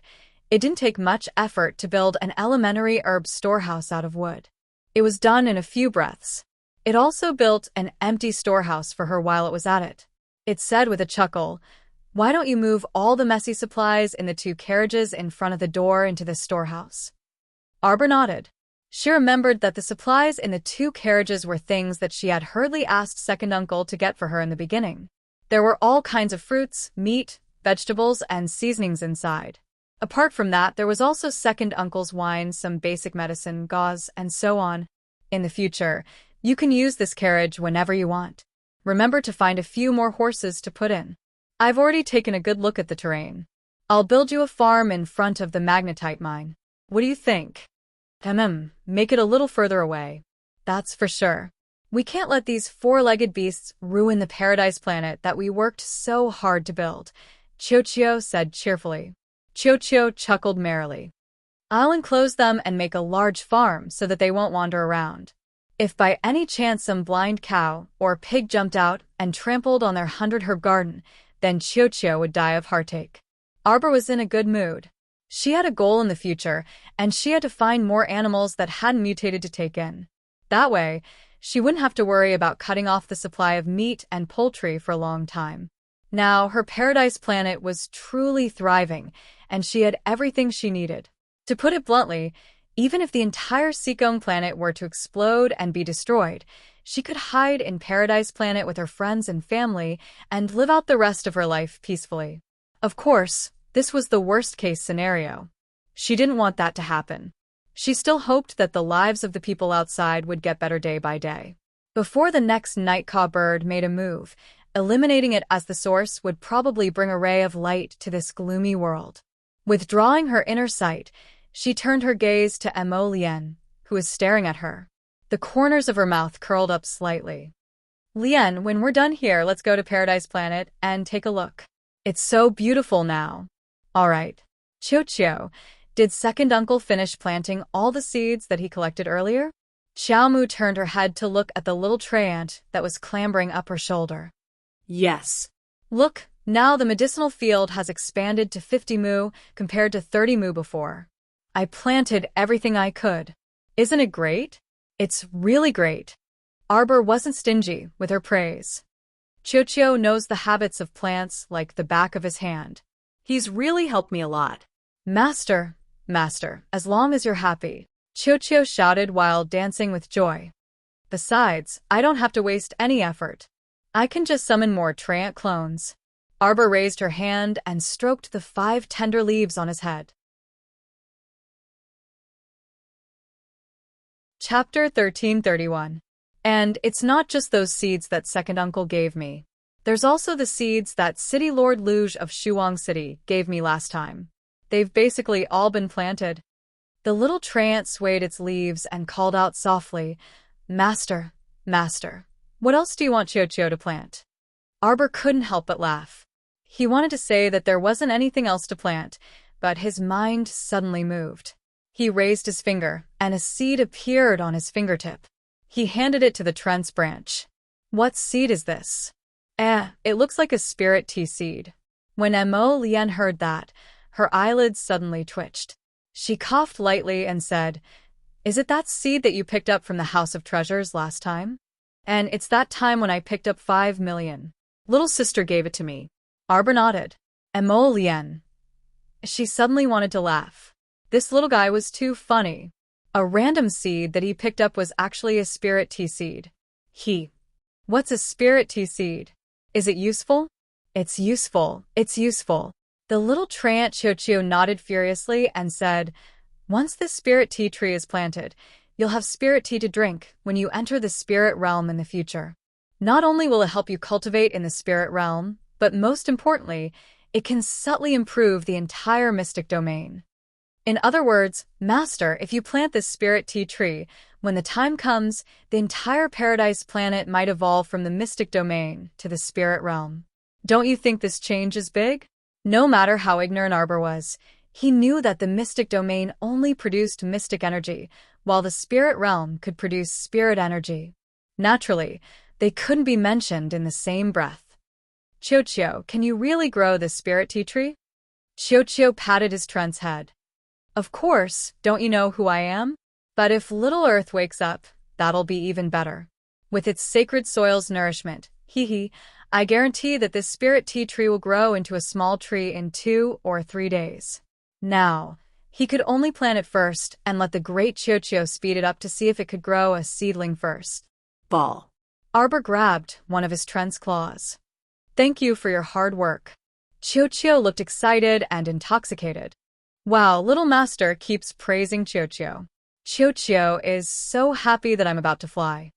it didn't take much effort to build an elementary herb storehouse out of wood. It was done in a few breaths. It also built an empty storehouse for her while it was at it. It said with a chuckle, "Why don't you move all the messy supplies in the 2 carriages in front of the door into this storehouse?" Arbor nodded. She remembered that the supplies in the 2 carriages were things that she had hurriedly asked Second Uncle to get for her in the beginning. There were all kinds of fruits, meat, vegetables, and seasonings inside. Apart from that, there was also Second Uncle's wine, some basic medicine, gauze, and so on. In the future, you can use this carriage whenever you want. Remember to find a few more horses to put in. I've already taken a good look at the terrain. I'll build you a farm in front of the magnetite mine. What do you think? Make it a little further away. That's for sure. We can't let these 4-legged beasts ruin the Paradise Planet that we worked so hard to build, Qiuqiu said cheerfully. Qiuqiu chuckled merrily. I'll enclose them and make a large farm so that they won't wander around. If by any chance some blind cow or pig jumped out and trampled on their 100-herb garden, then Qiuqiu would die of heartache. Arbor was in a good mood. She had a goal in the future, and she had to find more animals that hadn't mutated to take in. That way, she wouldn't have to worry about cutting off the supply of meat and poultry for a long time. Now, her Paradise Planet was truly thriving, and she had everything she needed. To put it bluntly, even if the entire Seekong planet were to explode and be destroyed, she could hide in Paradise Planet with her friends and family and live out the rest of her life peacefully. Of course, this was the worst-case scenario. She didn't want that to happen. She still hoped that the lives of the people outside would get better day by day. Before the next night-caw bird made a move, eliminating it as the source would probably bring a ray of light to this gloomy world. Withdrawing her inner sight, she turned her gaze to Mo Lian, who was staring at her. The corners of her mouth curled up slightly. "Lian, when we're done here, let's go to Paradise Planet and take a look. It's so beautiful now." "All right." Qiuqiu, did Second Uncle finish planting all the seeds that he collected earlier? Xiaomu turned her head to look at the little tray ant that was clambering up her shoulder. Yes. Look, now the medicinal field has expanded to 50 mu compared to 30 mu before. I planted everything I could. Isn't it great? It's really great. Arbor wasn't stingy with her praise. Qiuqiu knows the habits of plants like the back of his hand. He's really helped me a lot. Master, as long as you're happy, Qiuqiu shouted while dancing with joy. Besides, I don't have to waste any effort. I can just summon more Treant clones. Arbor raised her hand and stroked the 5 tender leaves on his head. Chapter 1331. And it's not just those seeds that Second Uncle gave me. There's also the seeds that City Lord Luge of Shuang City gave me last time. They've basically all been planted. The little Treant swayed its leaves and called out softly, Master, what else do you want Qiuqiu to plant? Arbor couldn't help but laugh. He wanted to say that there wasn't anything else to plant, but his mind suddenly moved. He raised his finger, and a seed appeared on his fingertip. He handed it to the Trent's branch. What seed is this? It looks like a spirit tea seed. When Mo Lian heard that, her eyelids suddenly twitched. She coughed lightly and said, Is it that seed that you picked up from the House of Treasures last time? And it's that time when I picked up 5 million. Little sister gave it to me. Arbor nodded. Mo Lian. She suddenly wanted to laugh. This little guy was too funny. A random seed that he picked up was actually a spirit tea seed. What's a spirit tea seed? Is it useful? It's useful, it's useful. The little treant Chocho nodded furiously and said, once the spirit tea tree is planted, you'll have spirit tea to drink when you enter the spirit realm in the future. Not only will it help you cultivate in the spirit realm, but most importantly, it can subtly improve the entire mystic domain. In other words, Master, if you plant this spirit tea tree, when the time comes, the entire paradise planet might evolve from the mystic domain to the spirit realm. Don't you think this change is big? No matter how ignorant Arbor was, he knew that the mystic domain only produced mystic energy, while the spirit realm could produce spirit energy. Naturally, they couldn't be mentioned in the same breath. Chocho, can you really grow this spirit tea tree? Chocho patted his trent's head. Of course, don't you know who I am? But if Little Earth wakes up, that'll be even better. With its sacred soil's nourishment, I guarantee that this spirit tea tree will grow into a small tree in 2 or 3 days. Now, he could only plant it first and let the great Chocho speed it up to see if it could grow a seedling first. Ball. Arbor grabbed one of his trent's claws. Thank you for your hard work. Chocho looked excited and intoxicated. Wow, little master keeps praising Chocho. Chocho is so happy that I'm about to fly.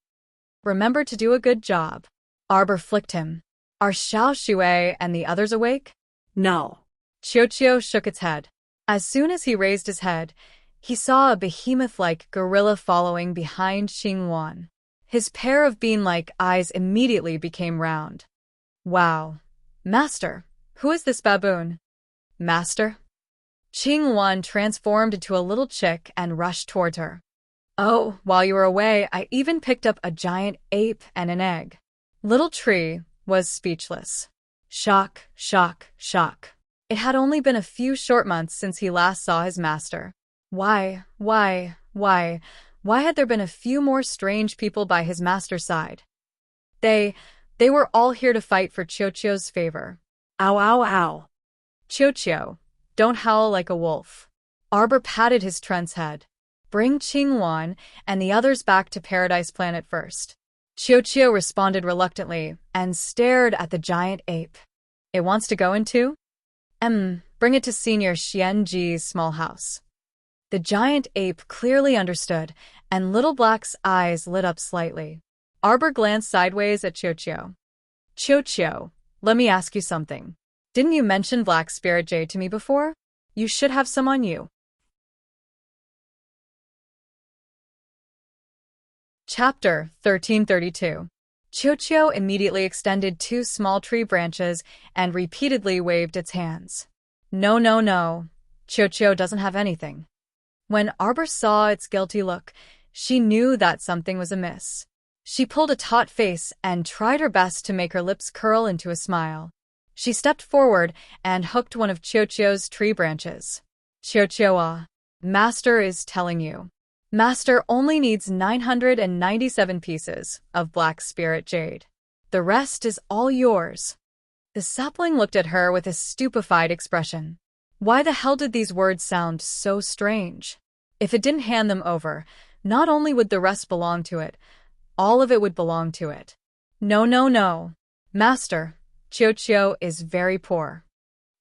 Remember to do a good job. Arbor flicked him. Are Xiao Shui and the others awake? No. Chocho shook its head. As soon as he raised his head, he saw a behemoth-like gorilla following behind Xingwan. His pair of bean-like eyes immediately became round. Wow. Master, who is this baboon? Master? Xingwan transformed into a little chick and rushed towards her. Oh, while you were away, I even picked up a giant ape and an egg. Little Tree was speechless. Shock, shock, shock. It had only been a few short months since he last saw his master. Why had there been a few more strange people by his master's side? They were all here to fight for Chocho's favor. Ow, ow, ow. Chocho, don't howl like a wolf. Arbor patted his trent's head. Bring Xingwan and the others back to Paradise Planet first. Chocho responded reluctantly and stared at the giant ape. It wants to go into? Bring it to Senior Xianji's small house. The giant ape clearly understood, and Little Black's eyes lit up slightly. Arbor glanced sideways at Chocho. Chocho, let me ask you something. Didn't you mention Black Spirit Jade to me before? You should have some on you. Chapter 1332. Chocho immediately extended 2 small tree branches and repeatedly waved its hands. No. Chocho doesn't have anything. When Arbor saw its guilty look, she knew that something was amiss. She pulled a taut face and tried her best to make her lips curl into a smile. She stepped forward and hooked one of Chocho's tree branches. Chocho, Master is telling you. Master only needs 997 pieces of Black Spirit Jade. The rest is all yours. The sapling looked at her with a stupefied expression. Why the hell did these words sound so strange? If it didn't hand them over, not only would the rest belong to it, all of it would belong to it. No. Master, Chocho is very poor.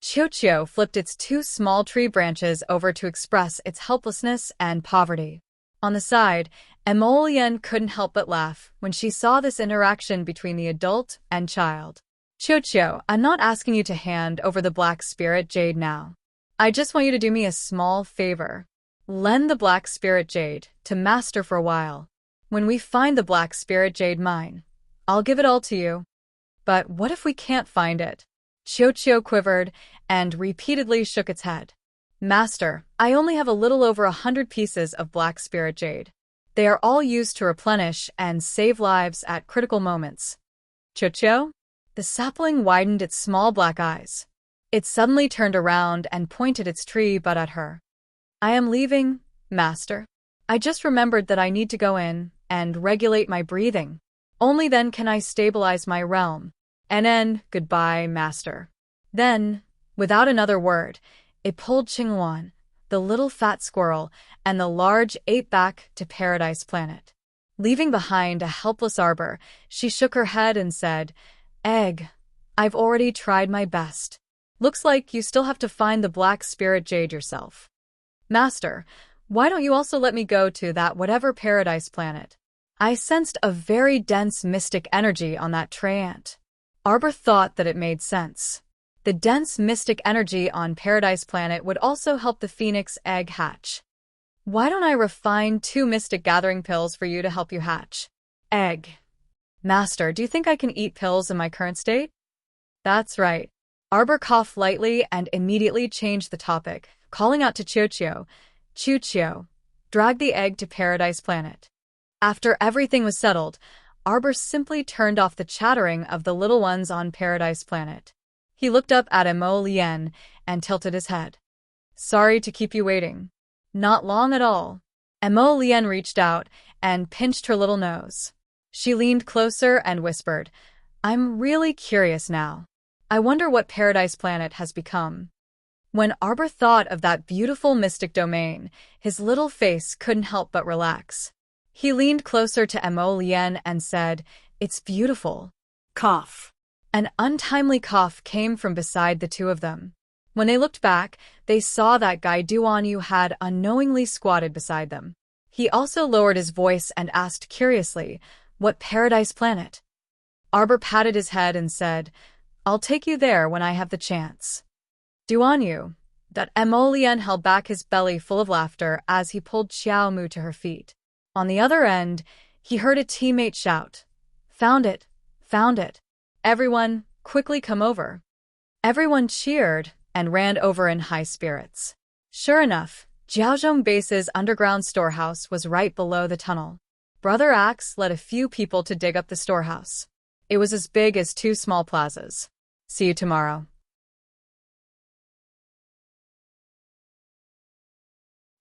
Chocho flipped its 2 small tree branches over to express its helplessness and poverty. On the side, Emolian couldn't help but laugh when she saw this interaction between the adult and child. Chocho, I'm not asking you to hand over the Black Spirit Jade now. I just want you to do me a small favor. Lend the Black Spirit Jade to Master for a while. When we find the Black Spirit Jade mine, I'll give it all to you. But what if we can't find it? Chocho quivered and repeatedly shook its head. Master, I only have a little over 100 pieces of Black Spirit Jade. They are all used to replenish and save lives at critical moments. Chocho? The sapling widened its small black eyes. It suddenly turned around and pointed its tree butt at her. I am leaving, Master. I just remembered that I need to go in and regulate my breathing. Only then can I stabilize my realm. And then, goodbye, Master. Then, without another word, it pulled Xingwan, the little fat squirrel, and the large ape back to Paradise Planet. Leaving behind a helpless Arbor, she shook her head and said, "Egg, I've already tried my best. Looks like you still have to find the Black Spirit Jade yourself. Master, why don't you also let me go to that whatever Paradise Planet? I sensed a very dense mystic energy on that tray ant." Arbor thought that it made sense. The dense mystic energy on Paradise Planet would also help the phoenix egg hatch. "Why don't I refine 2 mystic gathering pills for you to help you hatch?" Egg. "Master, do you think I can eat pills in my current state?" "That's right." Arbor coughed lightly and immediately changed the topic, calling out to Chiuchiu, "Chiuchiu, drag the egg to Paradise Planet." After everything was settled, Arbor simply turned off the chattering of the little ones on Paradise Planet. He looked up at Emo Lien and tilted his head. "Sorry to keep you waiting." "Not long at all." Emo Lien reached out and pinched her little nose. She leaned closer and whispered, "I'm really curious now. I wonder what Paradise Planet has become." When Arbor thought of that beautiful mystic domain, his little face couldn't help but relax. He leaned closer to Emo Lien and said, "It's beautiful." Cough. An untimely cough came from beside the two of them. When they looked back, they saw that Guy Duanyu had unknowingly squatted beside them. He also lowered his voice and asked curiously, "What Paradise Planet?" Arbor patted his head and said, "I'll take you there when I have the chance." "Duanyu." That Emo Lien held back his belly full of laughter as he pulled Xiao Mu to her feet. On the other end, he heard a teammate shout, "Found it! Found it! Everyone, quickly come over." Everyone cheered and ran over in high spirits. Sure enough, Jiaozhong Base's underground storehouse was right below the tunnel. Brother Axe led a few people to dig up the storehouse. It was as big as 2 small plazas. See you tomorrow.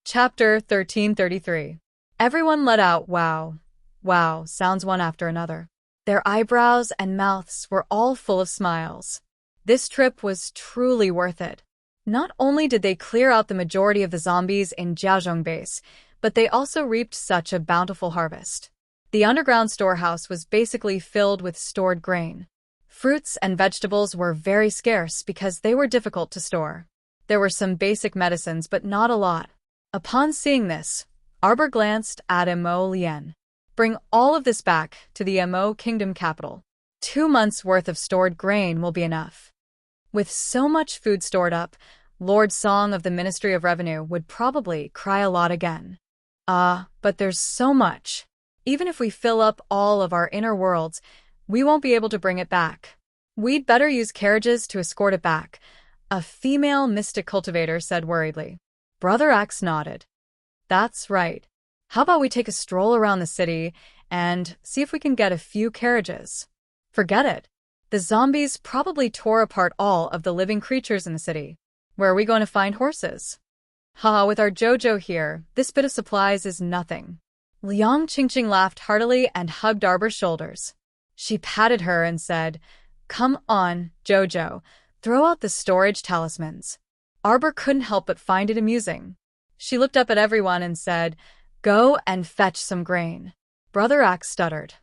Chapter 1333. Everyone let out "wow, wow" sounds one after another. Their eyebrows and mouths were all full of smiles. This trip was truly worth it. Not only did they clear out the majority of the zombies in Jiaozhong Base, but they also reaped such a bountiful harvest. The underground storehouse was basically filled with stored grain. Fruits and vegetables were very scarce because they were difficult to store. There were some basic medicines, but not a lot. Upon seeing this, Arbor glanced at Emo Lien. "Bring all of this back to the Emo Kingdom capital. 2 months' worth of stored grain will be enough." With so much food stored up, Lord Song of the Ministry of Revenue would probably cry a lot again. But there's so much. Even if we fill up all of our inner worlds, we won't be able to bring it back. We'd better use carriages to escort it back," a female mystic cultivator said worriedly. Brother Axe nodded. "That's right. How about we take a stroll around the city and see if we can get a few carriages?" "Forget it. The zombies probably tore apart all of the living creatures in the city. Where are we going to find horses?" "Haha, with our Jojo here, this bit of supplies is nothing." Liang Qingqing laughed heartily and hugged Arbor's shoulders. She patted her and said, "Come on, Jojo, throw out the storage talismans." Arbor couldn't help but find it amusing. She looked up at everyone and said, "Go and fetch some grain." Brother Axe stuttered.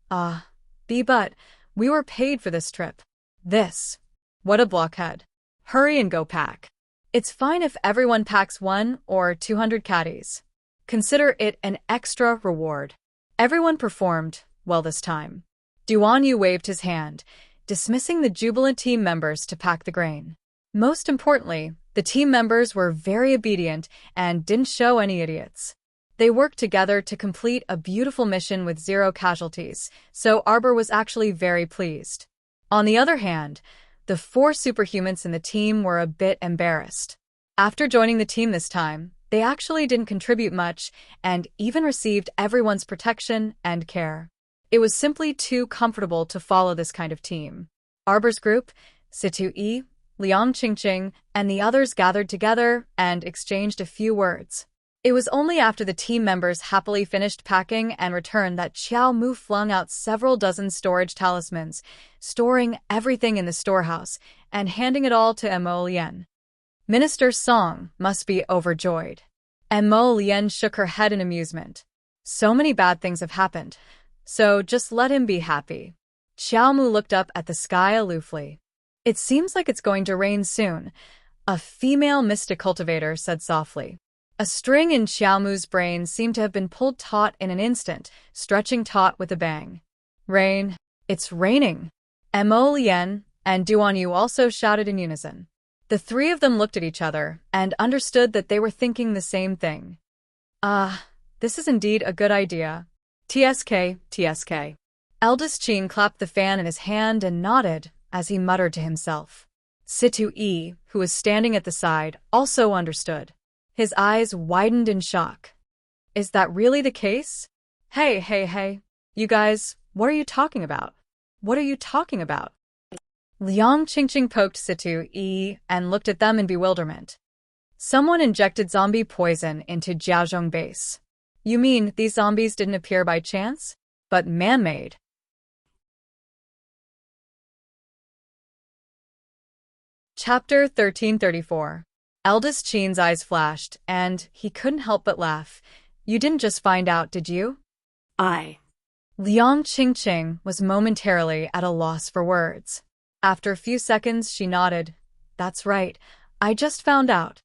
But we were paid for this trip." "This? What a blockhead. Hurry and go pack." "It's fine if everyone packs 1 or 200 caddies. Consider it an extra reward." Everyone performed well this time. Duanyu waved his hand, dismissing the jubilant team members to pack the grain. Most importantly, the team members were very obedient and didn't show any idiots. They worked together to complete a beautiful mission with 0 casualties, so Arbor was actually very pleased. On the other hand, the 4 superhumans in the team were a bit embarrassed. After joining the team this time, they actually didn't contribute much and even received everyone's protection and care. It was simply too comfortable to follow this kind of team. Arbor's group, Situ Yi, Liang Qingqing, and the others gathered together and exchanged a few words. It was only after the team members happily finished packing and returned that Xiao Mu flung out several dozen storage talismans, storing everything in the storehouse and handing it all to Emo Lien. Minister Song must be overjoyed. And Mo Lien shook her head in amusement. So many bad things have happened, so just let him be happy. Xiao Mu looked up at the sky aloofly. It seems like it's going to rain soon, a female mystic cultivator said softly. A string in Xiao Mu's brain seemed to have been pulled taut in an instant, stretching taut with a bang. Rain. It's raining. Mo Lien and Duan Yu also shouted in unison. The three of them looked at each other and understood that they were thinking the same thing. This is indeed a good idea. TSK, TSK. Eldest Qin clapped the fan in his hand and nodded as he muttered to himself. Situ Yi, who was standing at the side, also understood. His eyes widened in shock. Is that really the case? Hey. You guys, what are you talking about? What are you talking about? Liang Qingqing poked Situ Yi and looked at them in bewilderment. Someone injected zombie poison into Jiaozhong base. You mean these zombies didn't appear by chance? But man-made. Chapter 1334. Eldest Qin's eyes flashed, and he couldn't help but laugh. You didn't just find out, did you? Liang Qingqing was momentarily at a loss for words. After a few seconds, she nodded. That's right, I just found out.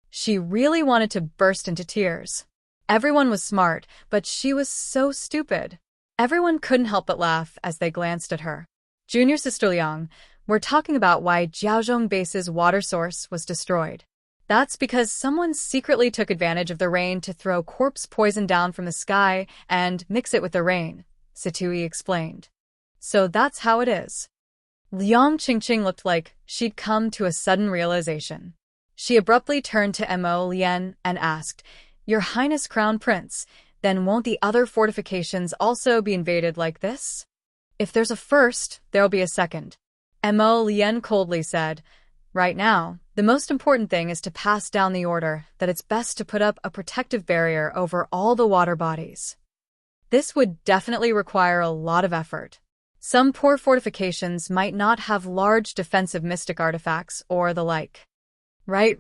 She really wanted to burst into tears. Everyone was smart, but she was so stupid. Everyone couldn't help but laugh as they glanced at her. Junior Sister Liang, we're talking about why Jiaozhong base's water source was destroyed. That's because someone secretly took advantage of the rain to throw corpse poison down from the sky and mix it with the rain, Situi explained. So that's how it is. Liang Qingqing looked like she'd come to a sudden realization. She abruptly turned to Mo Lien and asked, Your Highness Crown Prince, then won't the other fortifications also be invaded like this? If there's a first, there'll be a second. Mo Lien coldly said, Right now, the most important thing is to pass down the order that it's best to put up a protective barrier over all the water bodies. This would definitely require a lot of effort. Some poor fortifications might not have large defensive mystic artifacts or the like. Right.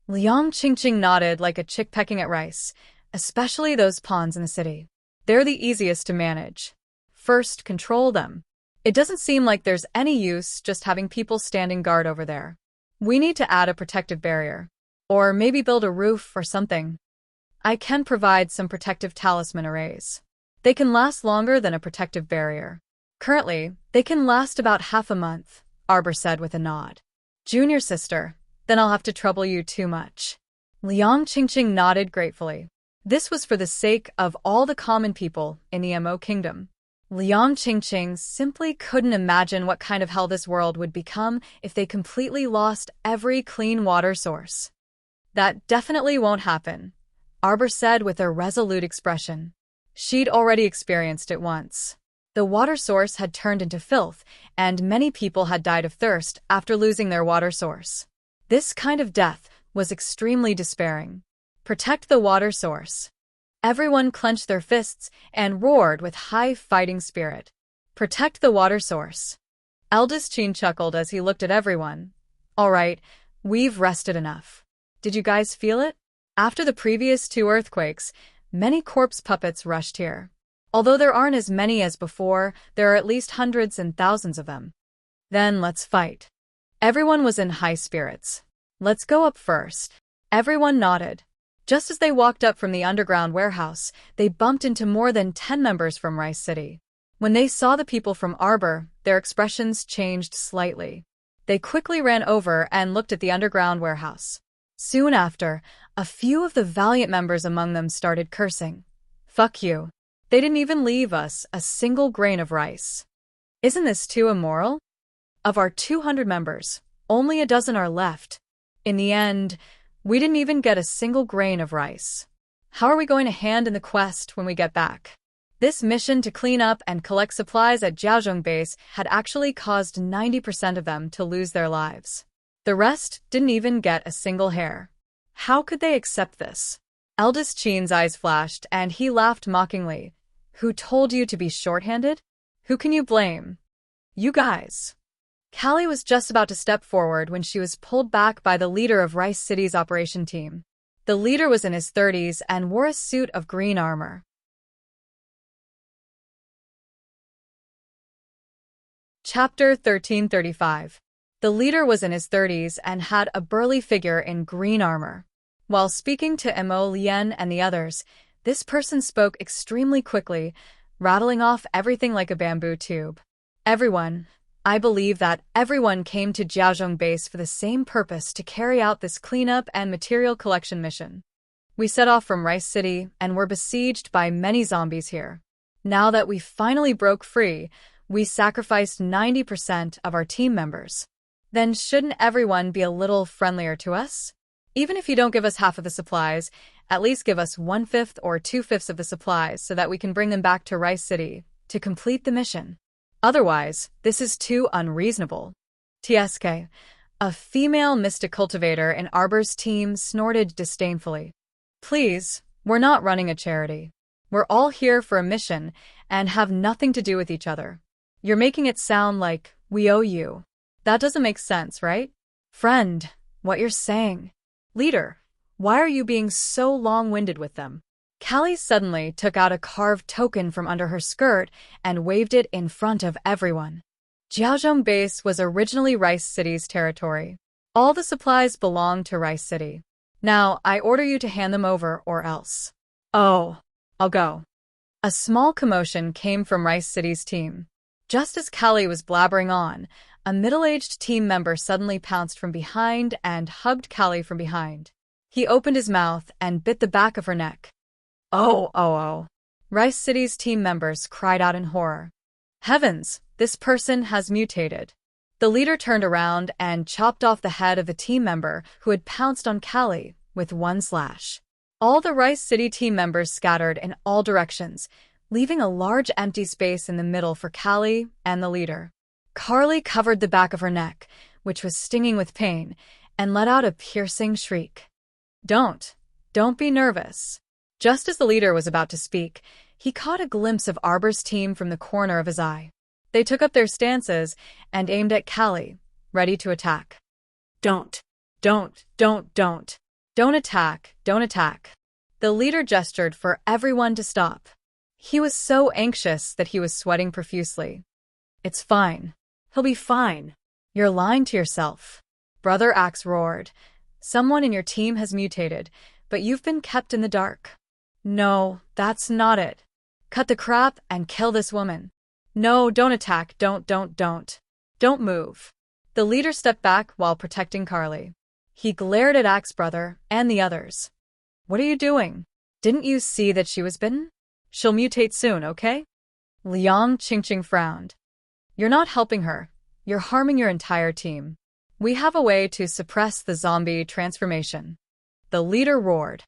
Liang Qingqing nodded like a chick pecking at rice, especially those pawns in the city. They're the easiest to manage. First, control them. It doesn't seem like there's any use just having people standing guard over there. We need to add a protective barrier. Or maybe build a roof or something. I can provide some protective talisman arrays. They can last longer than a protective barrier. Currently, they can last about half a month, Arbor said with a nod. Junior sister, then I'll have to trouble you too much. Liang Qingqing nodded gratefully. This was for the sake of all the common people in the Mo Kingdom. Liang Qingqing simply couldn't imagine what kind of hell this world would become if they completely lost every clean water source. That definitely won't happen, Arbor said with a resolute expression. She'd already experienced it once. The water source had turned into filth, and many people had died of thirst after losing their water source. This kind of death was extremely despairing. Protect the water source. Everyone clenched their fists and roared with high fighting spirit. Protect the water source. Eldest Qin chuckled as he looked at everyone. All right, we've rested enough. Did you guys feel it? After the previous 2 earthquakes, many corpse puppets rushed here. Although there aren't as many as before, there are at least hundreds and thousands of them. Then let's fight. Everyone was in high spirits. Let's go up first. Everyone nodded. Just as they walked up from the underground warehouse, they bumped into more than 10 members from Rice City. When they saw the people from Arbor, their expressions changed slightly. They quickly ran over and looked at the underground warehouse. Soon after, a few of the valiant members among them started cursing. Fuck you. They didn't even leave us a single grain of rice. Isn't this too immoral? Of our 200 members, only a dozen are left. In the end, we didn't even get a single grain of rice. How are we going to hand in the quest when we get back? This mission to clean up and collect supplies at Jiaozhong Base had actually caused 90% of them to lose their lives. The rest didn't even get a single hair. How could they accept this? Eldest Qin's eyes flashed, and he laughed mockingly. Who told you to be short-handed? Who can you blame? You guys. Callie was just about to step forward when she was pulled back by the leader of Rice City's operation team. The leader was in his 30s and wore a suit of green armor. Chapter 1335. The leader was in his 30s and had a burly figure in green armor. While speaking to Mo Lien and the others, this person spoke extremely quickly, rattling off everything like a bamboo tube. I believe that everyone came to Jiaozhong Base for the same purpose, to carry out this cleanup and material collection mission. We set off from Rice City and were besieged by many zombies here. Now that we finally broke free, we sacrificed 90% of our team members. Then shouldn't everyone be a little friendlier to us? Even if you don't give us half of the supplies, at least give us 1/5 or 2/5 of the supplies so that we can bring them back to Rice City to complete the mission. Otherwise, this is too unreasonable. TSK, a female mystic cultivator in Arbor's team, snorted disdainfully. Please, we're not running a charity. We're all here for a mission and have nothing to do with each other. You're making it sound like we owe you. That doesn't make sense, right? Friend, what you're saying. Leader, why are you being so long-winded with them? Callie suddenly took out a carved token from under her skirt and waved it in front of everyone. Jiaozhong Base was originally Rice City's territory. All the supplies belonged to Rice City. Now, I order you to hand them over or else. Oh, I'll go. A small commotion came from Rice City's team. Just as Callie was blabbering on, a middle-aged team member suddenly pounced from behind and hugged Callie from behind. He opened his mouth and bit the back of her neck. Oh. Rice City's team members cried out in horror. Heavens, this person has mutated. The leader turned around and chopped off the head of the team member who had pounced on Callie with one slash. All the Rice City team members scattered in all directions, leaving a large empty space in the middle for Callie and the leader. Carly covered the back of her neck, which was stinging with pain, and let out a piercing shriek. Don't be nervous. Just as the leader was about to speak, he caught a glimpse of Arbor's team from the corner of his eye. They took up their stances and aimed at Callie, ready to attack. Don't attack. The leader gestured for everyone to stop. He was so anxious that he was sweating profusely. It's fine. He'll be fine. You're lying to yourself. Brother Axe roared. Someone in your team has mutated, but you've been kept in the dark. No, that's not it. Cut the crap and kill this woman. No, don't attack. Don't move. The leader stepped back while protecting Carly. He glared at Axe Brother and the others. What are you doing? Didn't you see that she was bitten? She'll mutate soon, okay? Liang Qingqing frowned. You're not helping her. You're harming your entire team. We have a way to suppress the zombie transformation. The leader roared.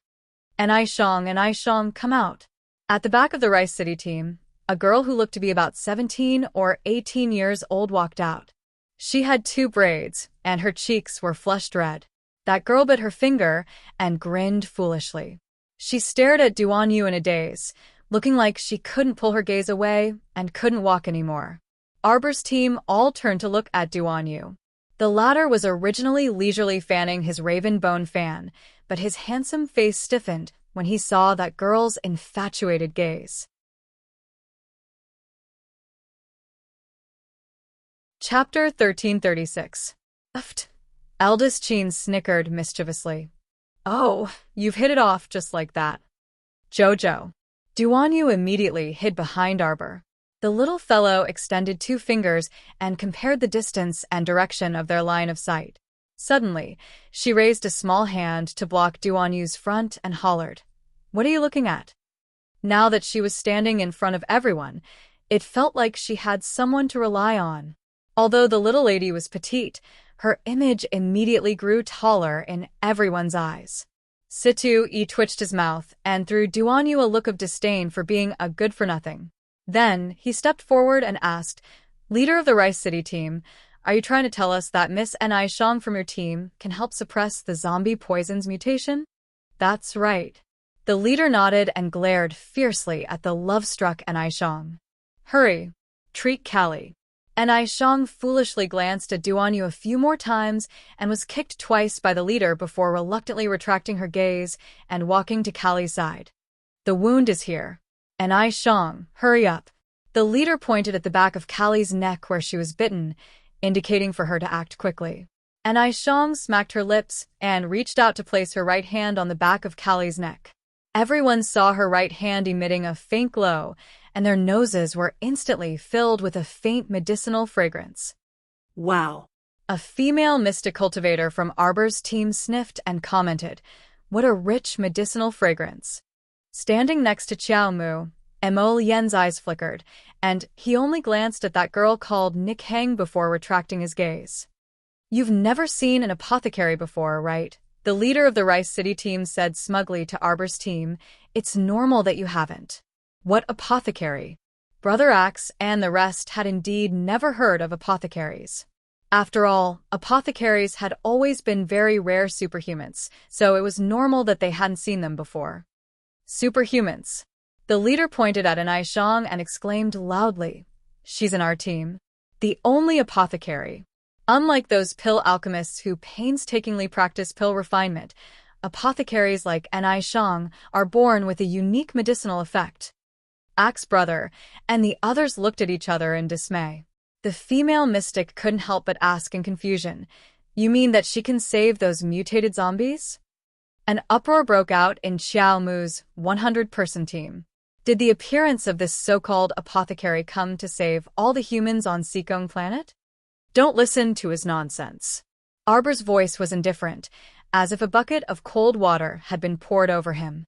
Aishong, come out. At the back of the Rice City team, a girl who looked to be about 17 or 18 years old walked out. She had 2 braids, and her cheeks were flushed red. That girl bit her finger and grinned foolishly. She stared at Duan Yu in a daze, looking like she couldn't pull her gaze away and couldn't walk anymore. Arbor's team all turned to look at Duan Yu. The latter was originally leisurely fanning his raven bone fan, but his handsome face stiffened when he saw that girl's infatuated gaze. Chapter 1336. Eldest Qin snickered mischievously. Oh, you've hit it off just like that. Jojo. Duan Yu immediately hid behind Arbor. The little fellow extended 2 fingers and compared the distance and direction of their line of sight. Suddenly, she raised a small hand to block Duan Yu's front and hollered, "What are you looking at?" Now that she was standing in front of everyone, it felt like she had someone to rely on. Although the little lady was petite, her image immediately grew taller in everyone's eyes. Situ Yi twitched his mouth and threw Duan Yu a look of disdain for being a good-for-nothing. Then, he stepped forward and asked, "Leader of the Rice City team, are you trying to tell us that Miss Aishong from your team can help suppress the zombie poison's mutation?" "That's right." The leader nodded and glared fiercely at the love-struck Aishong. "Hurry. Treat Callie." And Shang foolishly glanced at Duanyu a few more times and was kicked twice by the leader before reluctantly retracting her gaze and walking to Kali's side. The wound is here. And Shang, hurry up. The leader pointed at the back of Kali's neck where she was bitten, indicating for her to act quickly. And Shang smacked her lips and reached out to place her right hand on the back of Kali's neck. Everyone saw her right hand emitting a faint glow, and their noses were instantly filled with a faint medicinal fragrance. Wow. A female mystic cultivator from Arbor's team sniffed and commented, "What a rich medicinal fragrance." Standing next to Xiao Mu, Mo Lian's eyes flickered, and he only glanced at that girl called Nick Heng before retracting his gaze. "You've never seen an apothecary before, right?" The leader of the Rice City team said smugly to Arbor's team, "It's normal that you haven't." What apothecary? Brother Axe and the rest had indeed never heard of apothecaries. After all, apothecaries had always been very rare superhumans, so it was normal that they hadn't seen them before. Superhumans. The leader pointed at An Shang and exclaimed loudly, "She's in our team. The only apothecary." Unlike those pill alchemists who painstakingly practice pill refinement, apothecaries like An Shang are born with a unique medicinal effect. Axe's brother and the others looked at each other in dismay. The female mystic couldn't help but ask in confusion, "You mean that she can save those mutated zombies?" An uproar broke out in Xiao Mu's 100-person team. Did the appearance of this so-called apothecary come to save all the humans on Seekong planet? Don't listen to his nonsense. Arbor's voice was indifferent, as if a bucket of cold water had been poured over him.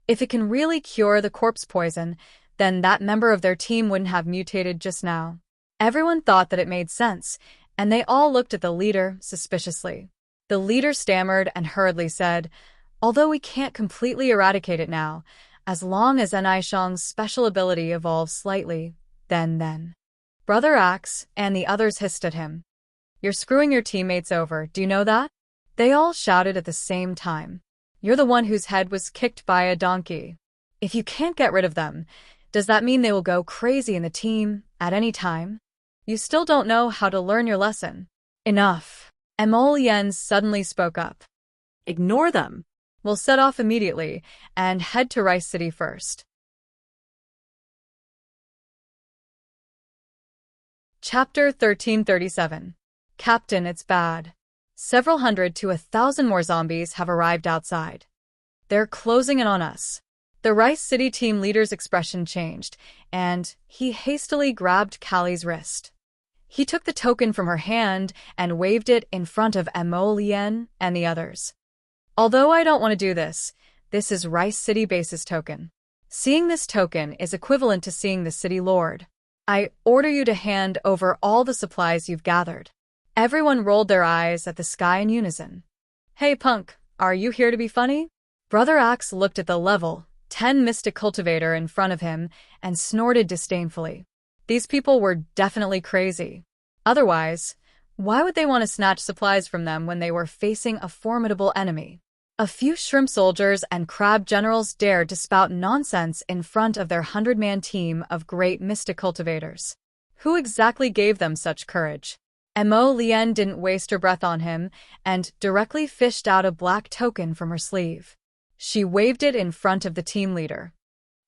If it can really cure the corpse poison, then that member of their team wouldn't have mutated just now. Everyone thought that it made sense, and they all looked at the leader suspiciously. The leader stammered and hurriedly said, "Although we can't completely eradicate it now, as long as An Shang's special ability evolves slightly, then." Brother Axe and the others hissed at him. "You're screwing your teammates over, do you know that?" They all shouted at the same time. "You're the one whose head was kicked by a donkey. If you can't get rid of them, does that mean they will go crazy in the team at any time? You still don't know how to learn your lesson." "Enough." Mo Lian suddenly spoke up. Ignore them. "We'll set off immediately and head to Rice City first." Chapter 1337. Captain, it's bad. Several hundred to 1,000 more zombies have arrived outside. They're closing in on us. The Rice City team leader's expression changed, and he hastily grabbed Kali's wrist. He took the token from her hand and waved it in front of Mo Lian and the others. "Although I don't want to do this, this is Rice City Base's token. Seeing this token is equivalent to seeing the city lord. I order you to hand over all the supplies you've gathered." Everyone rolled their eyes at the sky in unison. "Hey punk, are you here to be funny?" Brother Axe looked at the level 10 mystic cultivator in front of him and snorted disdainfully. These people were definitely crazy. Otherwise, why would they want to snatch supplies from them when they were facing a formidable enemy? A few shrimp soldiers and crab generals dared to spout nonsense in front of their 100-man team of great mystic cultivators. Who exactly gave them such courage? Mo Lian didn't waste her breath on him and directly fished out a black token from her sleeve. She waved it in front of the team leader.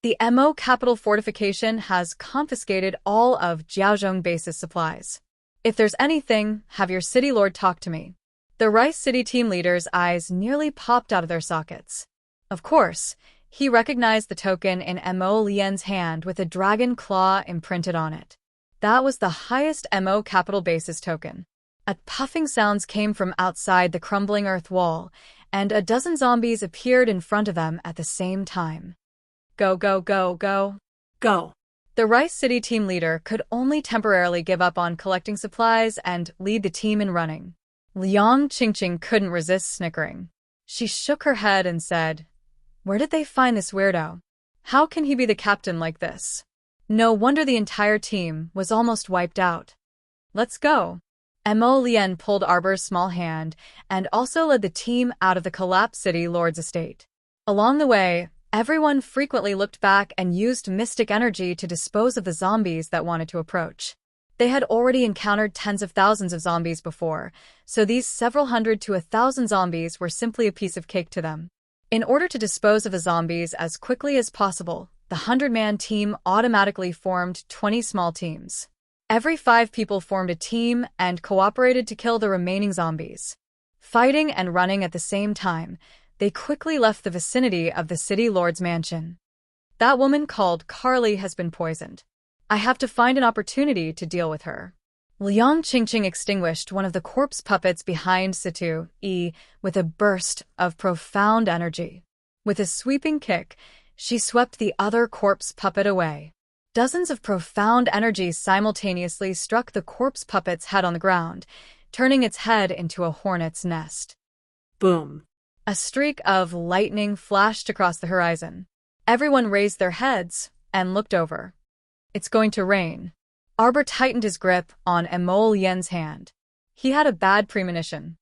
"The Mo capital fortification has confiscated all of Jiaozhong base's supplies. If there's anything, have your city lord talk to me." The Rice City team leader's eyes nearly popped out of their sockets. Of course, he recognized the token in Mo Lian's hand with a dragon claw imprinted on it. That was the highest Mo capital base's token. A puffing sounds came from outside the crumbling earth wall, and a dozen zombies appeared in front of them at the same time. Go, go, go, go. Go. The Rice City team leader could only temporarily give up on collecting supplies and lead the team in running. Liang Qingqing couldn't resist snickering. She shook her head and said, "Where did they find this weirdo? How can he be the captain like this? No wonder the entire team was almost wiped out. Let's go." Mo Lian pulled Arbor's small hand and also led the team out of the collapsed city lord's estate. Along the way, everyone frequently looked back and used mystic energy to dispose of the zombies that wanted to approach. They had already encountered tens of thousands of zombies before, so these several hundred to 1,000 zombies were simply a piece of cake to them. In order to dispose of the zombies as quickly as possible, the 100-man team automatically formed 20 small teams. Every 5 people formed a team and cooperated to kill the remaining zombies. Fighting and running at the same time, they quickly left the vicinity of the city lord's mansion. That woman called Carly has been poisoned. I have to find an opportunity to deal with her. Liang Qingqing extinguished one of the corpse puppets behind Situ Yi with a burst of profound energy. With a sweeping kick, she swept the other corpse puppet away. Dozens of profound energy simultaneously struck the corpse puppet's head on the ground, turning its head into a hornet's nest. Boom. A streak of lightning flashed across the horizon. Everyone raised their heads and looked over. It's going to rain. Arbor tightened his grip on Emo Lien's hand. He had a bad premonition.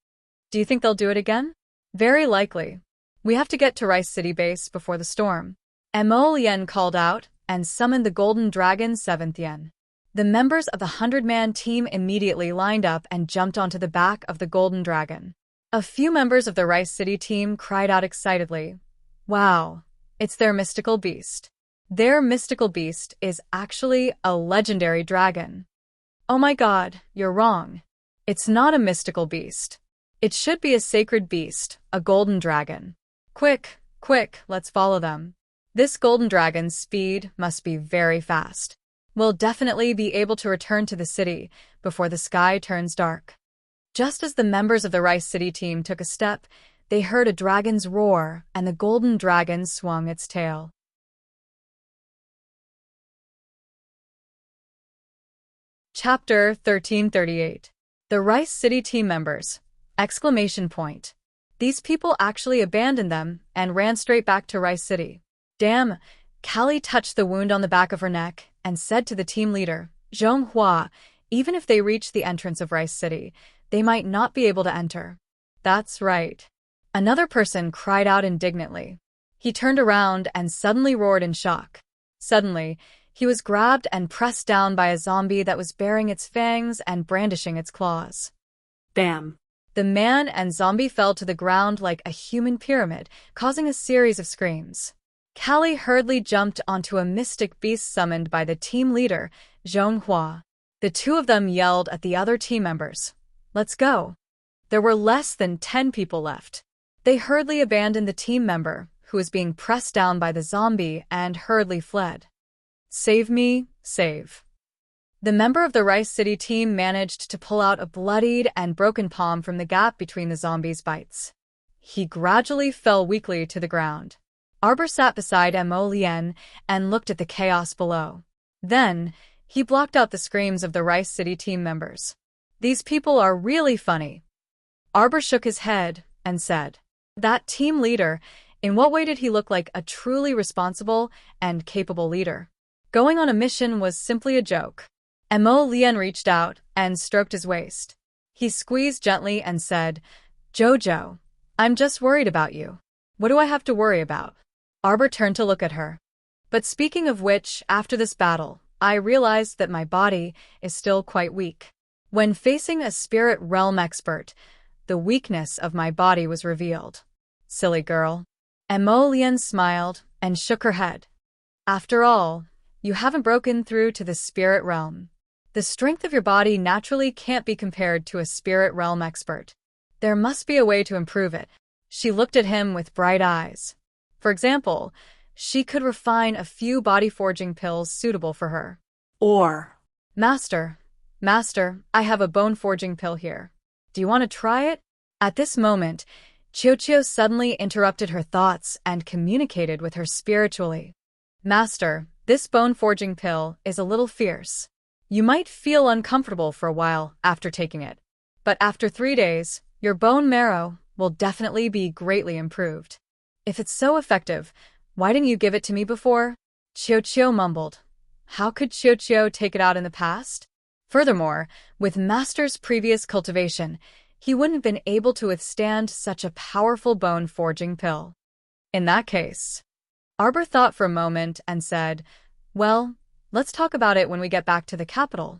Do you think they'll do it again? Very likely. We have to get to Rice City base before the storm. Emo Lien called out and summoned the Golden Dragon 7th Yen. The members of the 100-man team immediately lined up and jumped onto the back of the Golden Dragon. A few members of the Rice City team cried out excitedly, "Wow, it's their mystical beast." Their mystical beast is actually a legendary dragon. Oh my god, you're wrong. It's not a mystical beast. It should be a sacred beast, a golden dragon. Quick, let's follow them. This golden dragon's speed must be very fast. We'll definitely be able to return to the city before the sky turns dark. Just as the members of the Rice City team took a step, they heard a dragon's roar and the golden dragon swung its tail. Chapter 1338. The Rice City team members! ! These people actually abandoned them and ran straight back to Rice City. Damn! Callie touched the wound on the back of her neck and said to the team leader, Zhonghua, even if they reach the entrance of Rice City, they might not be able to enter. That's right. Another person cried out indignantly. He turned around and suddenly roared in shock. Suddenly, he was grabbed and pressed down by a zombie that was baring its fangs and brandishing its claws. Bam! The man and zombie fell to the ground like a human pyramid, causing a series of screams. Callie hurriedly jumped onto a mystic beast summoned by the team leader, Zhonghua. The two of them yelled at the other team members, "Let's go." There were less than 10 people left. They hurriedly abandoned the team member, who was being pressed down by the zombie, and hurriedly fled. Save me, save. The member of the Rice City team managed to pull out a bloodied and broken palm from the gap between the zombie's bites. He gradually fell weakly to the ground. Arbor sat beside Emo Lien and looked at the chaos below. Then, he blocked out the screams of the Rice City team members. These people are really funny. Arbor shook his head and said, "That team leader, in what way did he look like a truly responsible and capable leader? Going on a mission was simply a joke." Emo Lien reached out and stroked his waist. He squeezed gently and said, "Jojo, I'm just worried about you. What do I have to worry about?" Arbor turned to look at her. "But speaking of which, after this battle, I realized that my body is still quite weak. When facing a spirit realm expert, the weakness of my body was revealed." Silly girl. Emo Lien smiled and shook her head. "After all, you haven't broken through to the spirit realm. The strength of your body naturally can't be compared to a spirit realm expert. There must be a way to improve it." She looked at him with bright eyes. For example, she could refine a few body-forging pills suitable for her. Or, Master, I have a bone-forging pill here. Do you want to try it?" At this moment, Qiuqiu suddenly interrupted her thoughts and communicated with her spiritually. "Master, this bone-forging pill is a little fierce. You might feel uncomfortable for a while after taking it, but after 3 days, your bone marrow will definitely be greatly improved. If it's so effective, why didn't you give it to me before?" Qiuqiu mumbled. How could Qiuqiu take it out in the past? Furthermore, with Master's previous cultivation, he wouldn't have been able to withstand such a powerful bone-forging pill. In that case, Arbor thought for a moment and said, "Well, let's talk about it when we get back to the capital."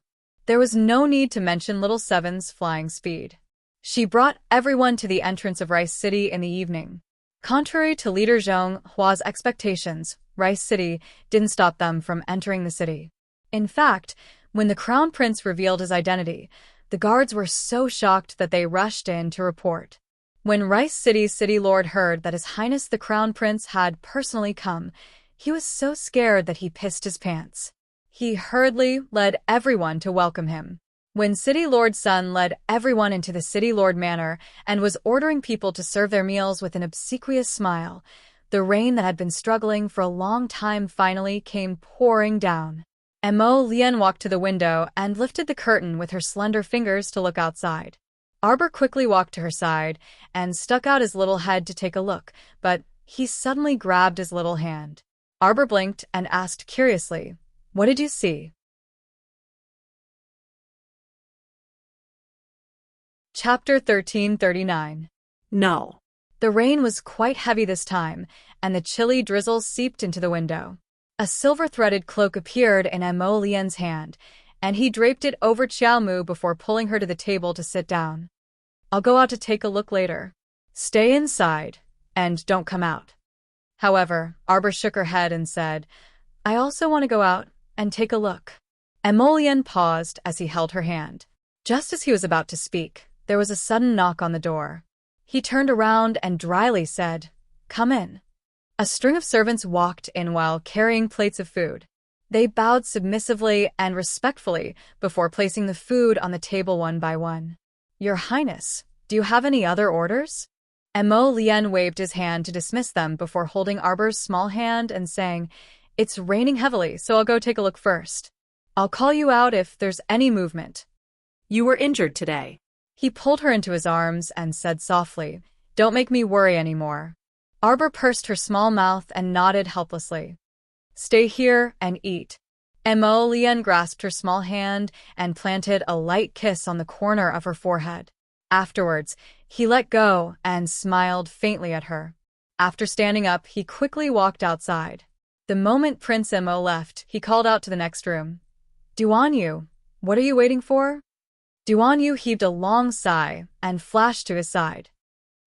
There was no need to mention little Seven's flying speed. She brought everyone to the entrance of Rice City in the evening. Contrary to leader Zhong Hua's expectations, Rice City didn't stop them from entering the city. In fact, when the Crown Prince revealed his identity, the guards were so shocked that they rushed in to report. When Rice City's city lord heard that His Highness the Crown Prince had personally come, he was so scared that he pissed his pants. He hurriedly led everyone to welcome him. When City Lord Sun led everyone into the City Lord Manor and was ordering people to serve their meals with an obsequious smile, the rain that had been struggling for a long time finally came pouring down. Mo Lian walked to the window and lifted the curtain with her slender fingers to look outside. Arbor quickly walked to her side and stuck out his little head to take a look, but he suddenly grabbed his little hand. Arbor blinked and asked curiously, "What did you see?" Chapter 1339. No. The rain was quite heavy this time, and the chilly drizzle seeped into the window. A silver-threaded cloak appeared in Mo Lian's hand, and he draped it over Xiaomu before pulling her to the table to sit down. "I'll go out to take a look later. Stay inside, and don't come out." However, Arbor shook her head and said, "I also want to go out and take a look." Mo Lian paused as he held her hand. Just as he was about to speak, there was a sudden knock on the door. He turned around and dryly said, "Come in." A string of servants walked in while carrying plates of food. They bowed submissively and respectfully before placing the food on the table one by one. "Your Highness, do you have any other orders?" Mo Lian waved his hand to dismiss them before holding Arbor's small hand and saying, "It's raining heavily, so I'll go take a look first. I'll call you out if there's any movement." You were injured today. He pulled her into his arms and said softly, "Don't make me worry anymore." Arbor pursed her small mouth and nodded helplessly. "Stay here and eat." Mo Lian grasped her small hand and planted a light kiss on the corner of her forehead. Afterwards, he let go and smiled faintly at her. After standing up, he quickly walked outside. The moment Prince Mo left, he called out to the next room. "Duan Yu, what are you waiting for?" Duan Yu heaved a long sigh and flashed to his side.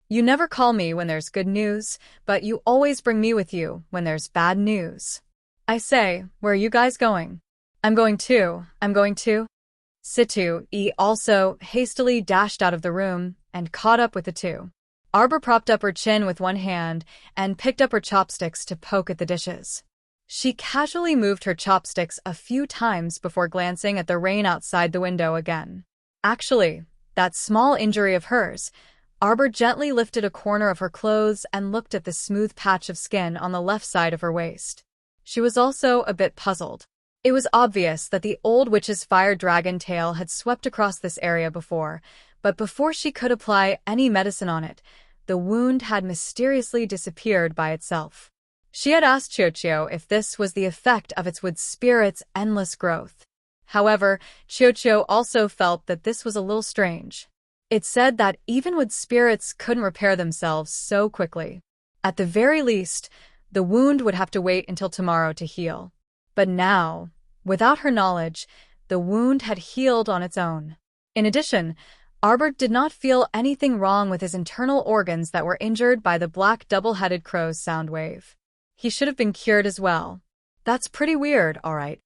"You never call me when there's good news, but you always bring me with you when there's bad news. I say, where are you guys going?" I'm going too. Situ E also hastily dashed out of the room and caught up with the two. Arbor propped up her chin with one hand and picked up her chopsticks to poke at the dishes. She casually moved her chopsticks a few times before glancing at the rain outside the window again. Actually, that small injury of hers. Arbor gently lifted a corner of her clothes and looked at the smooth patch of skin on the left side of her waist. She was also a bit puzzled. It was obvious that the old witch's fire dragon tail had swept across this area before, but before she could apply any medicine on it, the wound had mysteriously disappeared by itself. She had asked Qiuqiu if this was the effect of its wood spirit's endless growth. However, Qiuqiu also felt that this was a little strange. It said that even wood spirits couldn't repair themselves so quickly. At the very least, the wound would have to wait until tomorrow to heal. But now, without her knowledge, the wound had healed on its own. In addition, Arbor did not feel anything wrong with his internal organs that were injured by the black double-headed crow's sound wave. He should have been cured as well. That's pretty weird, all right.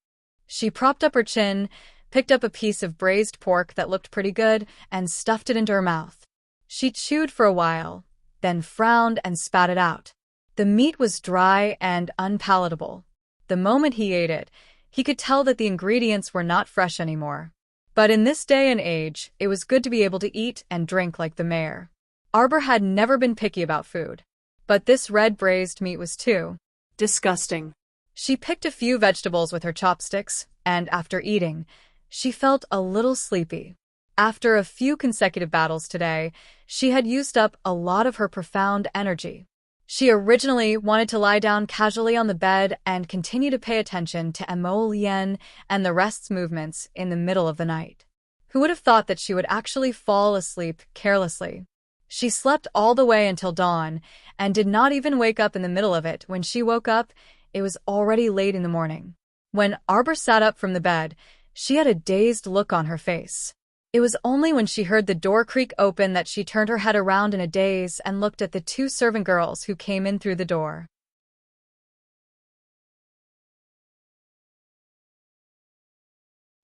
She propped up her chin, picked up a piece of braised pork that looked pretty good, and stuffed it into her mouth. She chewed for a while, then frowned and spat it out. The meat was dry and unpalatable. The moment he ate it, he could tell that the ingredients were not fresh anymore. But in this day and age, it was good to be able to eat and drink like the mayor. Arbor had never been picky about food. But this red braised meat was too. Disgusting. She picked a few vegetables with her chopsticks, and after eating, she felt a little sleepy. After a few consecutive battles today, she had used up a lot of her profound energy. She originally wanted to lie down casually on the bed and continue to pay attention to Mo Lian and the rest's movements in the middle of the night. Who would have thought that she would actually fall asleep carelessly? She slept all the way until dawn and did not even wake up in the middle of it. When she woke up, it was already late in the morning. When Arbor sat up from the bed, She had a dazed look on her face. It was only when she heard the door creak open that she turned her head around in a daze and looked at the two servant girls who came in through the door.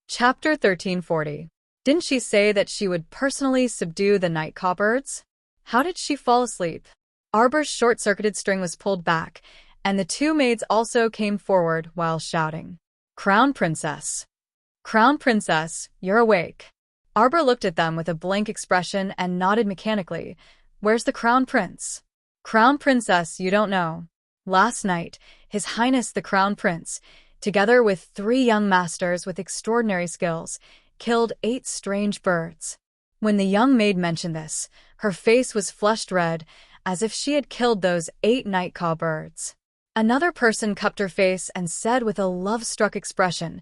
Chapter 1340. Didn't she say that she would personally subdue the night cowbirds? How did she fall asleep? Arbor's short-circuited string was pulled back, and the two maids also came forward while shouting, "Crown Princess! Crown Princess, you're awake." Arbor looked at them with a blank expression and nodded mechanically. "Where's the Crown Prince?" "Crown Princess, you don't know. Last night, His Highness the Crown Prince, together with 3 young masters with extraordinary skills, killed 8 strange birds." When the young maid mentioned this, her face was flushed red, as if she had killed those 8 night cowbirds. Another person cupped her face and said with a love-struck expression,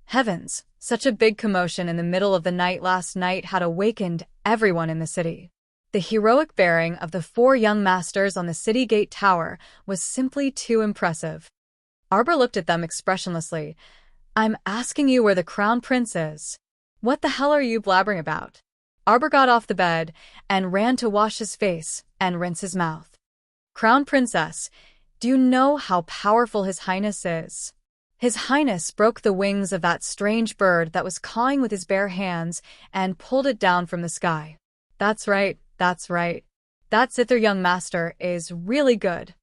"Heavens, such a big commotion in the middle of the night last night had awakened everyone in the city." The heroic bearing of the 4 young masters on the city gate tower was simply too impressive. Arbor looked at them expressionlessly. "I'm asking you where the Crown Prince is. What the hell are you blabbering about?" Arbor got off the bed and ran to wash his face and rinse his mouth. "Crown Princess, do you know how powerful His Highness is?" His Highness broke the wings of that strange bird that was cawing with his bare hands and pulled it down from the sky. That's right, that's right. That Sither young master is really good.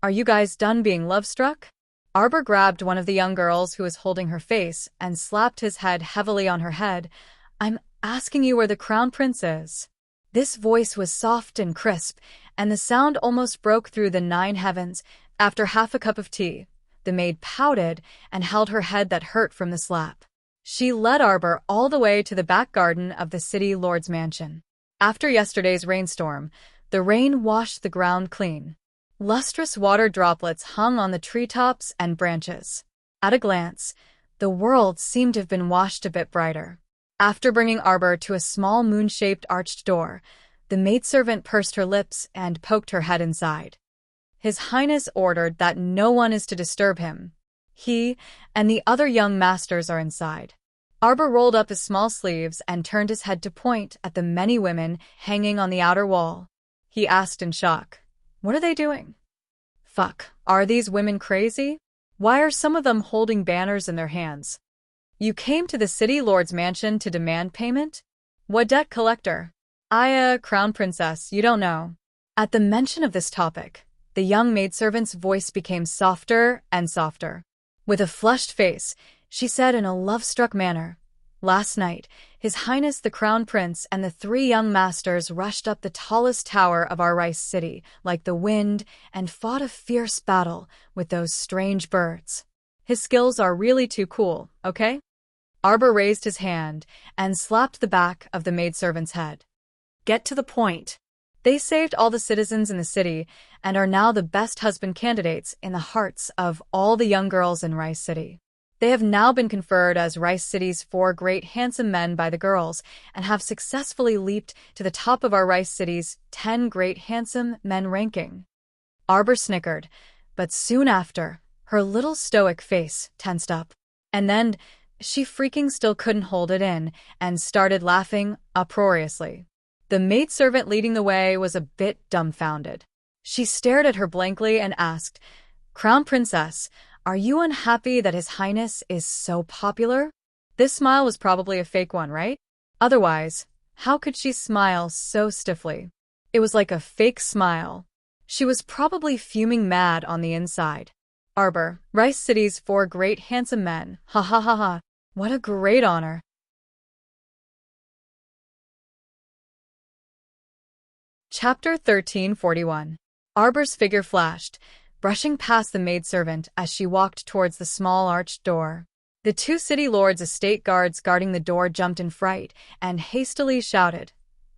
Are you guys done being love-struck? Arbor grabbed one of the young girls who was holding her face and slapped his head heavily on her head. "I'm asking you where the Crown Prince is." This voice was soft and crisp, and the sound almost broke through the 9 heavens. After half a cup of tea, the maid pouted and held her head that hurt from the slap. She led Arbor all the way to the back garden of the city lord's mansion. After yesterday's rainstorm, the rain washed the ground clean. Lustrous water droplets hung on the treetops and branches. At a glance, the world seemed to have been washed a bit brighter. After bringing Arbor to a small moon-shaped arched door, the maidservant pursed her lips and poked her head inside. His Highness ordered that no one is to disturb him. He and the other young masters are inside. Arbor rolled up his small sleeves and turned his head to point at the many women hanging on the outer wall. He asked in shock, "What are they doing? Fuck, are these women crazy? Why are some of them holding banners in their hands? You came to the city lord's mansion to demand payment? What debt collector? Crown Princess, you don't know." At the mention of this topic, the young maidservant's voice became softer and softer. With a flushed face, she said in a love-struck manner, "Last night, His Highness the Crown Prince and the 3 young masters rushed up the tallest tower of our rice city, like the wind, and fought a fierce battle with those strange birds. His skills are really too cool, okay?" Arbor raised his hand and slapped the back of the maidservant's head. "Get to the point. They saved all the citizens in the city and are now the best husband candidates in the hearts of all the young girls in Rice City. They have now been conferred as Rice City's 4 great handsome men by the girls and have successfully leaped to the top of our Rice City's 10 great handsome men ranking." Arbor snickered, but soon after, her little stoic face tensed up. And then, she freaking still couldn't hold it in and started laughing uproariously. The maidservant leading the way was a bit dumbfounded. She stared at her blankly and asked, "Crown Princess, are you unhappy that His Highness is so popular?" This smile was probably a fake one, right? Otherwise, how could she smile so stiffly? It was like a fake smile. She was probably fuming mad on the inside. Arbor, Rice City's 4 great handsome men, ha ha ha ha, what a great honor. Chapter 1341. Arbor's figure flashed, brushing past the maidservant as she walked towards the small arched door. The 2 city lords' estate guards guarding the door jumped in fright and hastily shouted,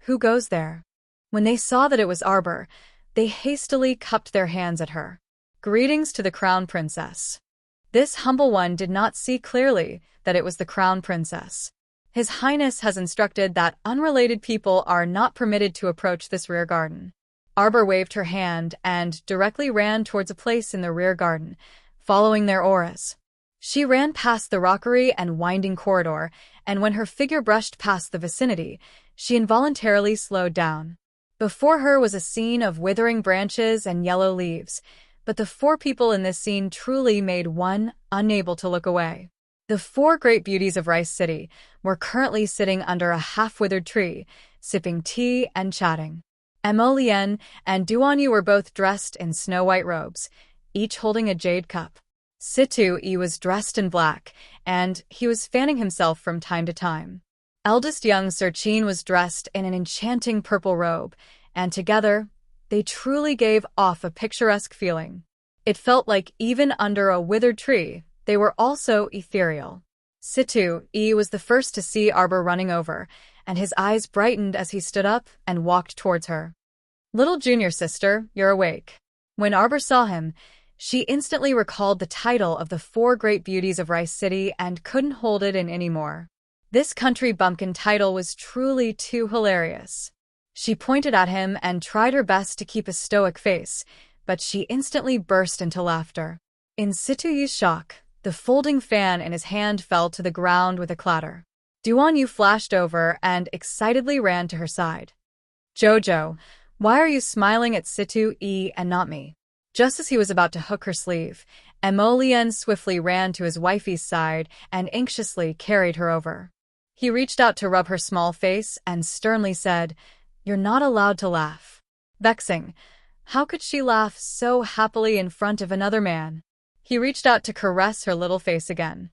"Who goes there?" When they saw that it was Arbor, they hastily cupped their hands at her. "Greetings to the Crown Princess." This humble one did not see clearly that it was the Crown Princess. His Highness has instructed that unrelated people are not permitted to approach this rear garden. Arbor waved her hand and directly ran towards a place in the rear garden, following their auras. She ran past the rockery and winding corridor, and when her figure brushed past the vicinity, she involuntarily slowed down. Before her was a scene of withering branches and yellow leaves, but the four people in this scene truly made one unable to look away. The four great beauties of Rice City were currently sitting under a half-withered tree, sipping tea and chatting. Emolien and Duanyu were both dressed in snow-white robes, each holding a jade cup. Situ-e was dressed in black, and he was fanning himself from time to time. Eldest young Serchin was dressed in an enchanting purple robe, and together, they truly gave off a picturesque feeling. It felt like even under a withered tree, they were also ethereal. Situ-e was the first to see Arbor running over, and his eyes brightened as he stood up and walked towards her. "Little junior sister, you're awake." When Arbor saw him, she instantly recalled the title of the four great beauties of Rice City and couldn't hold it in anymore. This country bumpkin title was truly too hilarious. She pointed at him and tried her best to keep a stoic face, but she instantly burst into laughter. In Situ's shock, the folding fan in his hand fell to the ground with a clatter. Duanyu flashed over and excitedly ran to her side. "Jojo, why are you smiling at Situ-e and not me?" Just as he was about to hook her sleeve, Emolien swiftly ran to his wifey's side and anxiously carried her over. He reached out to rub her small face and sternly said, "You're not allowed to laugh." Vexing. How could she laugh so happily in front of another man? He reached out to caress her little face again.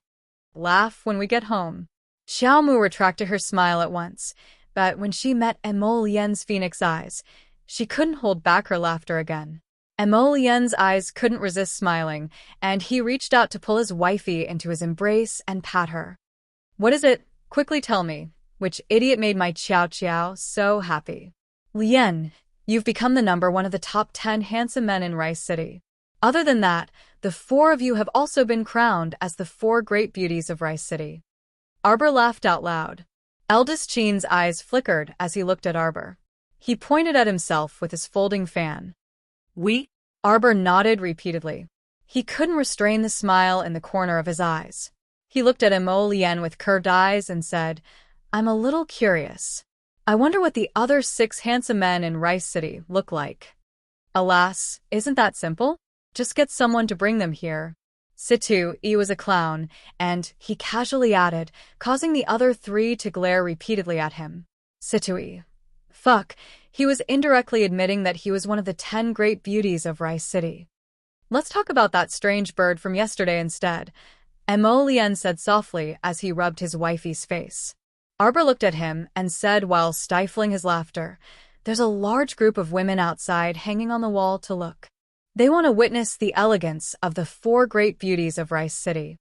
"Laugh when we get home." Xiaomu retracted her smile at once, but when she met Emolien's phoenix eyes, she couldn't hold back her laughter again. Emolien's eyes couldn't resist smiling, and he reached out to pull his wifey into his embrace and pat her. "What is it? Quickly tell me. Which idiot made my Qiao Qiao so happy?" "Lien, you've become the number one of the top 10 handsome men in Rice City. Other than that, the four of you have also been crowned as the four great beauties of Rice City." Arbor laughed out loud. Eldest Chin's eyes flickered as he looked at Arbor. He pointed at himself with his folding fan. "We?" Arbor nodded repeatedly. He couldn't restrain the smile in the corner of his eyes. He looked at Emolien with curved eyes and said, "I'm a little curious. I wonder what the other 6 handsome men in Rice City look like." "Alas, isn't that simple? Just get someone to bring them here." Situ-e was a clown, and he casually added, causing the other 3 to glare repeatedly at him. Situ-e. Fuck, he was indirectly admitting that he was one of the 10 great beauties of Rice City. "Let's talk about that strange bird from yesterday instead," Emolien said softly as he rubbed his wifey's face. Arbor looked at him and said while stifling his laughter, "There's a large group of women outside hanging on the wall to look. They want to witness the elegance of the four great beauties of Rice City."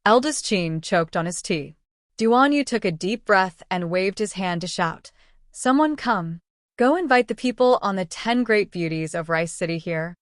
Eldest Chin choked on his tea. Duanyu took a deep breath and waved his hand to shout, "Someone come. Go invite the people on the 10 great beauties of Rice City here."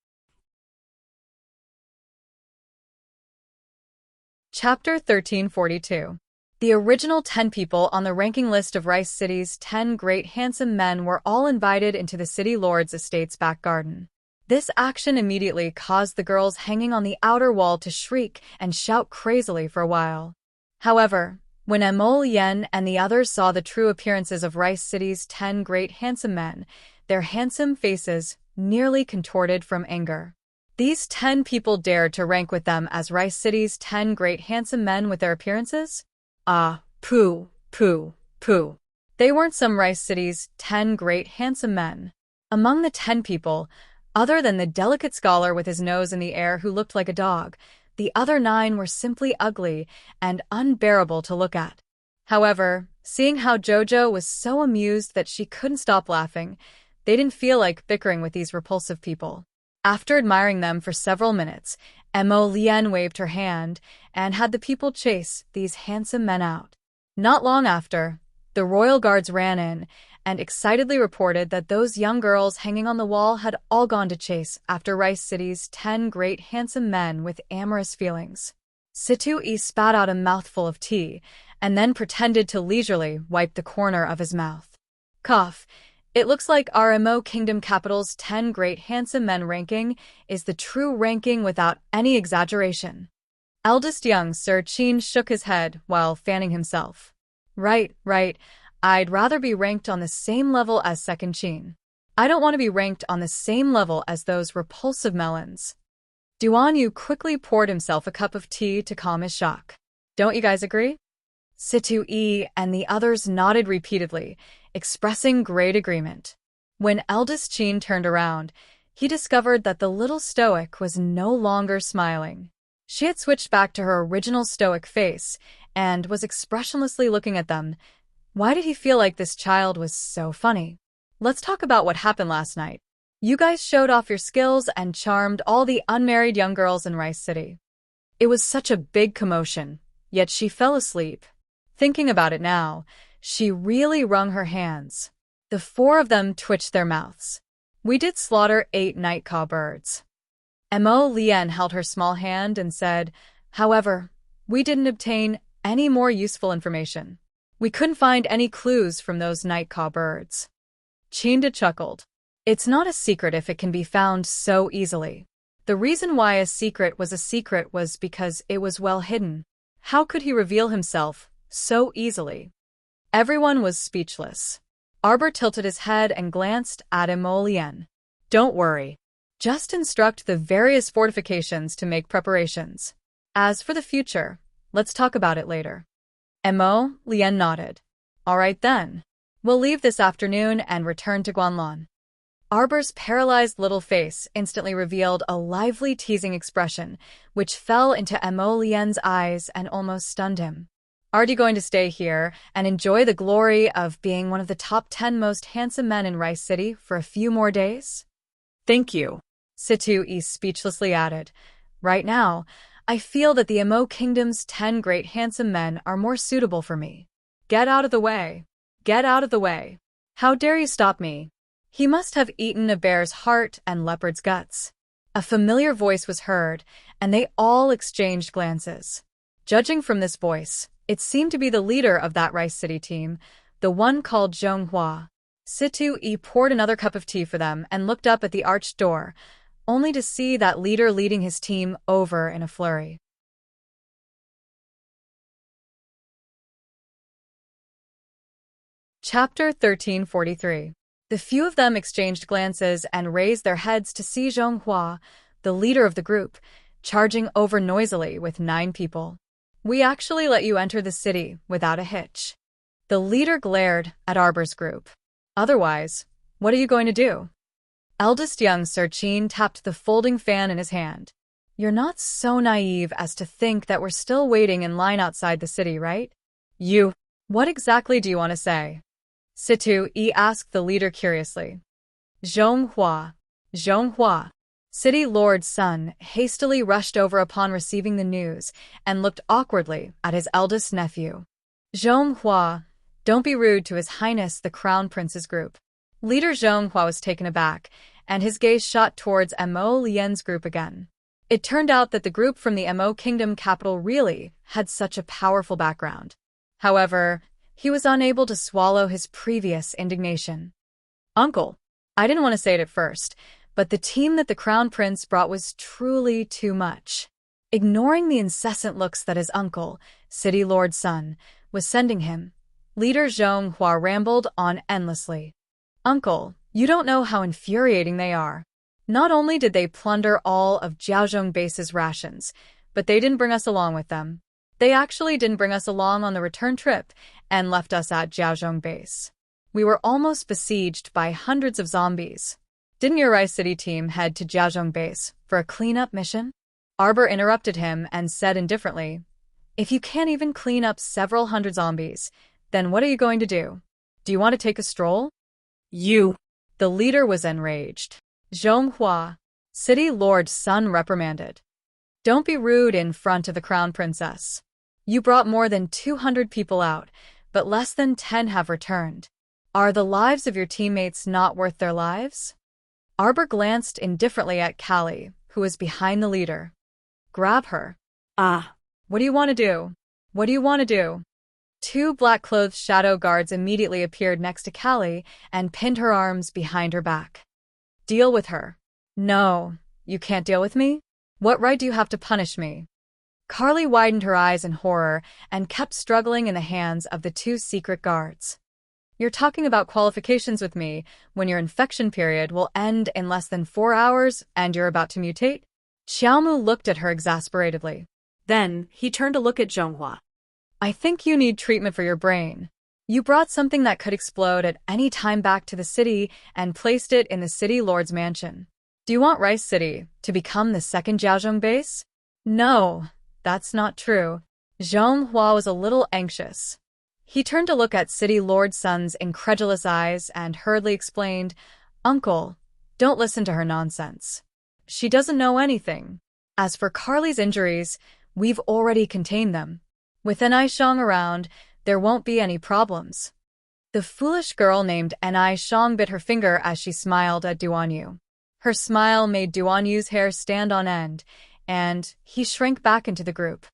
Chapter 1342. The original 10 people on the ranking list of Rice City's 10 great handsome men were all invited into the city lord's estate's back garden. This action immediately caused the girls hanging on the outer wall to shriek and shout crazily for a while. However, when Emolien and the others saw the true appearances of Rice City's 10 great handsome men, their handsome faces nearly contorted from anger. These 10 people dared to rank with them as Rice City's 10 great handsome men with their appearances? Ah, pooh, pooh, pooh. They weren't some Rice City's 10 great handsome men. Among the 10 people, other than the delicate scholar with his nose in the air who looked like a dog, the other 9 were simply ugly and unbearable to look at. However, seeing how Jojo was so amused that she couldn't stop laughing, they didn't feel like bickering with these repulsive people. After admiring them for several minutes, Emolien waved her hand and had the people chase these handsome men out. Not long after, the royal guards ran in and excitedly reported that those young girls hanging on the wall had all gone to chase after Rice City's 10 great handsome men with amorous feelings. Situ-e spat out a mouthful of tea and then pretended to leisurely wipe the corner of his mouth. Cough. It looks like RMO Kingdom Capital's 10 great handsome men ranking is the true ranking without any exaggeration. Eldest young Sir Qin shook his head while fanning himself. Right. I'd rather be ranked on the same level as second Qin. I don't want to be ranked on the same level as those repulsive melons. Duan Yu quickly poured himself a cup of tea to calm his shock. Don't you guys agree? Situ Yi and the others nodded repeatedly, expressing great agreement. When eldest Qin turned around, he discovered that the little stoic was no longer smiling. She had switched back to her original stoic face and was expressionlessly looking at them. Why did he feel like this child was so funny? Let's talk about what happened last night. You guys showed off your skills and charmed all the unmarried young girls in Rice City. It was such a big commotion, yet she fell asleep. Thinking about it now, she really wrung her hands. The four of them twitched their mouths. We did slaughter 8 night caw birds. Mo Lien held her small hand and said, however, we didn't obtain any more useful information. We couldn't find any clues from those night caw birds. Qinda chuckled. It's not a secret if it can be found so easily. The reason why a secret was because it was well hidden. How could he reveal himself so easily? Everyone was speechless. Arbor tilted his head and glanced at Mo Lien. Don't worry. Just instruct the various fortifications to make preparations. As for the future, let's talk about it later. Mo Lien nodded. All right then. We'll leave this afternoon and return to Guanlan. Arbor's paralyzed little face instantly revealed a lively teasing expression, which fell into Mo Lien's eyes and almost stunned him. Are you going to stay here and enjoy the glory of being one of the top 10 most handsome men in Rice City for a few more days? Thank you, Situ Yi speechlessly added. Right now, I feel that the Mo Kingdom's 10 great handsome men are more suitable for me. Get out of the way. Get out of the way. How dare you stop me? He must have eaten a bear's heart and leopard's guts. A familiar voice was heard, and they all exchanged glances. Judging from this voice, it seemed to be the leader of that Rice City team, the one called Zhonghua. Situ Yi poured another cup of tea for them and looked up at the arched door, only to see that leader leading his team over in a flurry. Chapter 1343. The few of them exchanged glances and raised their heads to see Zhonghua, the leader of the group, charging over noisily with 9 people. We actually let you enter the city without a hitch. The leader glared at Arbor's group. Otherwise, what are you going to do? Eldest young Sir Qin tapped the folding fan in his hand. You're not so naive as to think that we're still waiting in line outside the city, right? What exactly do you want to say? Situ Yi asked the leader curiously. Zhonghua. City Lord's son hastily rushed over upon receiving the news and looked awkwardly at his eldest nephew. Zhonghua, don't be rude to His Highness the Crown Prince's group. Leader Zhonghua was taken aback, and his gaze shot towards Mo Lien's group again. It turned out that the group from the Mo Kingdom capital really had such a powerful background. However, he was unable to swallow his previous indignation. Uncle, I didn't want to say it at first, but the team that the Crown Prince brought was truly too much. Ignoring the incessant looks that his uncle, City Lord's son, was sending him, Leader Zhonghua rambled on endlessly. Uncle, you don't know how infuriating they are. Not only did they plunder all of Jiaozhong Base's rations, but they didn't bring us along with them. They actually didn't bring us along on the return trip and left us at Jiaozhong Base. We were almost besieged by hundreds of zombies. Didn't your Rice City team head to Jiaozhong Base for a cleanup mission? Arbor interrupted him and said indifferently, if you can't even clean up several hundred zombies, then what are you going to do? Do you want to take a stroll? The leader was enraged. Zhonghua, City Lord's son reprimanded. Don't be rude in front of the Crown Princess. You brought more than 200 people out, but less than 10 have returned. Are the lives of your teammates not worth their lives? Arbor glanced indifferently at Callie, who was behind the leader. Grab her. What do you want to do? What do you want to do? 2 black-clothed shadow guards immediately appeared next to Callie and pinned her arms behind her back. Deal with her. No, you can't deal with me? What right do you have to punish me? Carly widened her eyes in horror and kept struggling in the hands of the two secret guards. You're talking about qualifications with me when your infection period will end in less than 4 hours and you're about to mutate? Xiaomu looked at her exasperatedly. Then, he turned to look at Zhonghua. I think you need treatment for your brain. You brought something that could explode at any time back to the city and placed it in the city lord's mansion. Do you want Rice City to become the second Jiaozhong base? No, that's not true. Zhonghua was a little anxious. He turned to look at City Lord Sun's incredulous eyes and hurriedly explained, Uncle, don't listen to her nonsense. She doesn't know anything. As for Carly's injuries, we've already contained them. With Enrich around, there won't be any problems. The foolish girl named Enrich bit her finger as she smiled at Duanyu. Her smile made Duanyu's hair stand on end, and he shrank back into the group.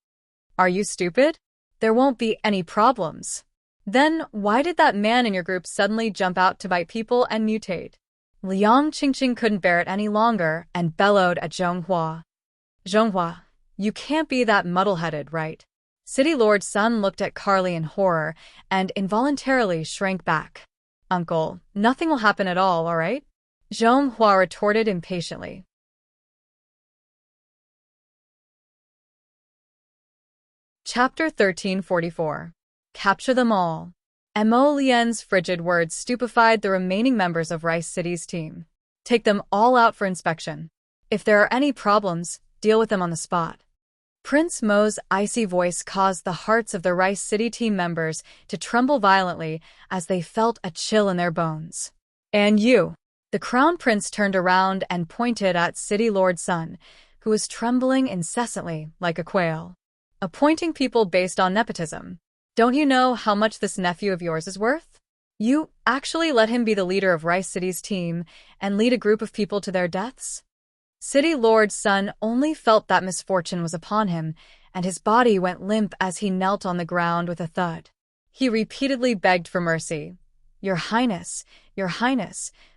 Are you stupid? There won't be any problems. Then why did that man in your group suddenly jump out to bite people and mutate? Liang Qingqing couldn't bear it any longer and bellowed at Zhonghua. Zhonghua, you can't be that muddle-headed, right? City Lord Sun looked at Carly in horror and involuntarily shrank back. Uncle, nothing will happen at all right? Zhonghua retorted impatiently. Chapter 1344. Capture them all. Mo Lian's frigid words stupefied the remaining members of Rice City's team. Take them all out for inspection. If there are any problems, deal with them on the spot. Prince Mo's icy voice caused the hearts of the Rice City team members to tremble violently as they felt a chill in their bones. And you? The Crown Prince turned around and pointed at City Lord Sun, who was trembling incessantly like a quail. Appointing people based on nepotism. Don't you know how much this nephew of yours is worth? You actually let him be the leader of Rice City's team and lead a group of people to their deaths? City Lord Sun only felt that misfortune was upon him, and his body went limp as he knelt on the ground with a thud. He repeatedly begged for mercy. Your Highness,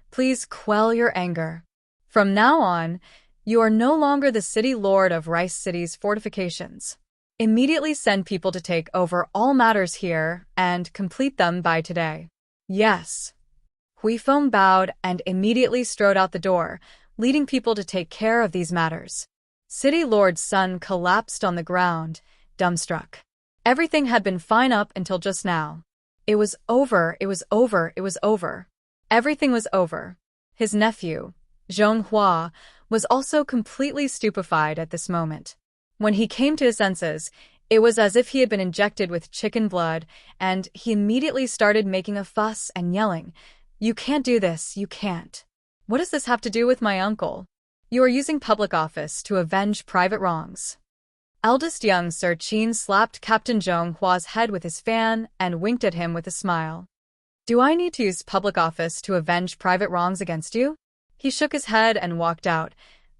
please quell your anger. From now on, you are no longer the City Lord of Rice City's fortifications. Immediately send people to take over all matters here and complete them by today. Yes. Huifeng bowed and immediately strode out the door, leading people to take care of these matters. City Lord Sun collapsed on the ground, dumbstruck. Everything had been fine up until just now. It was over. Everything was over. His nephew, Zhonghua, was also completely stupefied at this moment. When he came to his senses, it was as if he had been injected with chicken blood, and he immediately started making a fuss and yelling, You can't do this, you can't. What does this have to do with my uncle? You are using public office to avenge private wrongs. Eldest young Sir Qin slapped Captain Zhonghua's head with his fan and winked at him with a smile. Do I need to use public office to avenge private wrongs against you? He shook his head and walked out,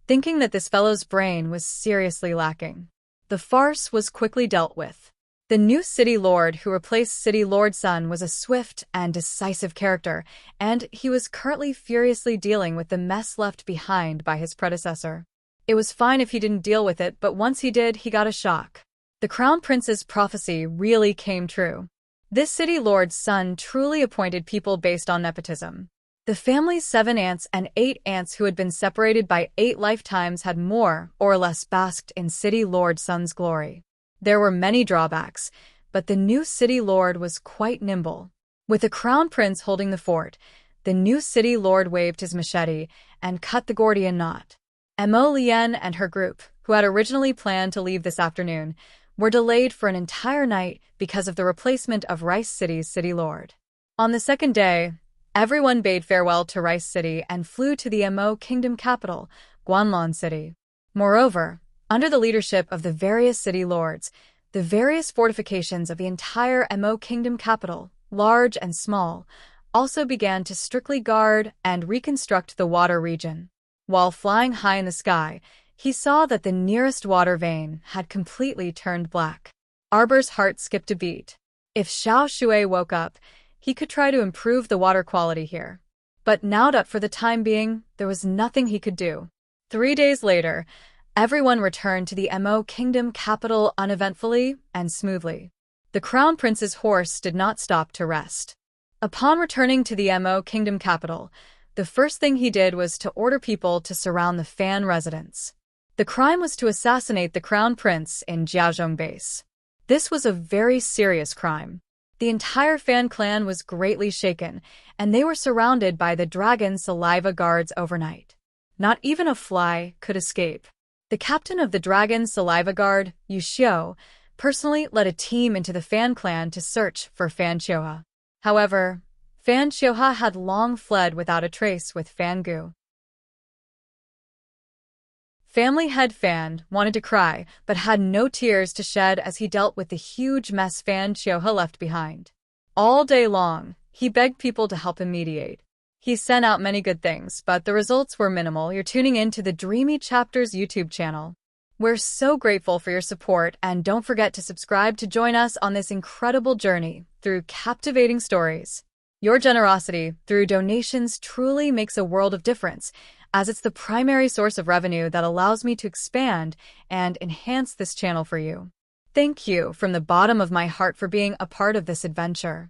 thinking that this fellow's brain was seriously lacking. The farce was quickly dealt with. The new City Lord who replaced City Lord Sun was a swift and decisive character, and he was currently furiously dealing with the mess left behind by his predecessor. It was fine if he didn't deal with it, but once he did, he got a shock. The Crown Prince's prophecy really came true. This City Lord's son truly appointed people based on nepotism. The family's 7 aunts and 8 aunts who had been separated by 8 lifetimes had more or less basked in City Lord Sun's glory. There were many drawbacks, but the new City Lord was quite nimble. With the Crown Prince holding the fort, the new City Lord waved his machete and cut the Gordian knot. Mo Lian and her group, who had originally planned to leave this afternoon, were delayed for an entire night because of the replacement of Rice City's City Lord. On the second day, everyone bade farewell to Rice City and flew to the Mo Kingdom capital, Guanlan City. Moreover, under the leadership of the various city lords, the various fortifications of the entire Mo Kingdom capital, large and small, also began to strictly guard and reconstruct the water region. While flying high in the sky, he saw that the nearest water vein had completely turned black. Arbor's heart skipped a beat. If Xiao Shui woke up, he could try to improve the water quality here. But now that for the time being, there was nothing he could do. 3 days later, Everyone returned to the Mo Kingdom capital uneventfully and smoothly. The Crown Prince's horse did not stop to rest. Upon returning to the Mo Kingdom capital, the first thing he did was to order people to surround the Fan residence. The crime was to assassinate the Crown Prince in Jiaozhong Base. This was a very serious crime. The entire Fan clan was greatly shaken, and they were surrounded by the Dragon Saliva Guards overnight. Not even a fly could escape. The captain of the Dragon Saliva Guard, Yu Xiu, personally led a team into the Fan clan to search for Fan Qiuhe. However, Fan Qiuhe had long fled without a trace with Fan Gu. Family head Fan wanted to cry, but had no tears to shed as he dealt with the huge mess Fan Qiuhe left behind. All day long, he begged people to help him mediate. He sent out many good things, but the results were minimal. You're tuning in to the Dreamy Chapters YouTube channel. We're so grateful for your support, and don't forget to subscribe to join us on this incredible journey through captivating stories. Your generosity through donations truly makes a world of difference, as it's the primary source of revenue that allows me to expand and enhance this channel for you. Thank you from the bottom of my heart for being a part of this adventure.